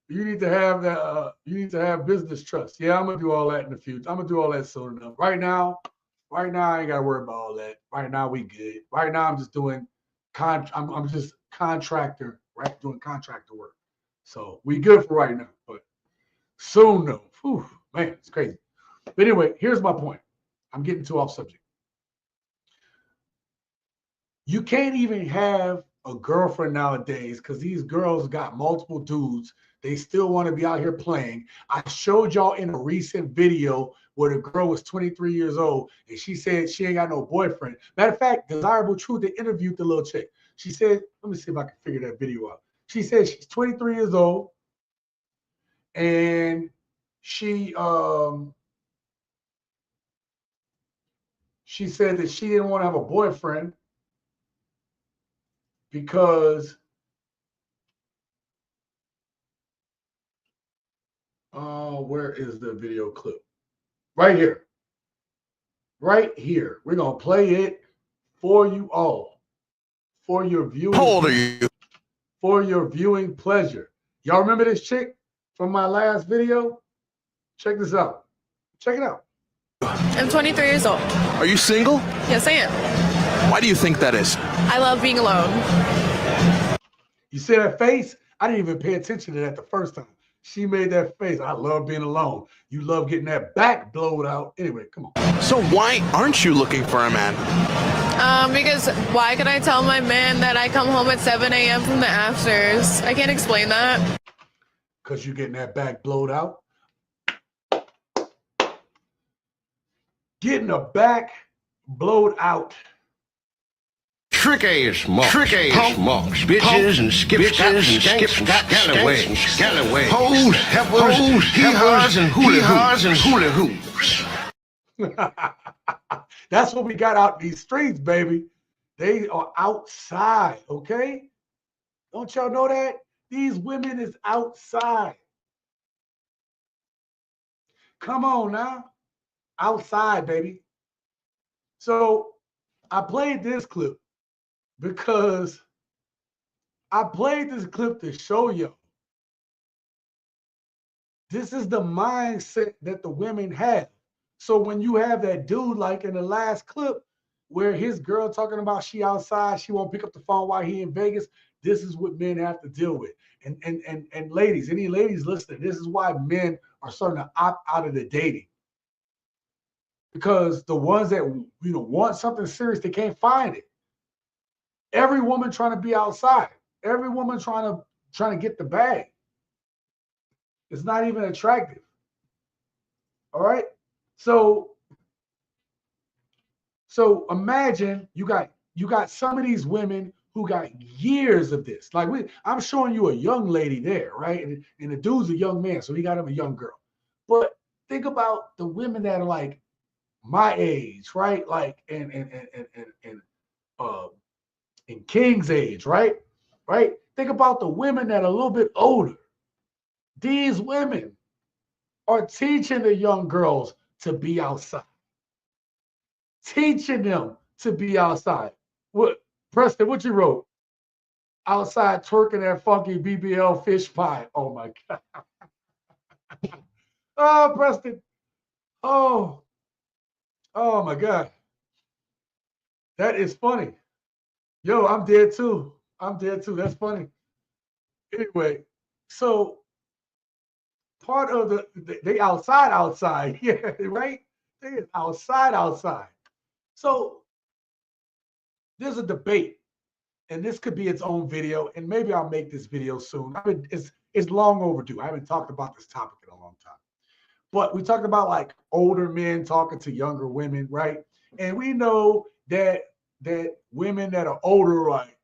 You need to have that. You need to have business trust. Yeah, I'm gonna do all that in the future. I'm gonna do all that soon enough. Right now, I ain't gotta worry about all that. Right now, we good. Right now, I'm just doing I'm just contractor, right? Doing contractor work. So we good for right now. But soon, though, whew, man, it's crazy. But anyway, here's my point. I'm getting too off subject. You can't even have a girlfriend nowadays because these girls got multiple dudes. They still want to be out here playing. I showed y'all in a recent video where the girl was 23 years old and she said she ain't got no boyfriend. Matter of fact, Desirable Truth, they interviewed the little chick. She said, let me see if I can figure that video out. She said she's 23 years old and she said that she didn't want to have a boyfriend because where is the video clip? Right here. Right here. We're going to play it for you all. For your viewing. How old are you? For your viewing pleasure. Y'all remember this chick from my last video? Check this out. Check it out. I'm 23 years old. Are you single? Yes, I am. Why do you think that is? I love being alone. You see that face? I didn't even pay attention to that the first time. She made that face. I love being alone. You love getting that back blowed out. Anyway, come on. So why aren't you looking for a man? Because why could I tell my man that I come home at 7 a.m. from the afters? I can't explain that. Because you're getting that back blowed out. Getting a back blowed out. trick-ass marks, bitches and scallywags, hoes, heifers, hee-haws and hula hoops. That's what we got out these streets, baby. They are outside, okay? Don't y'all know that? These women is outside. Come on now. Outside, baby. So I played this clip because I played this clip to show you this is the mindset that the women have. So when you have that dude like in the last clip where his girl talking about she outside, she won't pick up the phone while he in Vegas, this is what men have to deal with. And ladies, any ladies listening, this is why men are starting to opt out of the dating. Because the ones that want something serious, they can't find it. Every woman trying to be outside. Every woman trying to get the bag. It's not even attractive. All right? So imagine you got some of these women who got years of this. Like I'm showing you a young lady there, right? And the dude's a young man, so he got him a young girl. But think about the women that are like my age, right? Like in King's age, right? Right? Think about the women that are a little bit older. These women are teaching the young girls to be outside. Teaching them to be outside. What, Preston, what you wrote? Outside twerking that funky BBL fish pie. Oh my God. Oh, Preston. Oh my God. That is funny. Yo, I'm dead too. That's funny. Anyway, so part of they outside. Yeah, right? They is outside. So there's a debate, and this could be its own video, and maybe I'll make this video soon. It's long overdue. I haven't talked about this topic in a long time. But we talked about like older men talking to younger women, right? And we know that women that are older are like,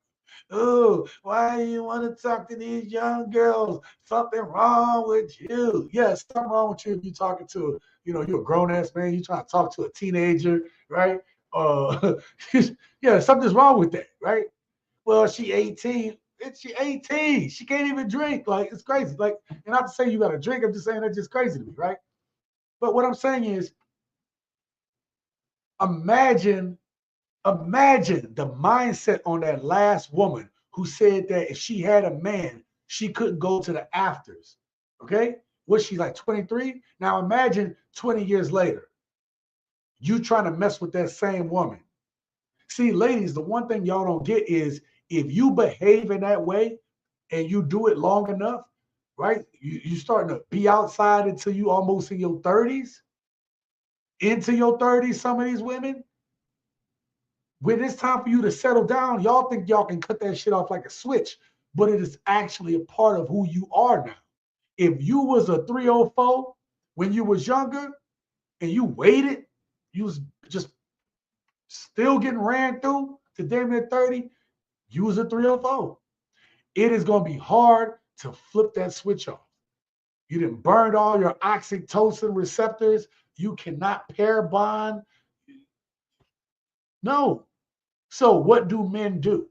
oh, why do you want to talk to these young girls? Something wrong with you. Yes, something wrong with you if you're talking to, you're a grown-ass man, you're trying to talk to a teenager, right? Yeah, something's wrong with that, right? Well, she 18. She 18. She can't even drink. Like, it's crazy. Like, and not to say you got to drink. I'm just saying that's just crazy to me, right? But what I'm saying is, imagine the mindset on that last woman who said that if she had a man, she couldn't go to the afters. Okay? Was she like 23? Now imagine 20 years later, you trying to mess with that same woman. See, ladies, the one thing y'all don't get is if you behave in that way and you do it long enough, right? You starting to be outside until you almost in your 30s. Into your 30s, some of these women, when it's time for you to settle down, y'all think y'all can cut that shit off like a switch, but it is actually a part of who you are now. If you was a 304 when you was younger and you waited, you was just still getting ran through to damn near 30, you was a 304. It is going to be hard to flip that switch off. You done burned all your oxytocin receptors. You cannot pair bond. No. So what do men do?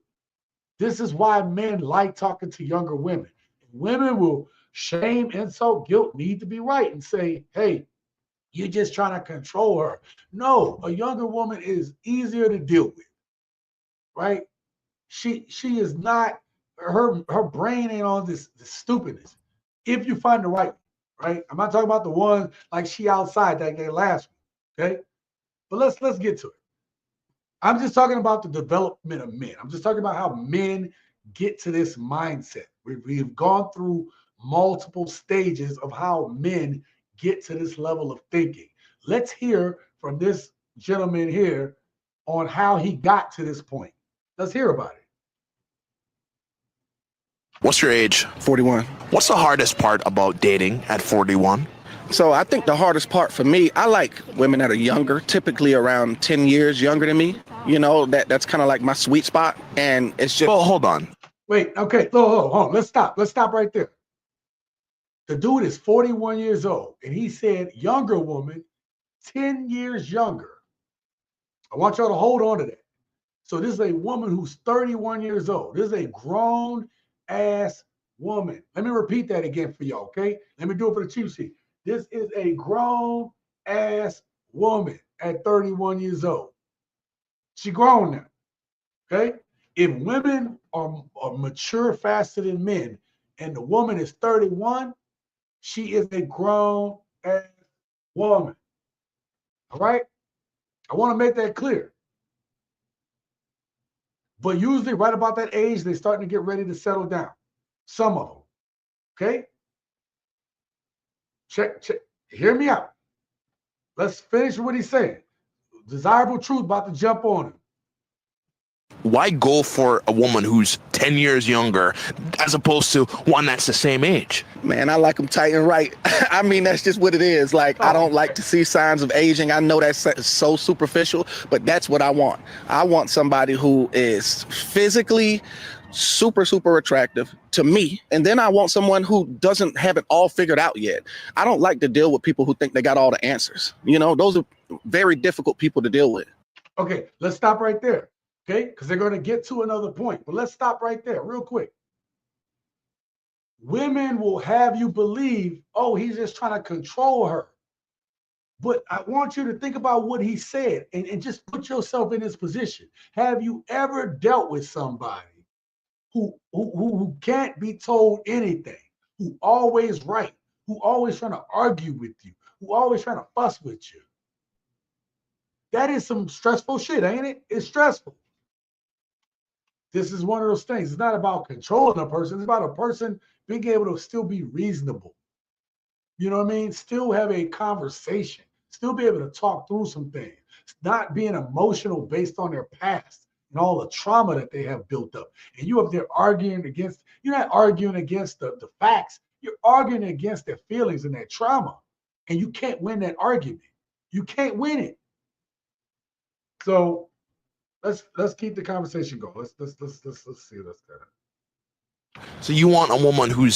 This is why men like talking to younger women. Women will shame, insult, guilt, need to be right and say, hey, you're just trying to control her. No, a younger woman is easier to deal with, right? She is not, her brain ain't on this stupidness. If you find the right one, right? I'm not talking about the one like she outside that last one, okay? But let's get to it. I'm just talking about the development of men. I'm just talking about how men get to this mindset. We've gone through multiple stages of how men get to this level of thinking. Let's hear from this gentleman here on how he got to this point. Let's hear about it. What's your age? 41. What's the hardest part about dating at 41? So I think the hardest part for me, I like women that are younger, typically around 10 years younger than me. You know, that's kind of like my sweet spot. And it's just. Well, hold on. Wait, okay, hold on. Let's stop. Let's stop right there. The dude is 41 years old, and he said younger woman, 10 years younger. I want y'all to hold on to that. So this is a woman who's 31 years old. This is a grown-ass woman. Let me repeat that again for y'all, okay? Let me do it for the cheap seat. This is a grown-ass woman at 31 years old. She grown now, okay? If women are mature faster than men and the woman is 31, she is a grown-ass woman, all right? I want to make that clear. But usually right about that age, they're starting to get ready to settle down. Some of them, okay? Check. Hear me out. Let's finish what he's saying. Desirable truth about to jump on him. Why go for a woman who's 10 years younger as opposed to one that's the same age? Man, I like them tight and right. I mean, that's just what it is. Like, I don't like to see signs of aging. I know that's so superficial, but that's what I want. I want somebody who is physically super, super attractive to me. And then I want someone who doesn't have it all figured out yet. I don't like to deal with people who think they got all the answers. You know, those are very difficult people to deal with. Okay, let's stop right there. Okay, because they're going to get to another point. But let's stop right there real quick. Women will have you believe, oh, he's just trying to control her. But I want you to think about what he said and just put yourself in his position. Have you ever dealt with somebody who can't be told anything, who always right, who always trying to argue with you, who always trying to fuss with you? That is some stressful shit, ain't it? It's stressful. This is one of those things. It's not about controlling a person. It's about a person being able to still be reasonable. You know what I mean? Still have a conversation. Still be able to talk through some things. Not being emotional based on their past and all the trauma that they have built up. And you up there arguing against, you're not arguing against the facts. You're arguing against their feelings and their trauma. And you can't win that argument. You can't win it. So let's keep the conversation going. Let's see what's going. So you want a woman who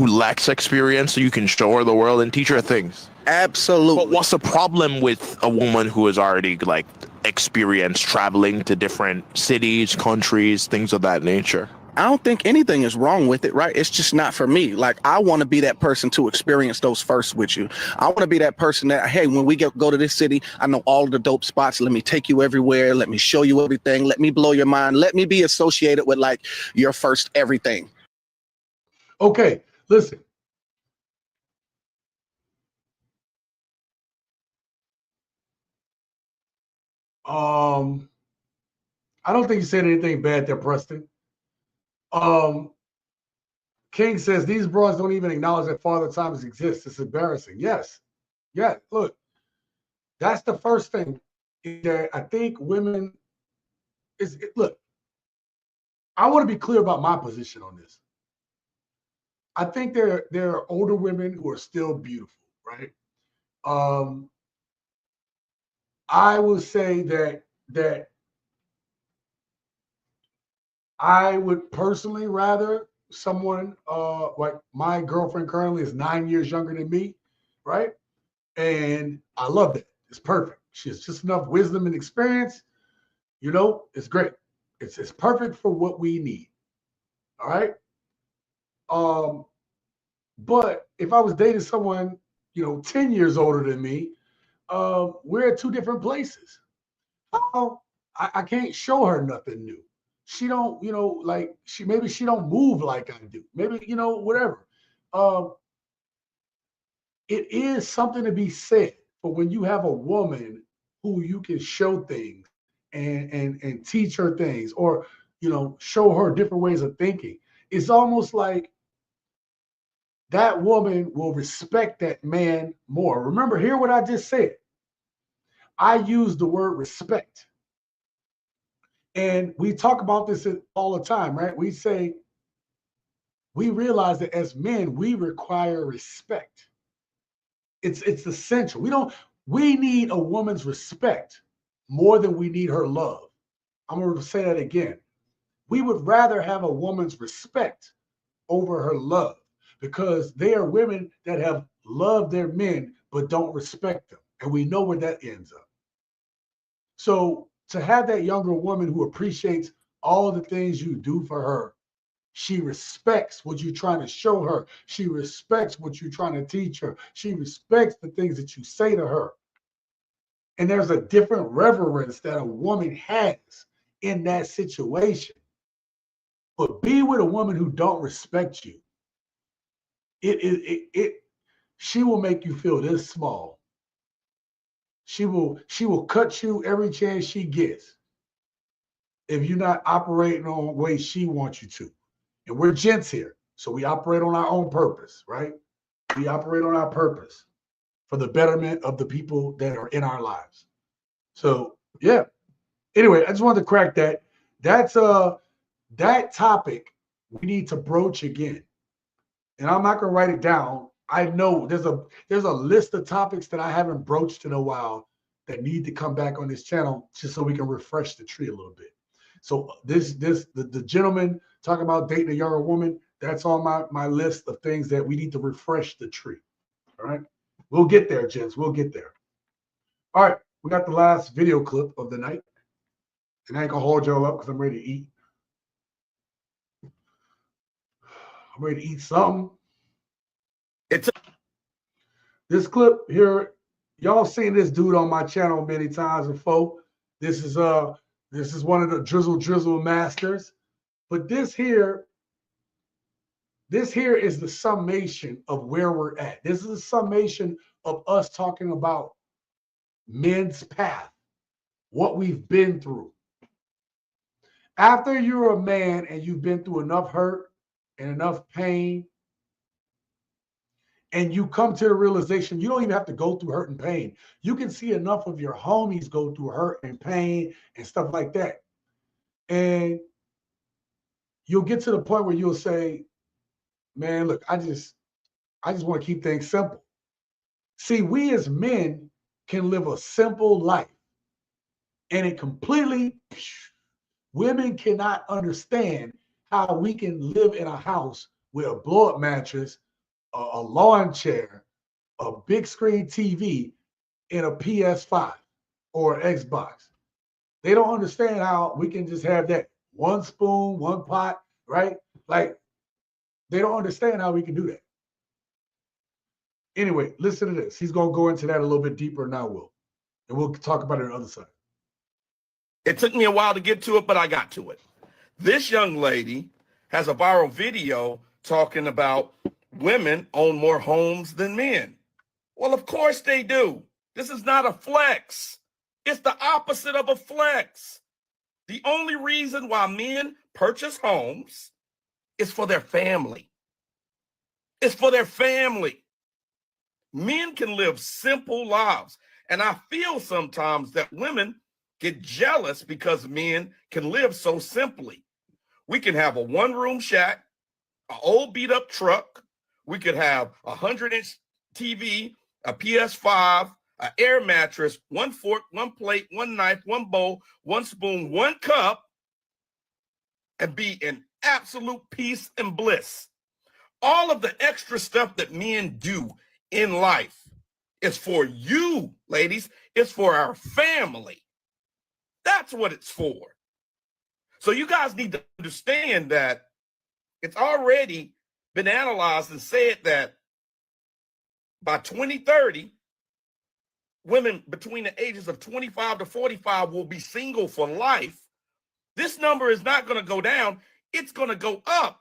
lacks experience so you can show her the world and teach her things? Absolutely. But what's the problem with a woman who is already like experienced traveling to different cities, countries, things of that nature? I don't think anything is wrong with it, right? It's just not for me. Like, I want to be that person to experience those firsts with you. I want to be that person that, hey, when we go to this city, I know all of the dope spots. Let me take you everywhere. Let me show you everything. Let me blow your mind. Let me be associated with like your first everything. Okay, listen. I don't think you said anything bad there, Preston. King says these broads don't even acknowledge that father times exists. It's embarrassing. Yes. Yeah. Look, that's the first thing that I think women look, I want to be clear about my position on this. I think there are older women who are still beautiful, right? I would say that I would personally rather someone like my girlfriend currently is 9 years younger than me, right? And I love that. It's perfect. She has just enough wisdom and experience. You know, it's great. It's perfect for what we need. All right. But if I was dating someone, 10 years older than me, we're at two different places. I can't show her nothing new. She don't, maybe she don't move like I do. Maybe, whatever. It is something to be said for when you have a woman who you can show things and teach her things, or, show her different ways of thinking. It's almost like that woman will respect that man more. Remember, hear what I just said. I use the word respect. And we talk about this all the time, right? We say, we realize that as men, we require respect. It's essential. We need a woman's respect more than we need her love. I'm going to say that again. We would rather have a woman's respect over her love, because they are women that have loved their men but don't respect them. And we know where that ends up. So to have that younger woman who appreciates all the things you do for her, she respects what you're trying to show her. She respects what you're trying to teach her. She respects the things that you say to her. And there's a different reverence that a woman has in that situation. But be with a woman who don't respect you. She will make you feel this small. She will cut you every chance she gets if you're not operating on the way she wants you to. And we're gents here, so we operate on our own purpose, right? We operate on our purpose for the betterment of the people that are in our lives. So yeah. Anyway, I just wanted to crack that. That's that topic we need to broach again. And I'm not gonna write it down. I know there's a list of topics that I haven't broached in a while that need to come back on this channel just so we can refresh the tree a little bit. So the gentleman talking about dating a younger woman, that's on my list of things that we need to refresh the tree. All right. We'll get there, gents. We'll get there. All right. We got the last video clip of the night. And I ain't gonna hold y'all up because I'm ready to eat. I'm ready to eat something. This clip here, y'all seen this dude on my channel many times before. This is one of the drizzle masters. But this here is the summation of where we're at. This is a summation of us talking about men's path, what we've been through. After you're a man and you've been through enough hurt and enough pain, and you come to the realization you don't even have to go through hurt and pain. You can see enough of your homies go through hurt and pain and stuff like that. And you'll get to the point where you'll say, man, look, I just want to keep things simple. See, we as men can live a simple life. And it completely, women cannot understand how we can live in a house with a blow-up mattress, a lawn chair, a big screen TV, and a PS5 or an Xbox. They don't understand how we can just have that one spoon, one pot, right? Like, they don't understand how we can do that. Anyway, listen to this. He's going to go into that a little bit deeper now, Will. And we'll talk about it on the other side. It took me a while to get to it, but I got to it. This young lady has a viral video talking about women own more homes than men. Well, of course they do. This is not a flex. It's the opposite of a flex. The only reason why men purchase homes is for their family. It's for their family. Men can live simple lives. And I feel sometimes that women get jealous because men can live so simply. We can have a one-room shack, an old beat-up truck. We could have a 100-inch TV, a PS5, an air mattress, one fork, one plate, one knife, one bowl, one spoon, one cup, and be in absolute peace and bliss. All of the extra stuff that men do in life is for you, ladies. It's for our family. That's what it's for. So you guys need to understand that it's already been analyzed and said that by 2030, women between the ages of 25 to 45 will be single for life. This number is not going to go down. It's going to go up.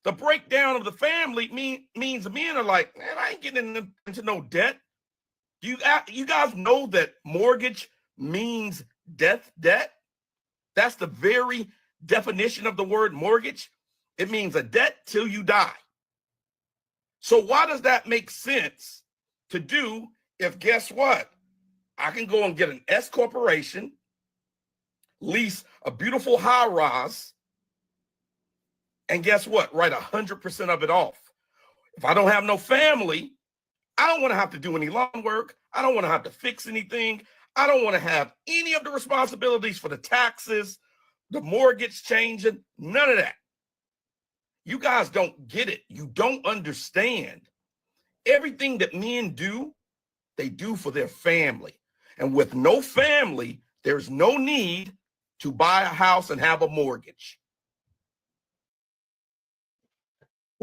The breakdown of the family means men are like, man, I ain't getting into no debt. You guys know that mortgage means death debt? That's the very definition of the word mortgage. It means a debt till you die. So why does that make sense to do if, guess what? I can go and get an S corporation, lease a beautiful high rise, and guess what? Write 100% of it off. If I don't have no family, I don't want to have to do any lawn work. I don't want to have to fix anything. I don't want to have any of the responsibilities for the taxes, the mortgage changing, none of that. You guys don't get it. You don't understand. Everything that men do, they do for their family. And with no family, there's no need to buy a house and have a mortgage.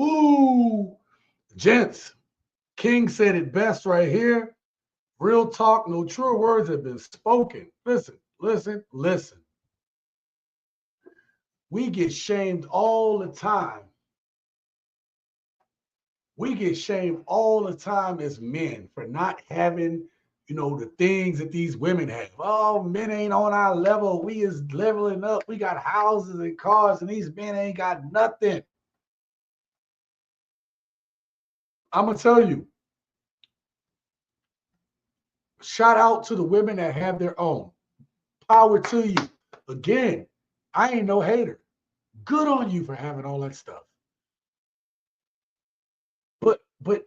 Ooh, gents, King said it best right here. Real talk, no true words have been spoken. Listen, listen, listen. We get shamed all the time. We get shamed all the time as men for not having, the things that these women have. Oh, men ain't on our level. We is leveling up. We got houses and cars, and these men ain't got nothing. I'm going to tell you, shout out to the women that have their own. Power to you. Again, I ain't no hater. Good on you for having all that stuff. But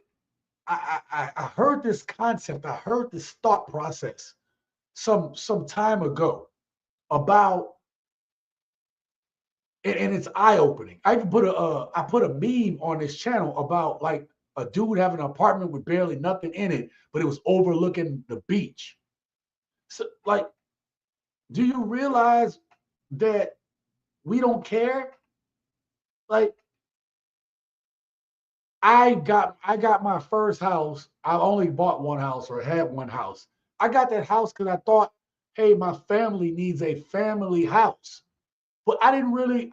I heard this concept. I heard this thought process some time ago about, and it's eye opening. I put a meme on this channel about like a dude having an apartment with barely nothing in it, but it was overlooking the beach. So, like, do you realize that we don't care? Like, I got my first house. I only bought one house or had one house. I got that house because I thought, hey, my family needs a family house. But I didn't really.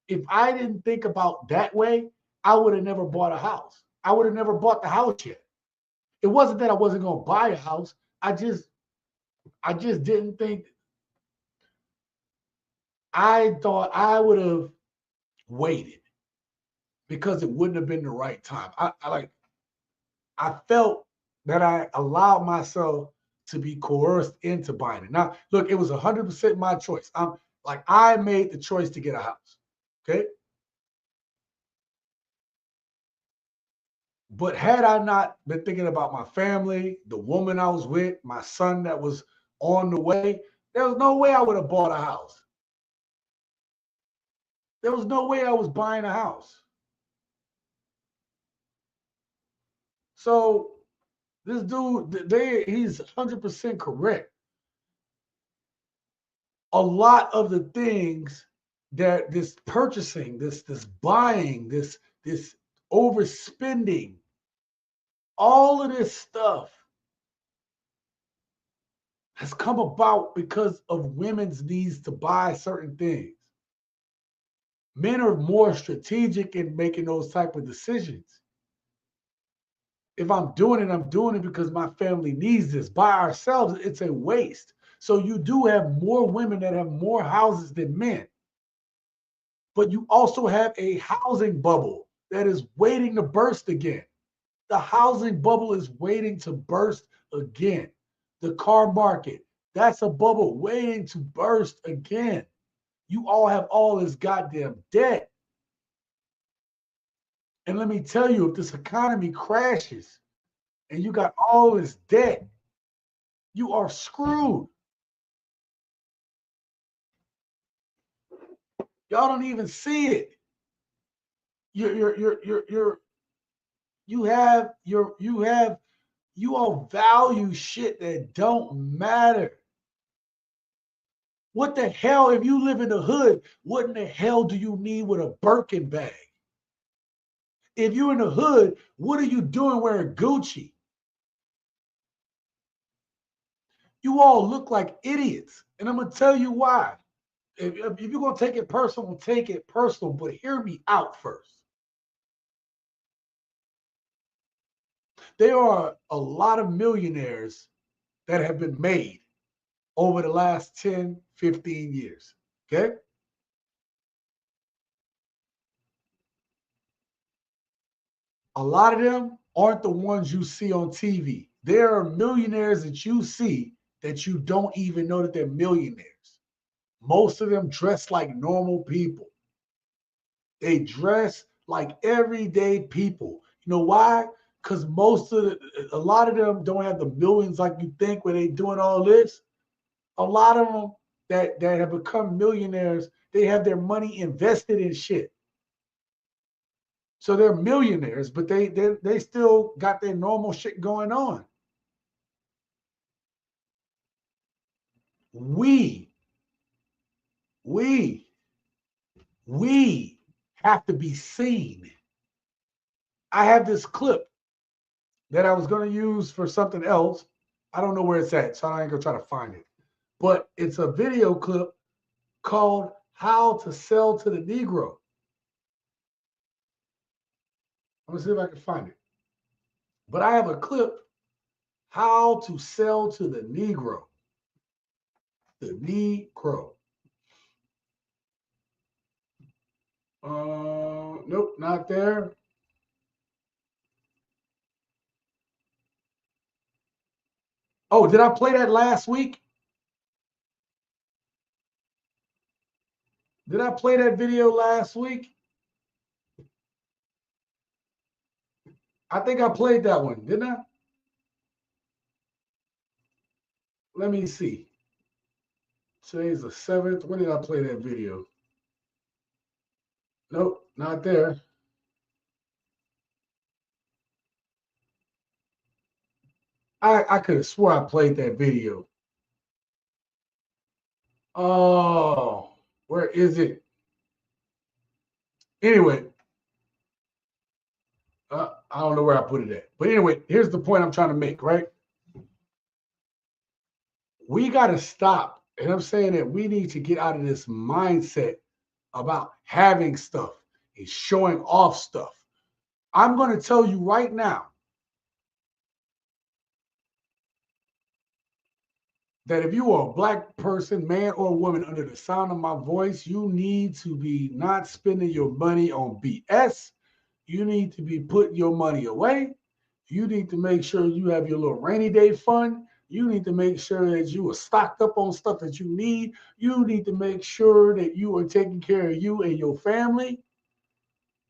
If I didn't think about that way, I would have never bought a house. I would have never bought the house yet. It wasn't that I wasn't going to buy a house. I just didn't think. I thought I would have waited because it wouldn't have been the right time. I felt that I allowed myself to be coerced into buying it. Now, look, it was 100% my choice. I made the choice to get a house. Okay. But had I not been thinking about my family, the woman I was with, my son that was on the way, there was no way I would have bought a house. There was no way I was buying a house. So this dude, he's 100% correct. A lot of the things that this purchasing, this buying, this overspending, all of this stuff has come about because of women's needs to buy certain things. Men are more strategic in making those type of decisions. If I'm doing it because my family needs this. By ourselves, it's a waste. So you do have more women that have more houses than men. But you also have a housing bubble that is waiting to burst again. The housing bubble is waiting to burst again. The car market, that's a bubble waiting to burst again. You all have all this goddamn debt. And let me tell you, if this economy crashes and you got all this debt, you are screwed. Y'all don't even see it. You all value shit that don't matter. What the hell, if you live in the hood, what in the hell do you need with a Birkin bag? If you're in the hood, what are you doing wearing Gucci? You all look like idiots. And I'm going to tell you why. If you're going to take it personal, take it personal. But hear me out first. There are a lot of millionaires that have been made over the last 10, 15 years. Okay? A lot of them aren't the ones you see on TV. There are millionaires that you see that you don't even know that they're millionaires. Most of them dress like normal people. They dress like everyday people. You know why? because a lot of them don't have the millions like you think when they doing all this. A lot of them that have become millionaires, they have their money invested in shit. So they're millionaires, but they still got their normal shit going on. We have to be seen. I have this clip that I was going to use for something else. I don't know where it's at, so I ain't going to try to find it. But it's a video clip called How to Sell to the Negro. I'm going to see if I can find it. But I have a clip, How to Sell to the Negro. The Negro. Nope, not there. Oh, did I play that last week? Did I play that video last week? I think I played that one, didn't I? Let me see. Today's the 7th. When did I play that video? Nope, not there. I could have swore I played that video. Oh, where is it? Anyway, I don't know where I put it at. But anyway, here's the point I'm trying to make, right? We got to stop. And I'm saying that we need to get out of this mindset about having stuff and showing off stuff. I'm going to tell you right now that if you are a black person, man or woman, under the sound of my voice, you need to be not spending your money on BS. You need to be putting your money away. You need to make sure you have your little rainy day fund. You need to make sure that you are stocked up on stuff that you need. You need to make sure that you are taking care of you and your family.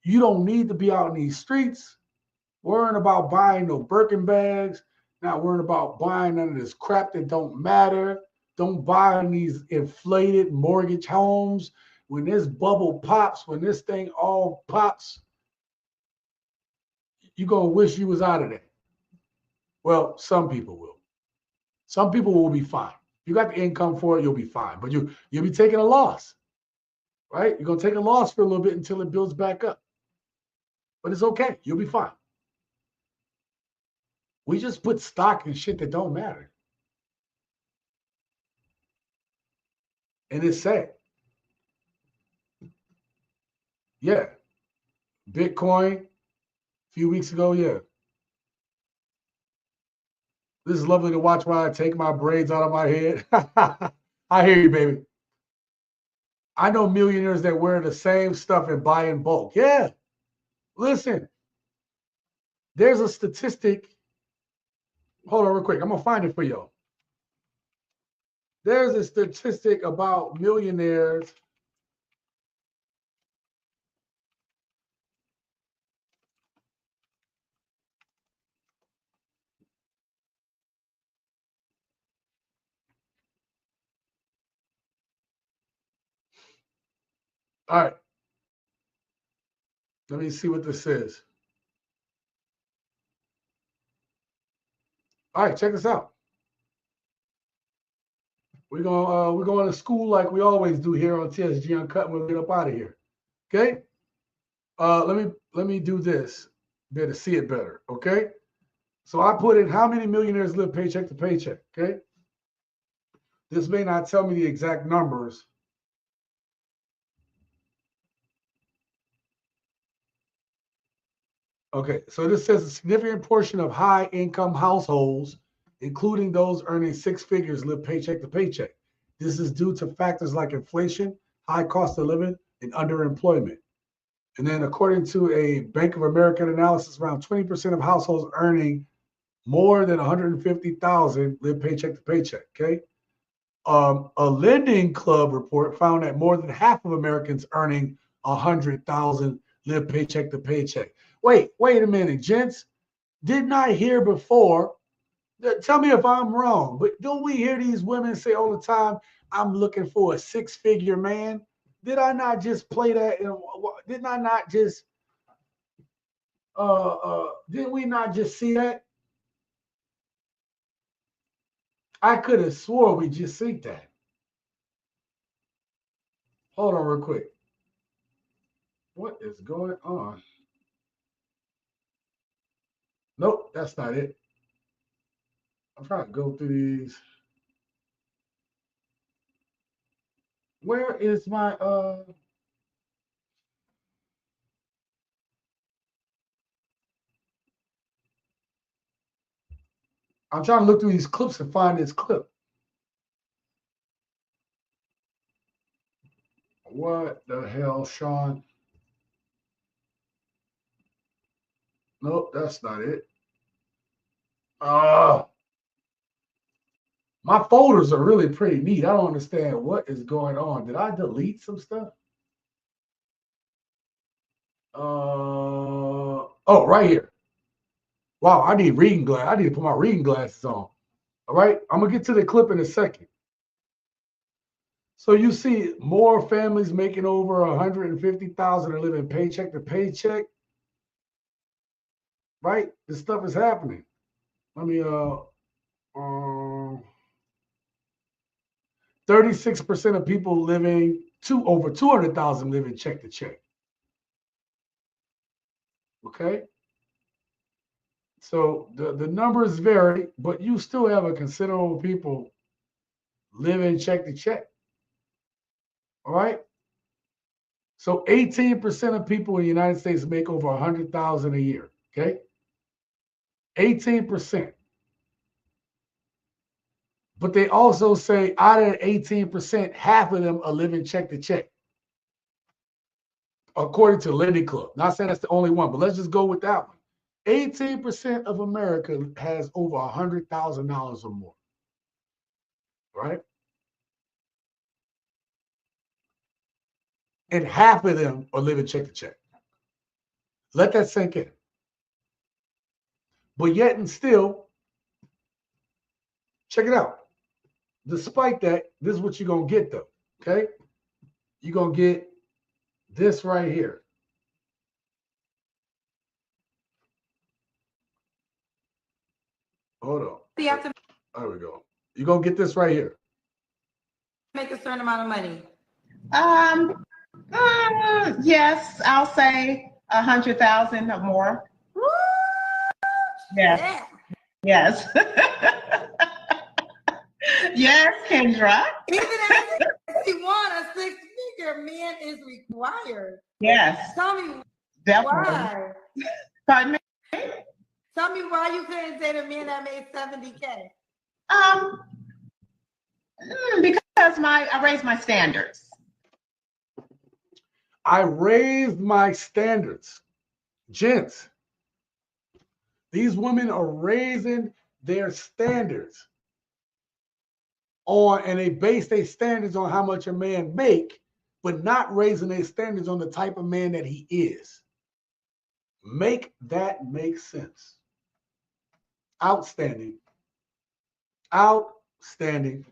You don't need to be out in these streets worrying about buying no Birkin bags, not worrying about buying none of this crap that don't matter. Don't buy these inflated mortgage homes. When this bubble pops, when this thing all pops, you're going to wish you was out of there. Well, some people will. Some people will be fine. If you got the income for it, you'll be fine. But you'll be taking a loss, right? You're going to take a loss for a little bit until it builds back up. But it's okay. You'll be fine. We just put stock in shit that don't matter. And it's sad. Yeah. Bitcoin, a few weeks ago, yeah. This is lovely to watch while I take my braids out of my head. I hear you, baby. I know millionaires that wear the same stuff and buy in bulk. Yeah. Listen, there's a statistic. Hold on real quick. I'm going to find it for y'all. There's a statistic about millionaires. All right. Let me see what this says. All right, check this out. We're going to school like we always do here on TSG Uncut when we get up out of here. Okay? Let me do this. Better see it better. Okay? So I put in how many millionaires live paycheck to paycheck. Okay? This may not tell me the exact numbers. Okay, so this says a significant portion of high-income households, including those earning six figures, live paycheck to paycheck. This is due to factors like inflation, high cost of living, and underemployment. And then according to a Bank of America analysis, around 20% of households earning more than $150,000 live paycheck to paycheck, okay? A lending club report found that more than half of Americans earning $100,000 live paycheck to paycheck. Wait a minute, gents. did not hear before. Tell me if I'm wrong, but don't we hear these women say all the time, I'm looking for a six-figure man? Did I not just play that? Didn't I not just, didn't we not just see that? I could have swore we just seen that. Hold on real quick. What is going on? Nope, that's not it. I'm trying to go through these. Where is my I'm trying to look through these clips and find this clip. What the hell, Sean? Nope, that's not it. My folders are really pretty neat. I don't understand what is going on. Did I delete some stuff? Oh, right here. Wow, I need reading glass. I need to put my reading glasses on. All right, I'm gonna get to the clip in a second. So you see more families making over 150,000 are living paycheck to paycheck, right? This stuff is happening. Let me 36% of people living over 200,000 living check to check. Okay. So the numbers vary, but you still have a considerable people living check to check. All right. So 18% of people in the United States make over 100,000 a year. Okay. 18%. But they also say out of the 18%, half of them are living check to check. According to Lending Club. Not saying that's the only one, but let's just go with that one. 18% of America has over $100,000 or more. Right? And half of them are living check to check. Let that sink in. But yet and still, check it out. Despite that, this is what you're going to get, though. Okay? You're going to get this right here. Hold on. There we go. You're going to get this right here. Make a certain amount of money. Yes, I'll say 100,000 or more. Woo! Yes. Yes. Yes, Kendra. Even if you want a six-figure man is required. Yes. Tell me Definitely. why. Pardon me? Tell me why you couldn't date a man that made 70K. Because I raised my standards. I raised my standards. Gents, these women are raising their standards and they base their standards on how much a man make, but not raising their standards on the type of man that he is. Make that make sense. Outstanding. Outstanding.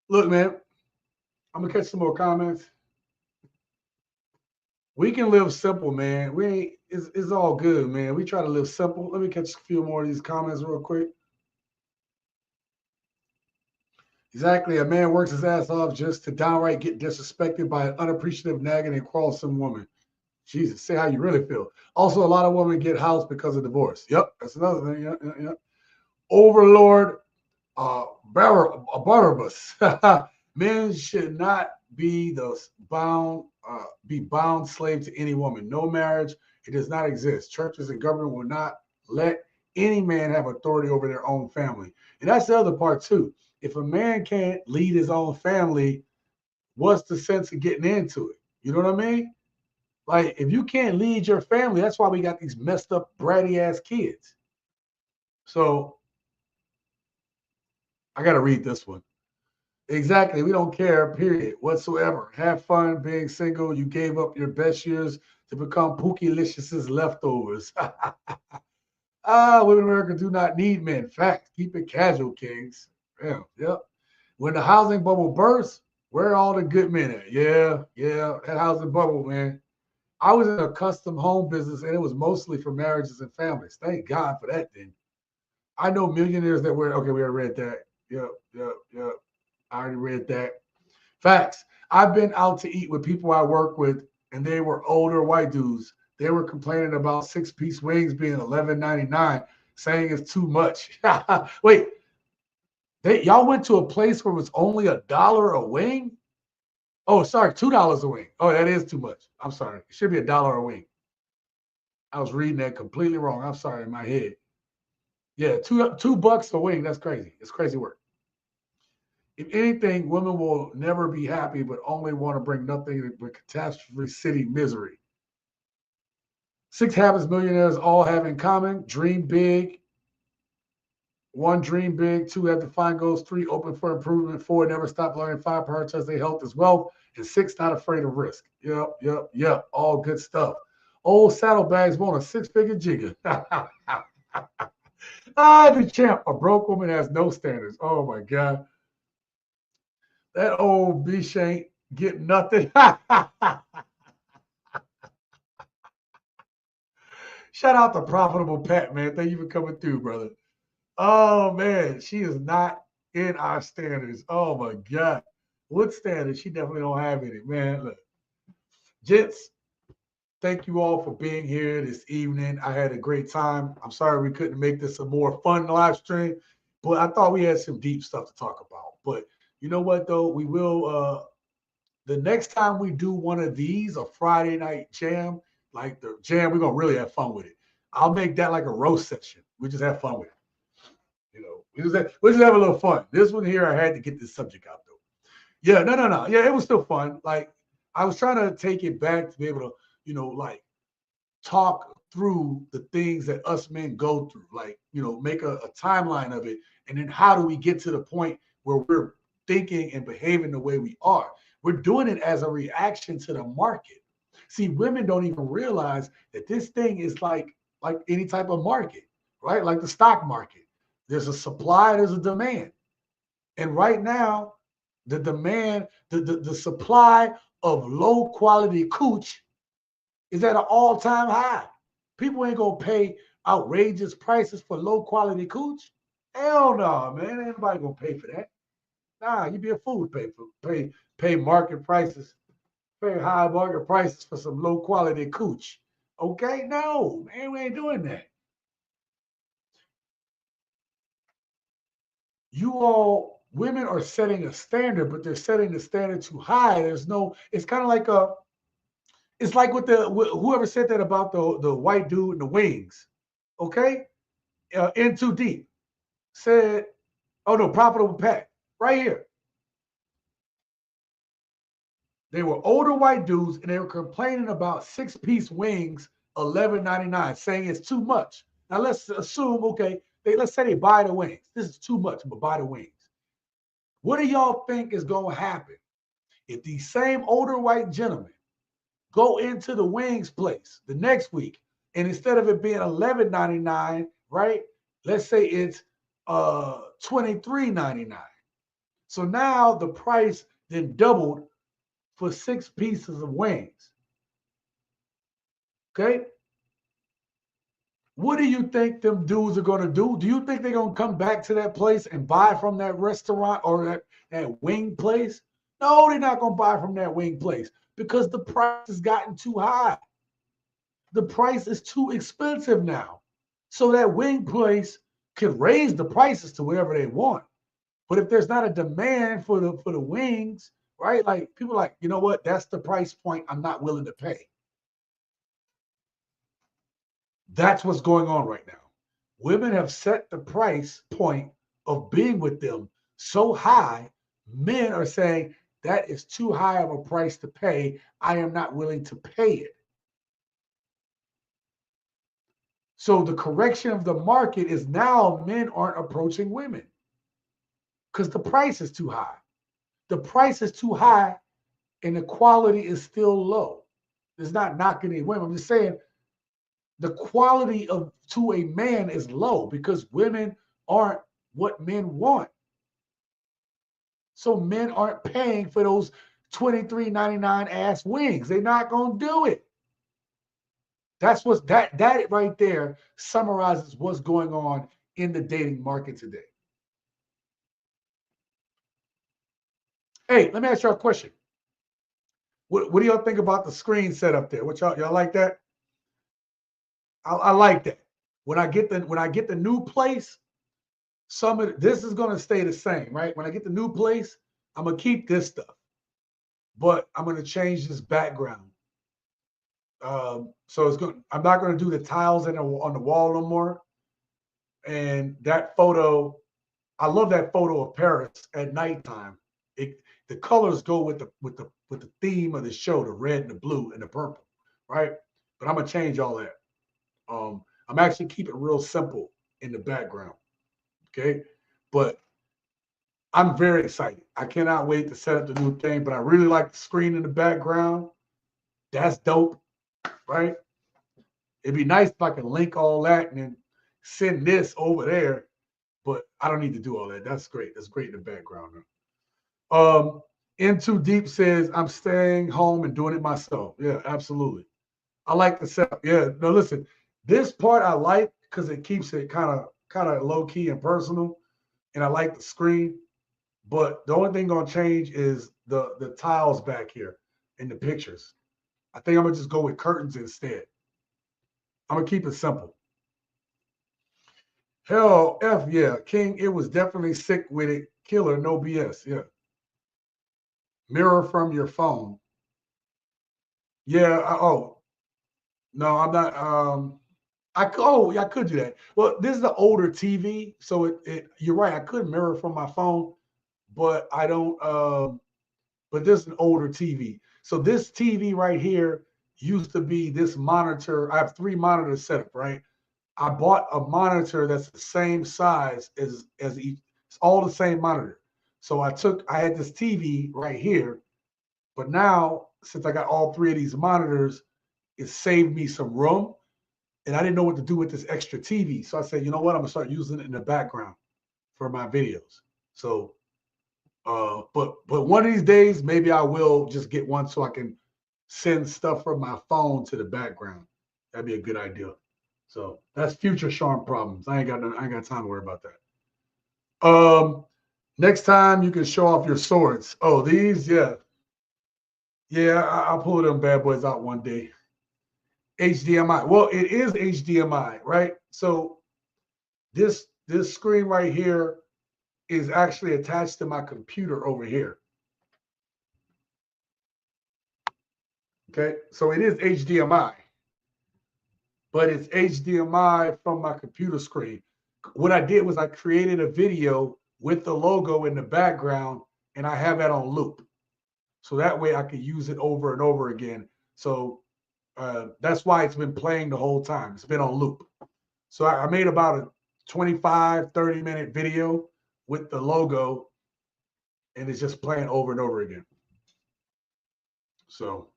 Look, man, I'm gonna catch some more comments. We can live simple, man. It's all good, man. We try to live simple. Let me catch a few more of these comments real quick. Exactly. A man works his ass off just to downright get disrespected by an unappreciative, nagging, and quarrelsome woman. Jesus, say how you really feel. Also, a lot of women get housed because of divorce. Yep, that's another thing. Yep. Overlord Barabbas. Men should not be bound slave to any woman. No marriage. It does not exist. Churches and government will not let any man have authority over their own family. And that's the other part too. If a man can't lead his own family, what's the sense of getting into it? You know what I mean? Like, if you can't lead your family, that's why we got these messed up, bratty ass kids. So I got to read this one. Exactly. We don't care, period, whatsoever. Have fun being single. You gave up your best years to become Pookie Licious's leftovers. Women in America do not need men. Fact. Keep it casual, kings. Yeah, yep. When the housing bubble bursts, where are all the good men at? Yeah, that housing bubble, man. I was in a custom home business, and it was mostly for marriages and families. Thank God for that, then. I know millionaires that were, okay, we already read that. Yep. I already read that. Facts. I've been out to eat with people I work with, and they were older white dudes. They were complaining about 6-piece wings being $11.99, saying it's too much. Wait, y'all went to a place where it was only $1 a wing? Oh, sorry, $2 a wing. Oh, that is too much. I'm sorry. It should be $1 a wing. I was reading that completely wrong. I'm sorry, in my head. Yeah, $2 a wing. That's crazy. It's crazy work. If anything, women will never be happy, but only want to bring nothing but catastrophe city misery. 6 habits millionaires all have in common: dream big. 1, dream big. 2, have defined goals. 3, open for improvement. 4, never stop learning. 5, prioritize their health as well. And 6, not afraid of risk. Yep. All good stuff. Old saddlebags want a 6-figure jigger. The champ. A broke woman has no standards. Oh my God. That old bitch ain't getting nothing. Shout out to Profitable Pat, man. Thank you for coming through, brother. Oh, man. She is not in our standards. Oh, my God. What standards? She definitely don't have any, man. Look. Gents, thank you all for being here this evening. I had a great time. I'm sorry we couldn't make this a more fun live stream, but I thought we had some deep stuff to talk about. But you know what, though? We will, the next time we do one of these, a Friday night jam, like the jam, we're going to really have fun with it. I'll make that like a roast session. We just have fun with it. We just have a little fun. This one here, I had to get this subject out, though. Yeah, no. Yeah, it was still fun. Like, I was trying to take it back to be able to, like, talk through the things that us men go through, like, make a timeline of it. And then how do we get to the point where we're thinking and behaving the way we are? We're doing it as a reaction to the market. See, women don't even realize that this thing is like any type of market, right? Like the stock market. There's a supply, there's a demand. And right now, the demand, the supply of low quality cooch is at an all-time high. People ain't gonna pay outrageous prices for low quality cooch. Hell no, man. Ain't nobody gonna pay for that. Nah, you'd be a fool to pay market prices, pay high market prices for some low quality cooch. Okay? No, man, we ain't doing that. You all, women are setting a standard, but they're setting the standard too high. It's kind of like it's like with whoever said that about the white dude and the wings. Okay? In Too Deep said, oh no, Profitable Pat, right here. They were older white dudes and they were complaining about 6-piece wings, $11.99, saying it's too much. Now let's assume, okay, let's say they buy the wings. This is too much, but buy the wings. What do y'all think is going to happen if these same older white gentlemen go into the wings place the next week, and instead of it being $11.99, right? Let's say it's $23.99. So now the price then doubled for 6 pieces of wings. Okay? What do you think them dudes are going to do? Do you think they're going to come back to that place and buy from that restaurant or that wing place? No, they're not going to buy from that wing place because the price has gotten too high. The price is too expensive now. So that wing place can raise the prices to whatever they want. But if there's not a demand for the wings, right? Like people are like, you know what? That's the price point I'm not willing to pay. That's what's going on right now. Women have set the price point of being with them so high, men are saying that is too high of a price to pay. I am not willing to pay it. So the correction of the market is now men aren't approaching women because the price is too high. The price is too high and the quality is still low. It's not knocking any women. I'm just saying the quality of to a man is low because women aren't what men want. So men aren't paying for those $23.99 ass wings. They're not gonna do it. That's what's that right there summarizes what's going on in the dating market today. Hey, let me ask y'all a question. What do y'all think about the screen set up there? What y'all like that? I like that. When I get the new place, some of this is gonna stay the same, right? When I get the new place, I'm gonna keep this stuff, but I'm gonna change this background. So it's going. I'm not gonna do the tiles on the wall no more. And that photo, I love that photo of Paris at nighttime. The colors go with the theme of the show, the red and the blue and the purple, right? But I'm gonna change all that. I'm actually keeping it real simple in the background, okay? But I'm very excited. I cannot wait to set up the new thing. But I really like the screen in the background. That's dope, right? It'd be nice if I could link all that and then send this over there. But I don't need to do all that. That's great. That's great in the background. In Too Deep says, I'm staying home and doing it myself. Yeah, absolutely. I like the setup. Yeah, no, listen, this part I like because it keeps it kind of low key and personal, and I like the screen. But the only thing gonna change is the tiles back here in the pictures. I think I'm gonna just go with curtains instead. I'm gonna keep it simple. Hell, yeah, King. It was definitely sick with it. Killer, no BS. Yeah. Mirror from your phone. Yeah. No, I'm not. I could do that. Well, this is the older TV, so you're right. I could mirror from my phone, but I don't. But this is an older TV. So this TV right here used to be this monitor. I have 3 monitors set up, right? I bought a monitor that's the same size as each. It's all the same monitor. So I had this TV right here, but now since I got all 3 of these monitors, it saved me some room, and I didn't know what to do with this extra TV. So I said, you know what? I'm gonna start using it in the background for my videos. So, but one of these days, maybe I will just get one so I can send stuff from my phone to the background. That'd be a good idea. So that's future Sean problems. I ain't got time to worry about that. Next time you can show off your swords. Oh, these, yeah. Yeah, I'll pull them bad boys out one day. HDMI. Well, it is HDMI, right? So this screen right here is actually attached to my computer over here. Okay, so it is HDMI, but it's HDMI from my computer screen. What I did was I created a video with the logo in the background, and I have that on loop. So that way I could use it over and over again. So that's why it's been playing the whole time. It's been on loop. So I made about a 25, 30-minute video with the logo, and it's just playing over and over again. So,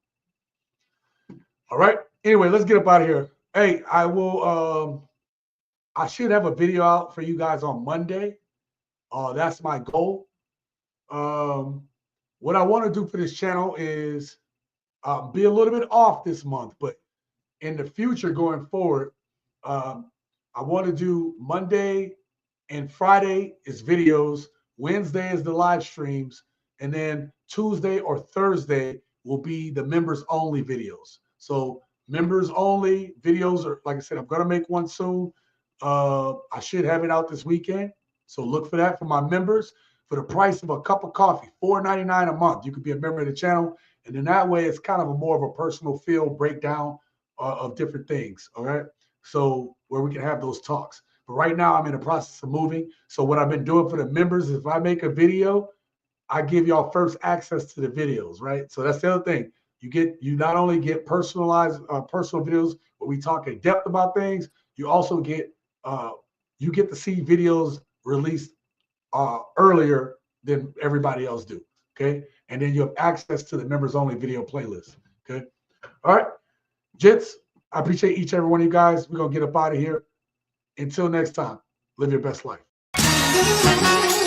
all right. Anyway, let's get up out of here. Hey, I will, I should have a video out for you guys on Monday. That's my goal. What I want to do for this channel is be a little bit off this month, but in the future going forward, I want to do Monday and Friday is videos, Wednesday is the live streams, and then Tuesday or Thursday will be the members only videos. So members only videos are, like I said, I'm going to make one soon. I should have it out this weekend. So look for that for my members. For the price of a cup of coffee, $4.99 a month, you could be a member of the channel. And then that way it's kind of more of a personal feel breakdown of different things. All right. So where we can have those talks. But right now I'm in the process of moving. So what I've been doing for the members is if I make a video, I give y'all first access to the videos, right? So that's the other thing. You not only get personalized personal videos where we talk in depth about things, you also get to see videos released earlier than everybody else do. Okay. And then you have access to the members only video playlist. Okay. All right. Gents, I appreciate each and every one of you guys. We're going to get up out of here. Until next time, live your best life.